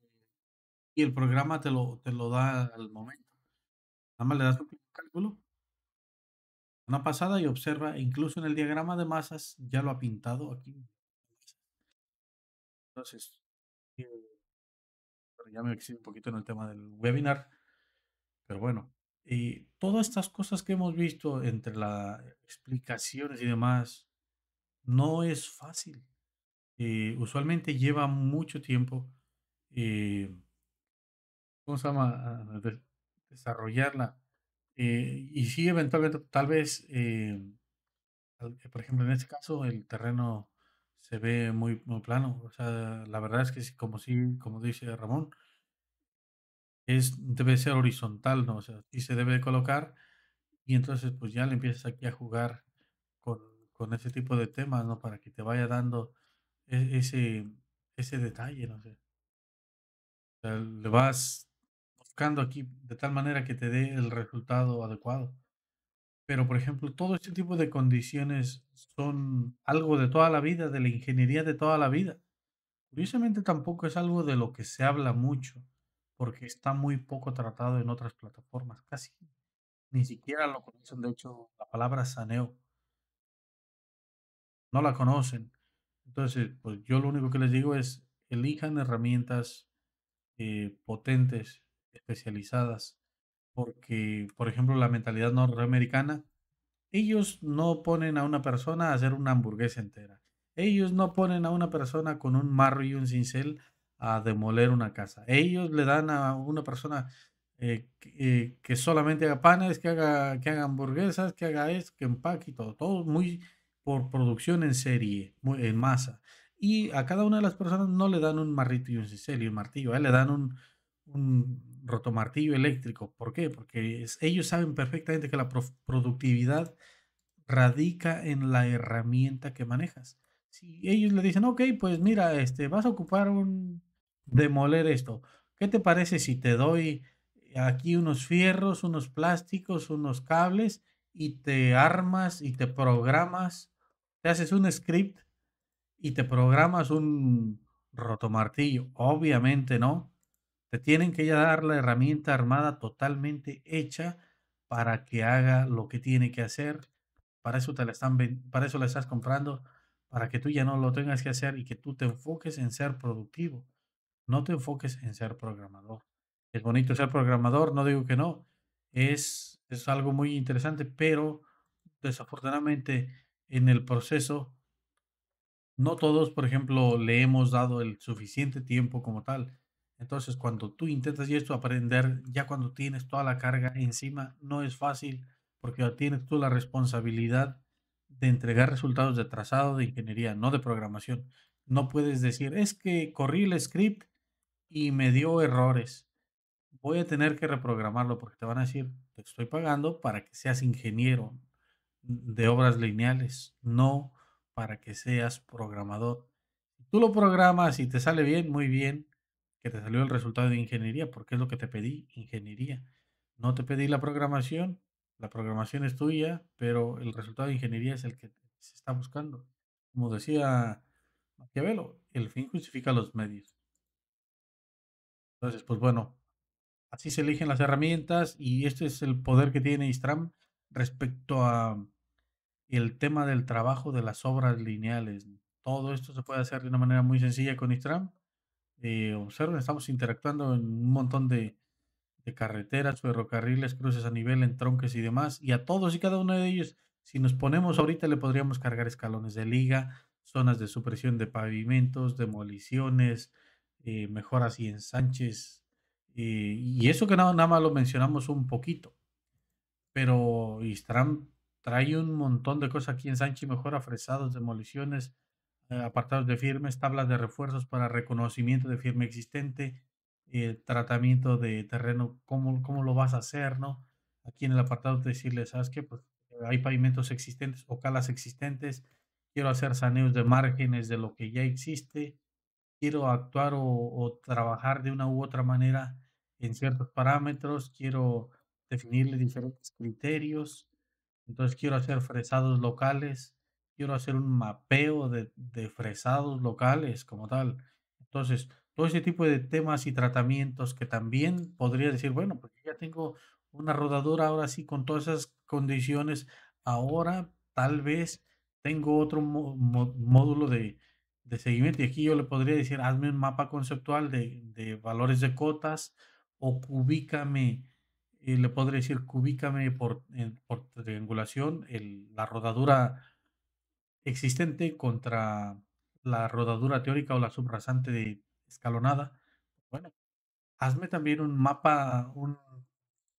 y el programa te lo da al momento. Nada más le das un cálculo, una pasada y observa, incluso en el diagrama de masas ya lo ha pintado aquí. Entonces, pero ya me excedo un poquito en el tema del webinar. Pero bueno, todas estas cosas que hemos visto entre las explicaciones y demás, no es fácil. Usualmente lleva mucho tiempo, eh, ¿cómo se llama? Desarrollarla. Y sí, eventualmente, tal vez, por ejemplo, en este caso, el terreno se ve muy, muy plano. O sea, la verdad es que sí, como dice Ramón, debe ser horizontal, ¿no? O sea, sí se debe colocar. Y entonces, pues, ya le empiezas aquí a jugar con ese tipo de temas, ¿no? Para que te vaya dando ese detalle, no sé. O sea, le vas buscando aquí de tal manera que te dé el resultado adecuado. Pero, por ejemplo, todo este tipo de condiciones son algo de toda la vida, de la ingeniería de toda la vida. Curiosamente, tampoco es algo de lo que se habla mucho, porque está muy poco tratado en otras plataformas, casi ni siquiera lo conocen. De hecho, la palabra saneo no la conocen. Entonces, pues yo lo único que les digo es, elijan herramientas potentes, especializadas, porque, por ejemplo, la mentalidad norteamericana, ellos no ponen a una persona a hacer una hamburguesa entera. Ellos no ponen a una persona con un marro y un cincel a demoler una casa. Ellos le dan a una persona que solamente haga panes, que haga hamburguesas, que haga esto, que empaque y todo. Todo muy por producción en serie, muy, en masa. Y a cada una de las personas no le dan un marrito y un cincel y un martillo, le dan un rotomartillo eléctrico. ¿Por qué? Porque ellos saben perfectamente que la productividad radica en la herramienta que manejas. Si ellos le dicen, ok, pues mira, vas a ocupar demoler esto. ¿Qué te parece si te doy aquí unos fierros, unos plásticos, unos cables y te armas y te programas, te haces un script y te programas un rotomartillo? Obviamente no. Te tienen que ya dar la herramienta armada totalmente hecha para que haga lo que tiene que hacer. Para eso la estás comprando, para que tú ya no lo tengas que hacer y que tú te enfoques en ser productivo, no te enfoques en ser programador. Es bonito ser programador, no digo que no, es algo muy interesante, pero desafortunadamente en el proceso no todos, por ejemplo, le hemos dado el suficiente tiempo como tal. Entonces, cuando tú intentas y esto aprender, ya cuando tienes toda la carga encima, no es fácil porque ya tienes tú la responsabilidad de entregar resultados de trazado de ingeniería, no de programación. No puedes decir, es que corrí el script y me dio errores. Voy a tener que reprogramarlo porque te van a decir, te estoy pagando para que seas ingeniero de obras lineales, no para que seas programador. Si tú lo programas y te sale bien, muy bien, que te salió el resultado de ingeniería, porque es lo que te pedí, ingeniería. No te pedí la programación es tuya, pero el resultado de ingeniería es el que se está buscando. Como decía Maquiavelo, el fin justifica los medios. Entonces, pues bueno, así se eligen las herramientas y este es el poder que tiene Istram respecto a el tema del trabajo de las obras lineales. Todo esto se puede hacer de una manera muy sencilla con Istram. Observen, estamos interactuando en un montón de carreteras, ferrocarriles, cruces a nivel, entronques y demás. Y a todos y cada uno de ellos, si nos ponemos ahorita, le podríamos cargar escalones de liga, zonas de supresión de pavimentos, demoliciones, mejoras y ensanches. Y eso que nada más lo mencionamos un poquito, pero Istram trae un montón de cosas aquí en Sanchi, mejora fresados, demoliciones, apartados de firmes, tablas de refuerzos para reconocimiento de firme existente, tratamiento de terreno, cómo lo vas a hacer, ¿no? Aquí en el apartado de decirle, ¿sabes qué? Pues hay pavimentos existentes o calas existentes, quiero hacer saneos de márgenes de lo que ya existe, quiero actuar o trabajar de una u otra manera en ciertos parámetros, quiero definirle diferentes criterios, entonces quiero hacer fresados locales, quiero hacer un mapeo de fresados locales como tal. Entonces, todo ese tipo de temas y tratamientos que también podría decir, bueno, pues yo ya tengo una rodadura ahora sí con todas esas condiciones, ahora tal vez tengo otro módulo de seguimiento. Y aquí yo le podría decir, hazme un mapa conceptual de valores de cotas o cubícame, le podría decir, cubícame por triangulación la rodadura existente contra la rodadura teórica o la subrasante de escalonada. Bueno, hazme también un mapa, un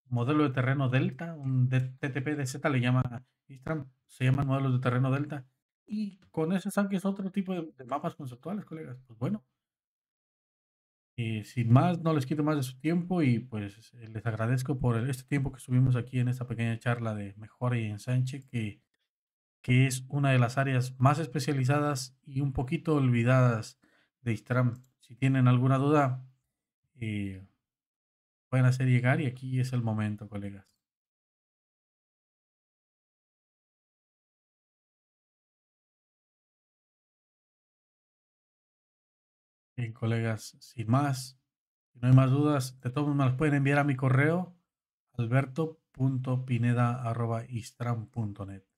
modelo de terreno delta, un TTP-DZ le llama Istram, se llaman modelos de terreno delta. Y con eso saques otro tipo de mapas conceptuales, colegas. Pues bueno, sin más, no les quito más de su tiempo y pues les agradezco por este tiempo que estuvimos aquí en esta pequeña charla de mejora y ensanche, que es una de las áreas más especializadas y un poquito olvidadas de Istram. Si tienen alguna duda, eh, pueden hacer llegar y aquí es el momento, colegas. Bien, colegas, sin más, si no hay más dudas, de todos modos me las pueden enviar a mi correo alberto.pineda@istram.net.